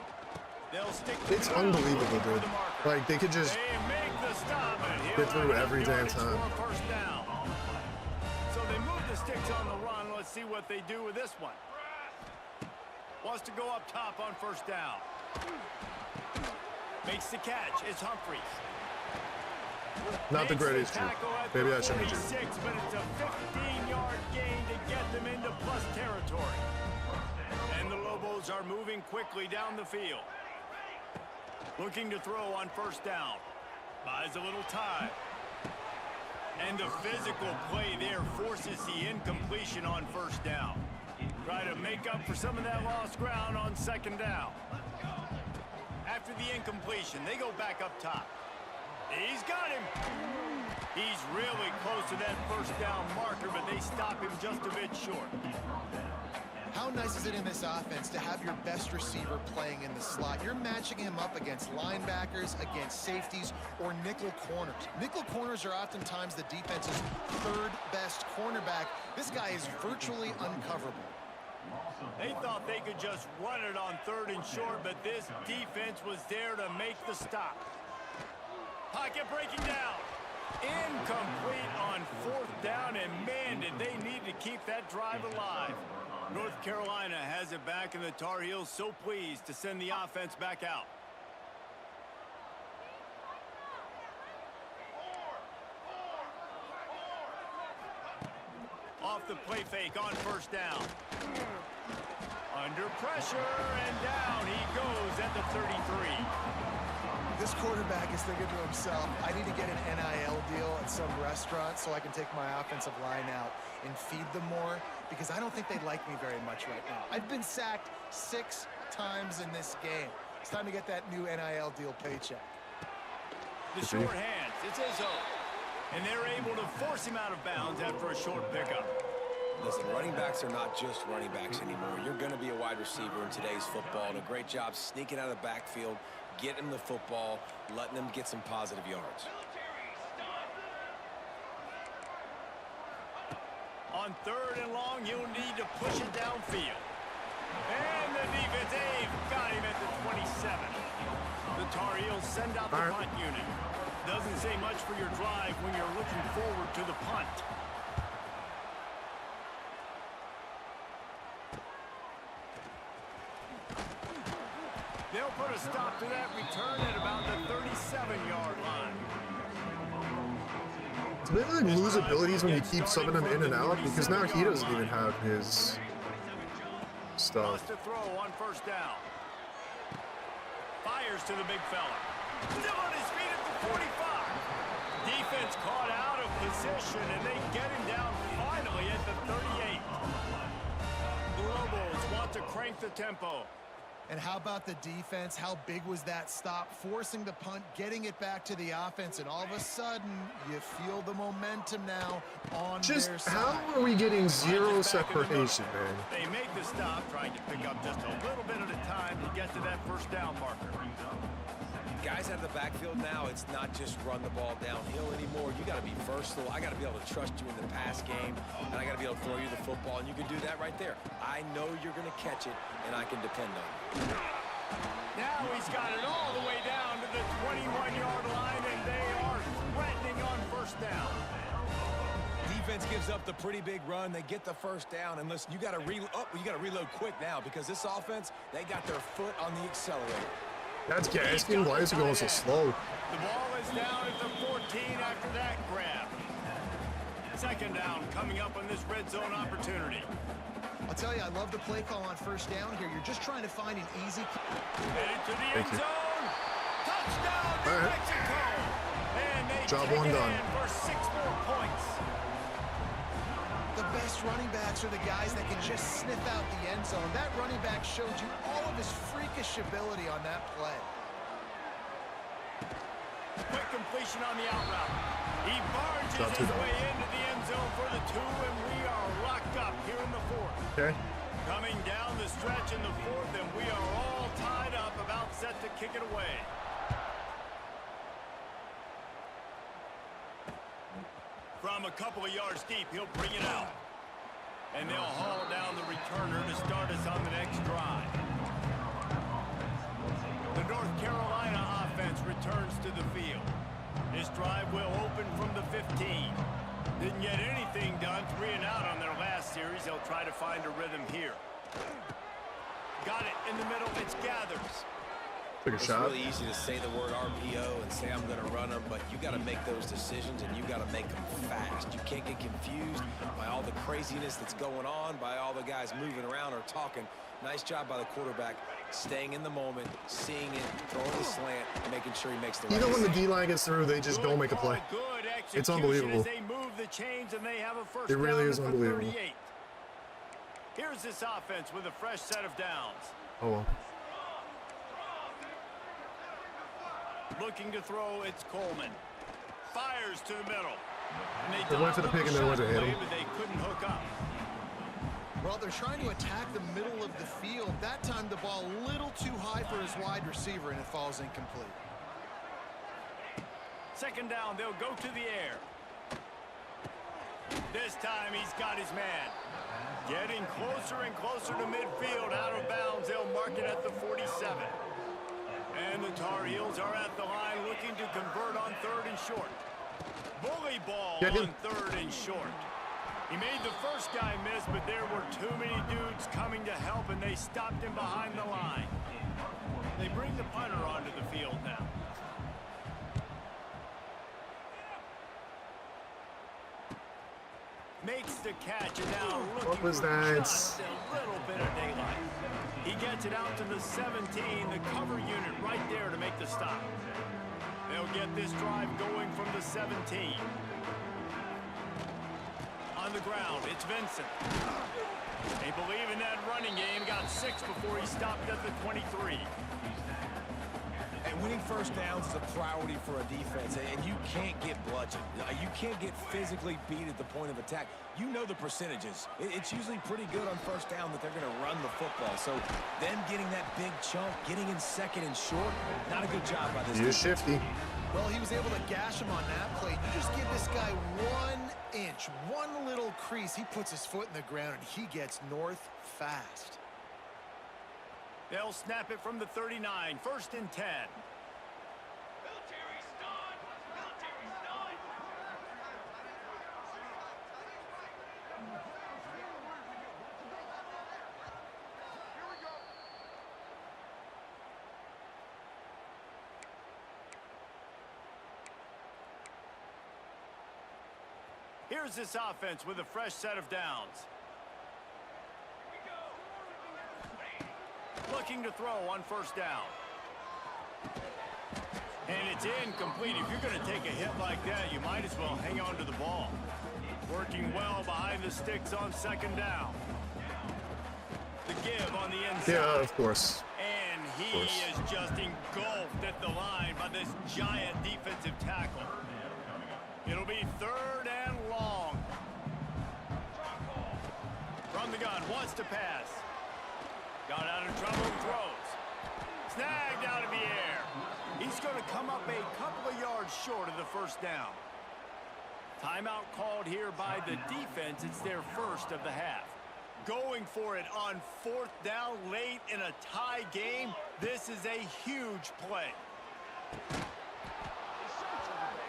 They'll stick. It's unbelievable, dude. Like, they could just make the stop and get through every damn time. First down. So they move the sticks on the run. Let's see what they do with this one. Wants to go up top on first down. Makes the catch. It's Humphries. Not the greatest, Drew. Maybe I shouldn't have. But it's a 15-yard gain to get them into plus territory. And the Lobos are moving quickly down the field. Looking to throw on first down. Buys a little time. And the physical play there forces the incompletion on first down. Try to make up for some of that lost ground on second down. After the incompletion, they go back up top. He's got him. He's really close to that first down marker, but they stop him just a bit short. How nice is it in this offense to have your best receiver playing in the slot? You're matching him up against linebackers, against safeties, or nickel corners. Nickel corners are oftentimes the defense's third best cornerback. This guy is virtually uncoverable. They thought they could just run it on third and short, but this defense was there to make the stop. Pocket breaking down. Incomplete on fourth down, and man, did they need to keep that drive alive. North Carolina has it back, and the Tar Heels so pleased to send the offense back out. Off the play fake on first down. Under pressure, and down he goes at the 33. This quarterback is thinking to himself, I need to get an NIL deal at some restaurant so I can take my offensive line out and feed them more, because I don't think they like me very much right now. I've been sacked 6 times in this game. It's time to get that new NIL deal paycheck. The short hands, it's Izzo. And they're able to force him out of bounds after a short pickup. Listen, running backs are not just running backs anymore. You're going to be a wide receiver in today's football, and a great job sneaking out of the backfield, getting the football, letting them get some positive yards. On third and long, you'll need to push it downfield. And the defense, they've got him at the 27. The Tar Heels send out the punt unit. Doesn't say much for your drive when you're looking forward to the punt. They'll put a stop to that return at about the 37-yard line. Do they like lose abilities when you keep subbing him in and out? Because now he doesn't even have his stuff. Wants to throw on first down. Fires to the big fella. Still on his feet at the 45. Defense caught out of position, and they get him down finally at the 38. The Lobos want to crank the tempo. And how about the defense? How big was that stop? Forcing the punt, getting it back to the offense, and all of a sudden, you feel the momentum now on their side. Just how are we getting zero separation, man? They make the stop, trying to pick up just a little bit at a time to get to that first down marker. Guys out of the backfield now, it's not just run the ball downhill anymore. You got to be versatile. I got to be able to trust you in the pass game, and I got to be able to throw you the football, and you can do that right there. I know you're going to catch it, and I can depend on you. Now he's got it all the way down to the 21-yard line, and they are threatening on first down. Defense gives up the pretty big run. They get the first down, and listen, you got to reload quick now, because this offense, they got their foot on the accelerator. That's gasking. Why is it going so slow? The ball is down at the 14 after that grab. Second down coming up on this red zone opportunity. I'll tell you, I love the play call on first down here. You're just trying to find an easy... Headed to the end zone. Touchdown, New Mexico. And they Job take one it done. in for 6 more points. The best running backs are the guys that can just sniff out the end zone. That running back showed you all of his freakish ability on that play. Quick completion on the out route. He barges his way into the end zone for the 2, and we are locked up here in the 4th. Okay. Coming down the stretch in the fourth, and we are all tied up, about set to kick it away. From a couple of yards deep, he'll bring it out. And they'll haul down the returner to start us on the next drive. The North Carolina offense returns to the field. This drive will open from the 15. Didn't get anything done, 3 and out on their last series. They'll try to find a rhythm here. Got it in the middle. It's Gathers. Took a It's shot. really easy to say the word RPO and say I'm going to run them, but you got to make those decisions and you got to make them fast. You can't get confused by all the craziness that's going on, by all the guys moving around or talking. Nice job by the quarterback, staying in the moment, seeing it, throwing the slant, making sure he makes the right Even when the decision. D-line gets through, they just don't make a play. It's unbelievable. They move the chains and they have a first It really down is for unbelievable. 38. Here's this offense with a fresh set of downs. Oh, well. Looking to throw, it's Coleman. Fires to the middle. And They went for the pick and then went to hit him. But they couldn't hook up. Well, they're trying to attack the middle of the field. That time the ball a little too high for his wide receiver, and it falls incomplete. Second down, they'll go to the air. This time he's got his man. Getting closer and closer to midfield, out of bounds. They'll mark it at the 47. And the Tar Heels are at the line looking to convert on 3rd and short. Bully ball on 3rd and short. He made the first guy miss, but there were too many dudes coming to help, and they stopped him behind the line. They bring the punter onto the field now. Makes the catch, and now looking What was for that? just a little bit of daylight. He gets it out to the 17, the cover unit right there to make the stop. They'll get this drive going from the 17. On the ground, it's Vincent. They believe in that running game, got 6 before he stopped at the 23. And winning first downs is a priority for a defense, and you can't get bludgeoned. You can't get physically beat at the point of attack. You know the percentages. It's usually pretty good on first down that they're going to run the football. So them getting that big chunk, getting in 2nd and short, not a good job by this You're defense. shifty. Well, he was able to gash him on that play. You just give this guy 1 inch, one little crease. He puts his foot in the ground, and he gets north fast. They'll snap it from the 39, 1st and 10. Here's this offense with a fresh set of downs. Looking to throw on 1st down. And it's incomplete. If you're going to take a hit like that, you might as well hang on to the ball. Working well behind the sticks on 2nd down. The give on the inside. Yeah, of course. And he is just engulfed at the line by this giant defensive tackle. It'll be 3rd and long. From the gun, wants to pass. Got out of trouble and throws. Snagged out of the air. He's going to come up a couple of yards short of the 1st down. Timeout called here by the defense. It's their first of the half. Going for it on 4th down late in a tie game. This is a huge play.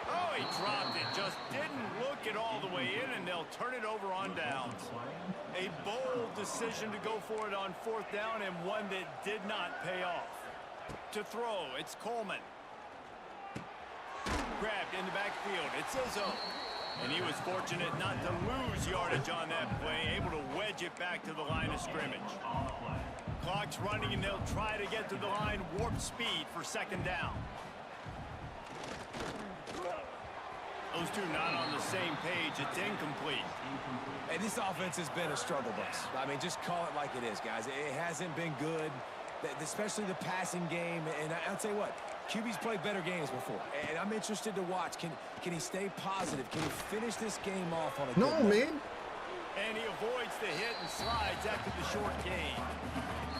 Oh, he dropped it. Just didn't look it all the way in, and they'll turn it over on downs. A bold decision to go for it on 4th down, and one that did not pay off. To throw, it's Coleman. Grabbed in the backfield. It's Izzo. And he was fortunate not to lose yardage on that play, able to wedge it back to the line of scrimmage. Clock's running, and they'll try to get to the line warp speed for 2nd down. Those two not on the same page. It's incomplete. And this offense has been a struggle bus. I mean, just call it like it is, guys. It hasn't been good, especially the passing game. And I'll tell you what, QB's played better games before. And I'm interested to watch. Can he stay positive? Can he finish this game off on a good note? Man. And he avoids the hit and slides after the short gain.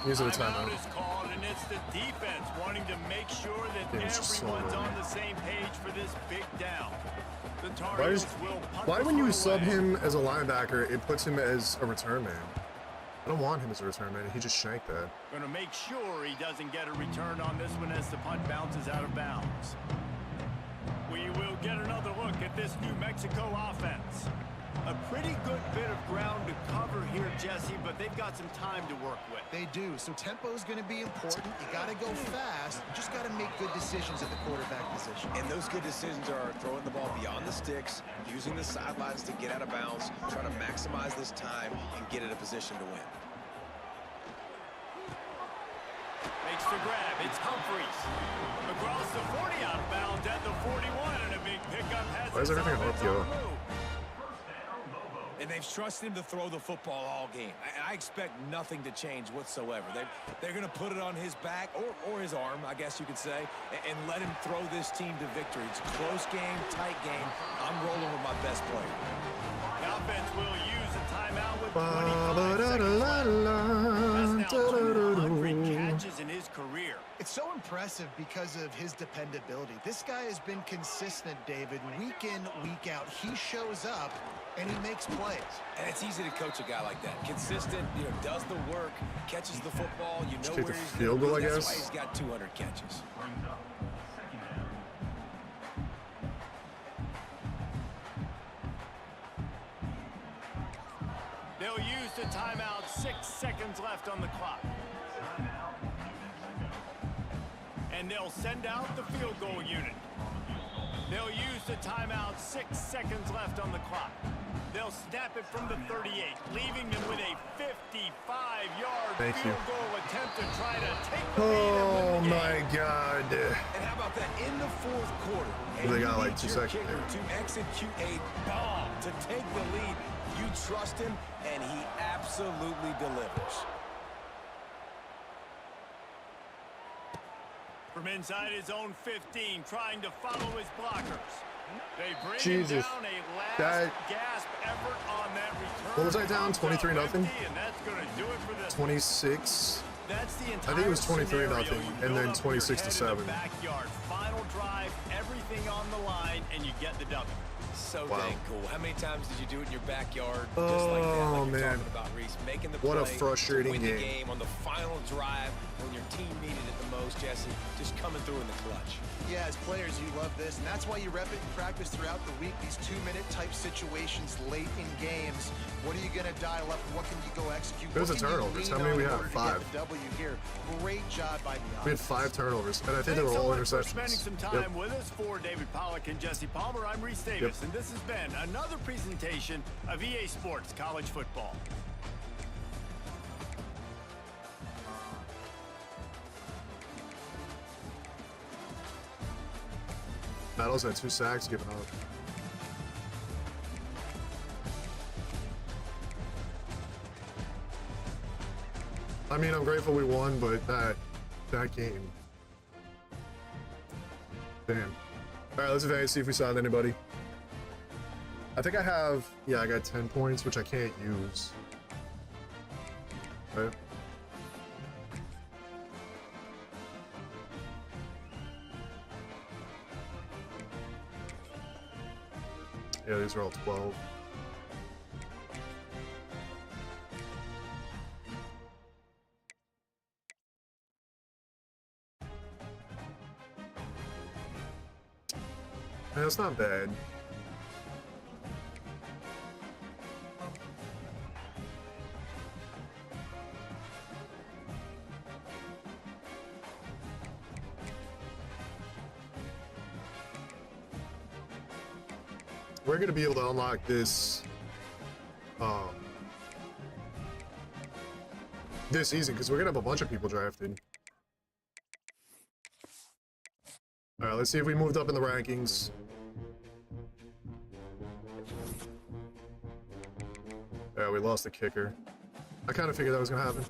Using a timeout. Is called, and it's the defense wanting to make sure that Yeah, it's just so everyone's annoying. on the same page for this big down. The Tar Why, Heels will punt why the when you ball sub away. him as a linebacker, it puts him as a return man? I don't want him as a return man. He just shanked that. Going to make sure he doesn't get a return on this one as the punt bounces out of bounds. We will get another look at this New Mexico offense. A pretty good bit of ground to cover here, Jesse, but they've got some time to work with. They do, so tempo is going to be important. You got to go fast. You just got to make good decisions at the quarterback position. And those good decisions are throwing the ball beyond the sticks, using the sidelines to get out of bounds, trying to maximize this time and get in a position to win. Makes the grab. It's Humphreys. Across the 40 out of bounds at the 41, and a big pickup has Why is its everything offense up, yo? on the move. And they've trusted him to throw the football all game. I expect nothing to change whatsoever. They're going to put it on his back or his arm, I guess you could say, and let him throw this team to victory. It's a close game, tight game. I'm rolling with my best player. The offense will use a timeout with 25 seconds left. That's now 200 catches in his career. It's so impressive because of his dependability. This guy has been consistent, David, week in, week out. He shows up, and he makes plays. And it's easy to coach a guy like that. Consistent, does the work, catches the football. You know kick where the he's field goal, I That's guess. why he's got 200 catches. They'll use the timeout. 6 seconds left on the clock. And they'll send out the field goal unit. They'll use the timeout. 6 seconds left on the clock. They'll snap it from the 38, leaving them with a 55-yard field goal attempt to try to take the lead and Oh win the my game. God. And how about that in the fourth quarter? And They you got like need 2 your seconds kicker there. to execute a bomb to take the lead. You trust him, and he absolutely delivers. From inside his own 15, trying to follow his blockers. They bring Jesus. him down a last That- gasp effort on that return. What was I down? 23-0? And that's going to do it for this. 26. That's the entire I think it was 23-0, scenario. You and build then up your 26-7. head in the backyard. Final drive, everything on the line, and you get the W. So Wow. dang cool. How many times did you do it in your backyard? Oh, just like that, like you're man. talking about, Reese, making the What a play frustrating to win the game. game on the final drive when your team needed it the most, Jesse. Just coming through in the clutch. Yeah, as players, you love this, and that's why you rep it in practice throughout the week, these 2-minute type situations late in games. What are you going to dial up? What can you go execute? There's What a can you turnovers. lean How many on we in have? order to get 5. the W here. Great job by the We had offense. 5 turnovers, and I think they Thanks were so all much for spending interceptions. some time with us. For David Pollack and Jesse Palmer, I'm Reese Davis, and this has been another presentation of EA Sports College Football. Battles had 2 sacks given up. I mean, I'm grateful we won, but that game. Damn. All right, let's advance, see if we saw anybody. I think I have, yeah, I got 10 points, which I can't use. Right? Yeah, these are all 12. Yeah, that's not bad. We're gonna be able to unlock this this season because we're gonna have a bunch of people drafted. All right, let's see if we moved up in the rankings. Yeah, we lost the kicker. I kind of figured that was gonna happen.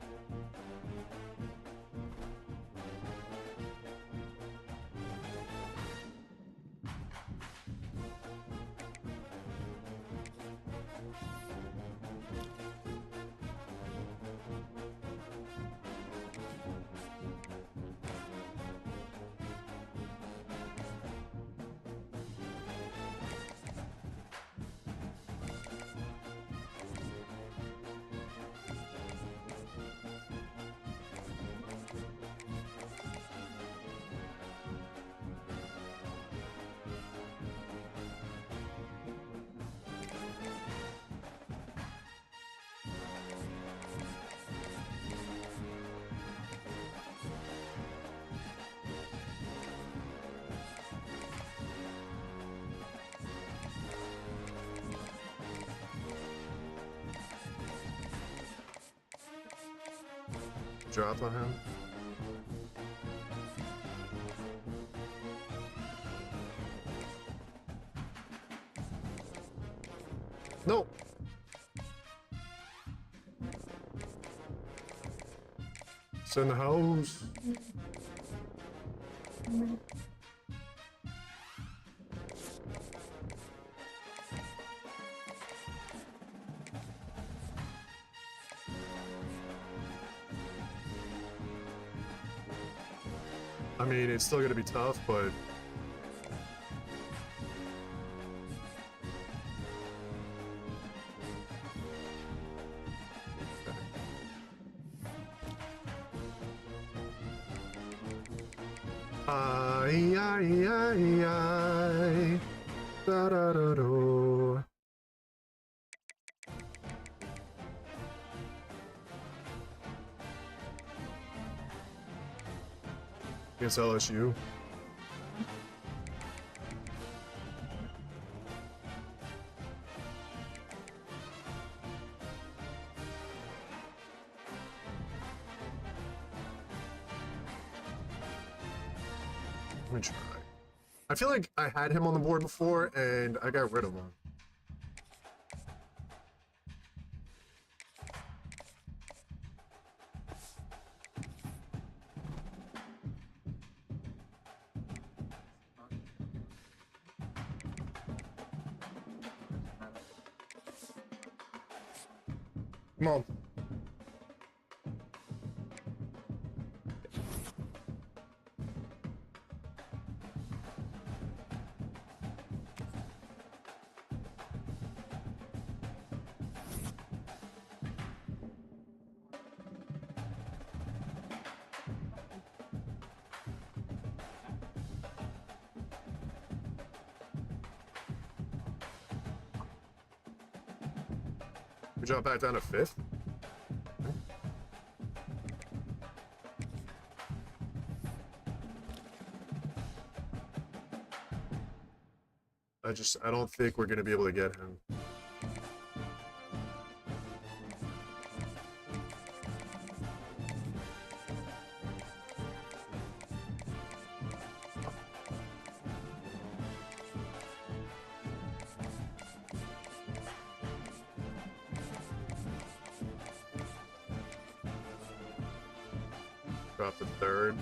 dropped on him. No. Send the house. I mean, it's still gonna be tough, but ay, da da da do. Against LSU. Let me try. I feel like I had him on the board before and I got rid of him. Come on. We drop back down to 5th. I don't think we're gonna be able to get him. Drop to 3rd.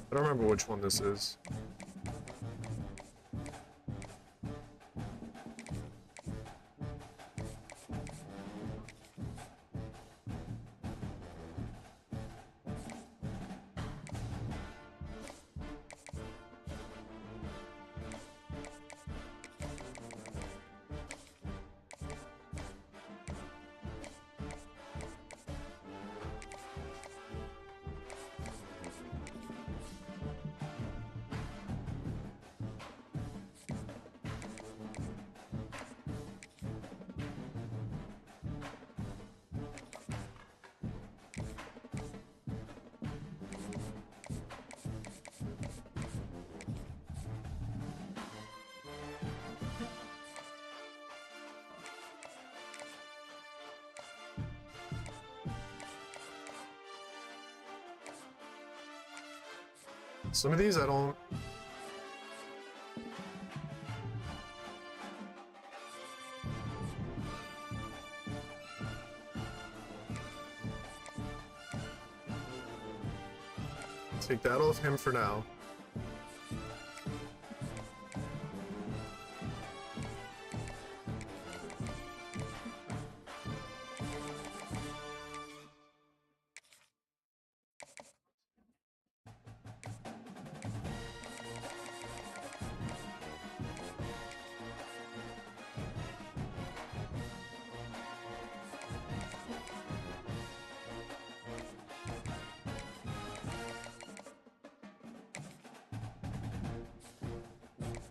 I don't remember which one this is. Some of these I don't... Take that off him for now.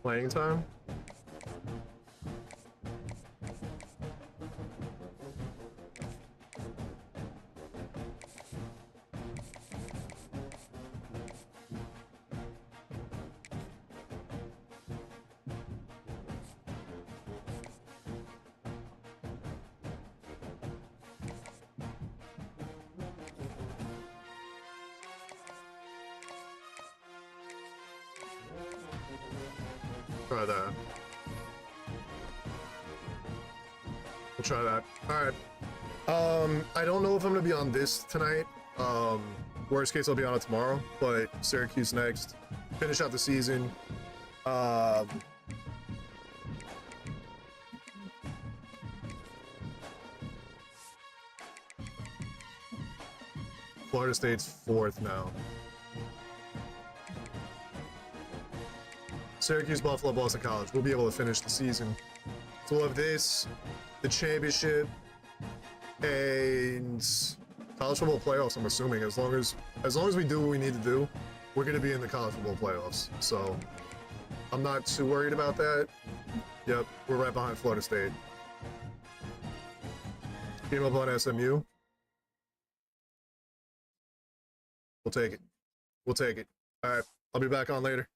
Playing time. Try that. We'll try that. All right. I don't know if I'm gonna be on this tonight. Worst case, I'll be on it tomorrow. But Syracuse next. Finish out the season. Florida State's 4th now. Syracuse, Buffalo, Boston College. We'll be able to finish the season. So we'll have this, the championship, and college football playoffs. I'm assuming as long as we do what we need to do, we're going to be in the college football playoffs. So I'm not too worried about that. Yep, we're right behind Florida State. Game up on SMU. We'll take it. We'll take it. All right, I'll be back on later.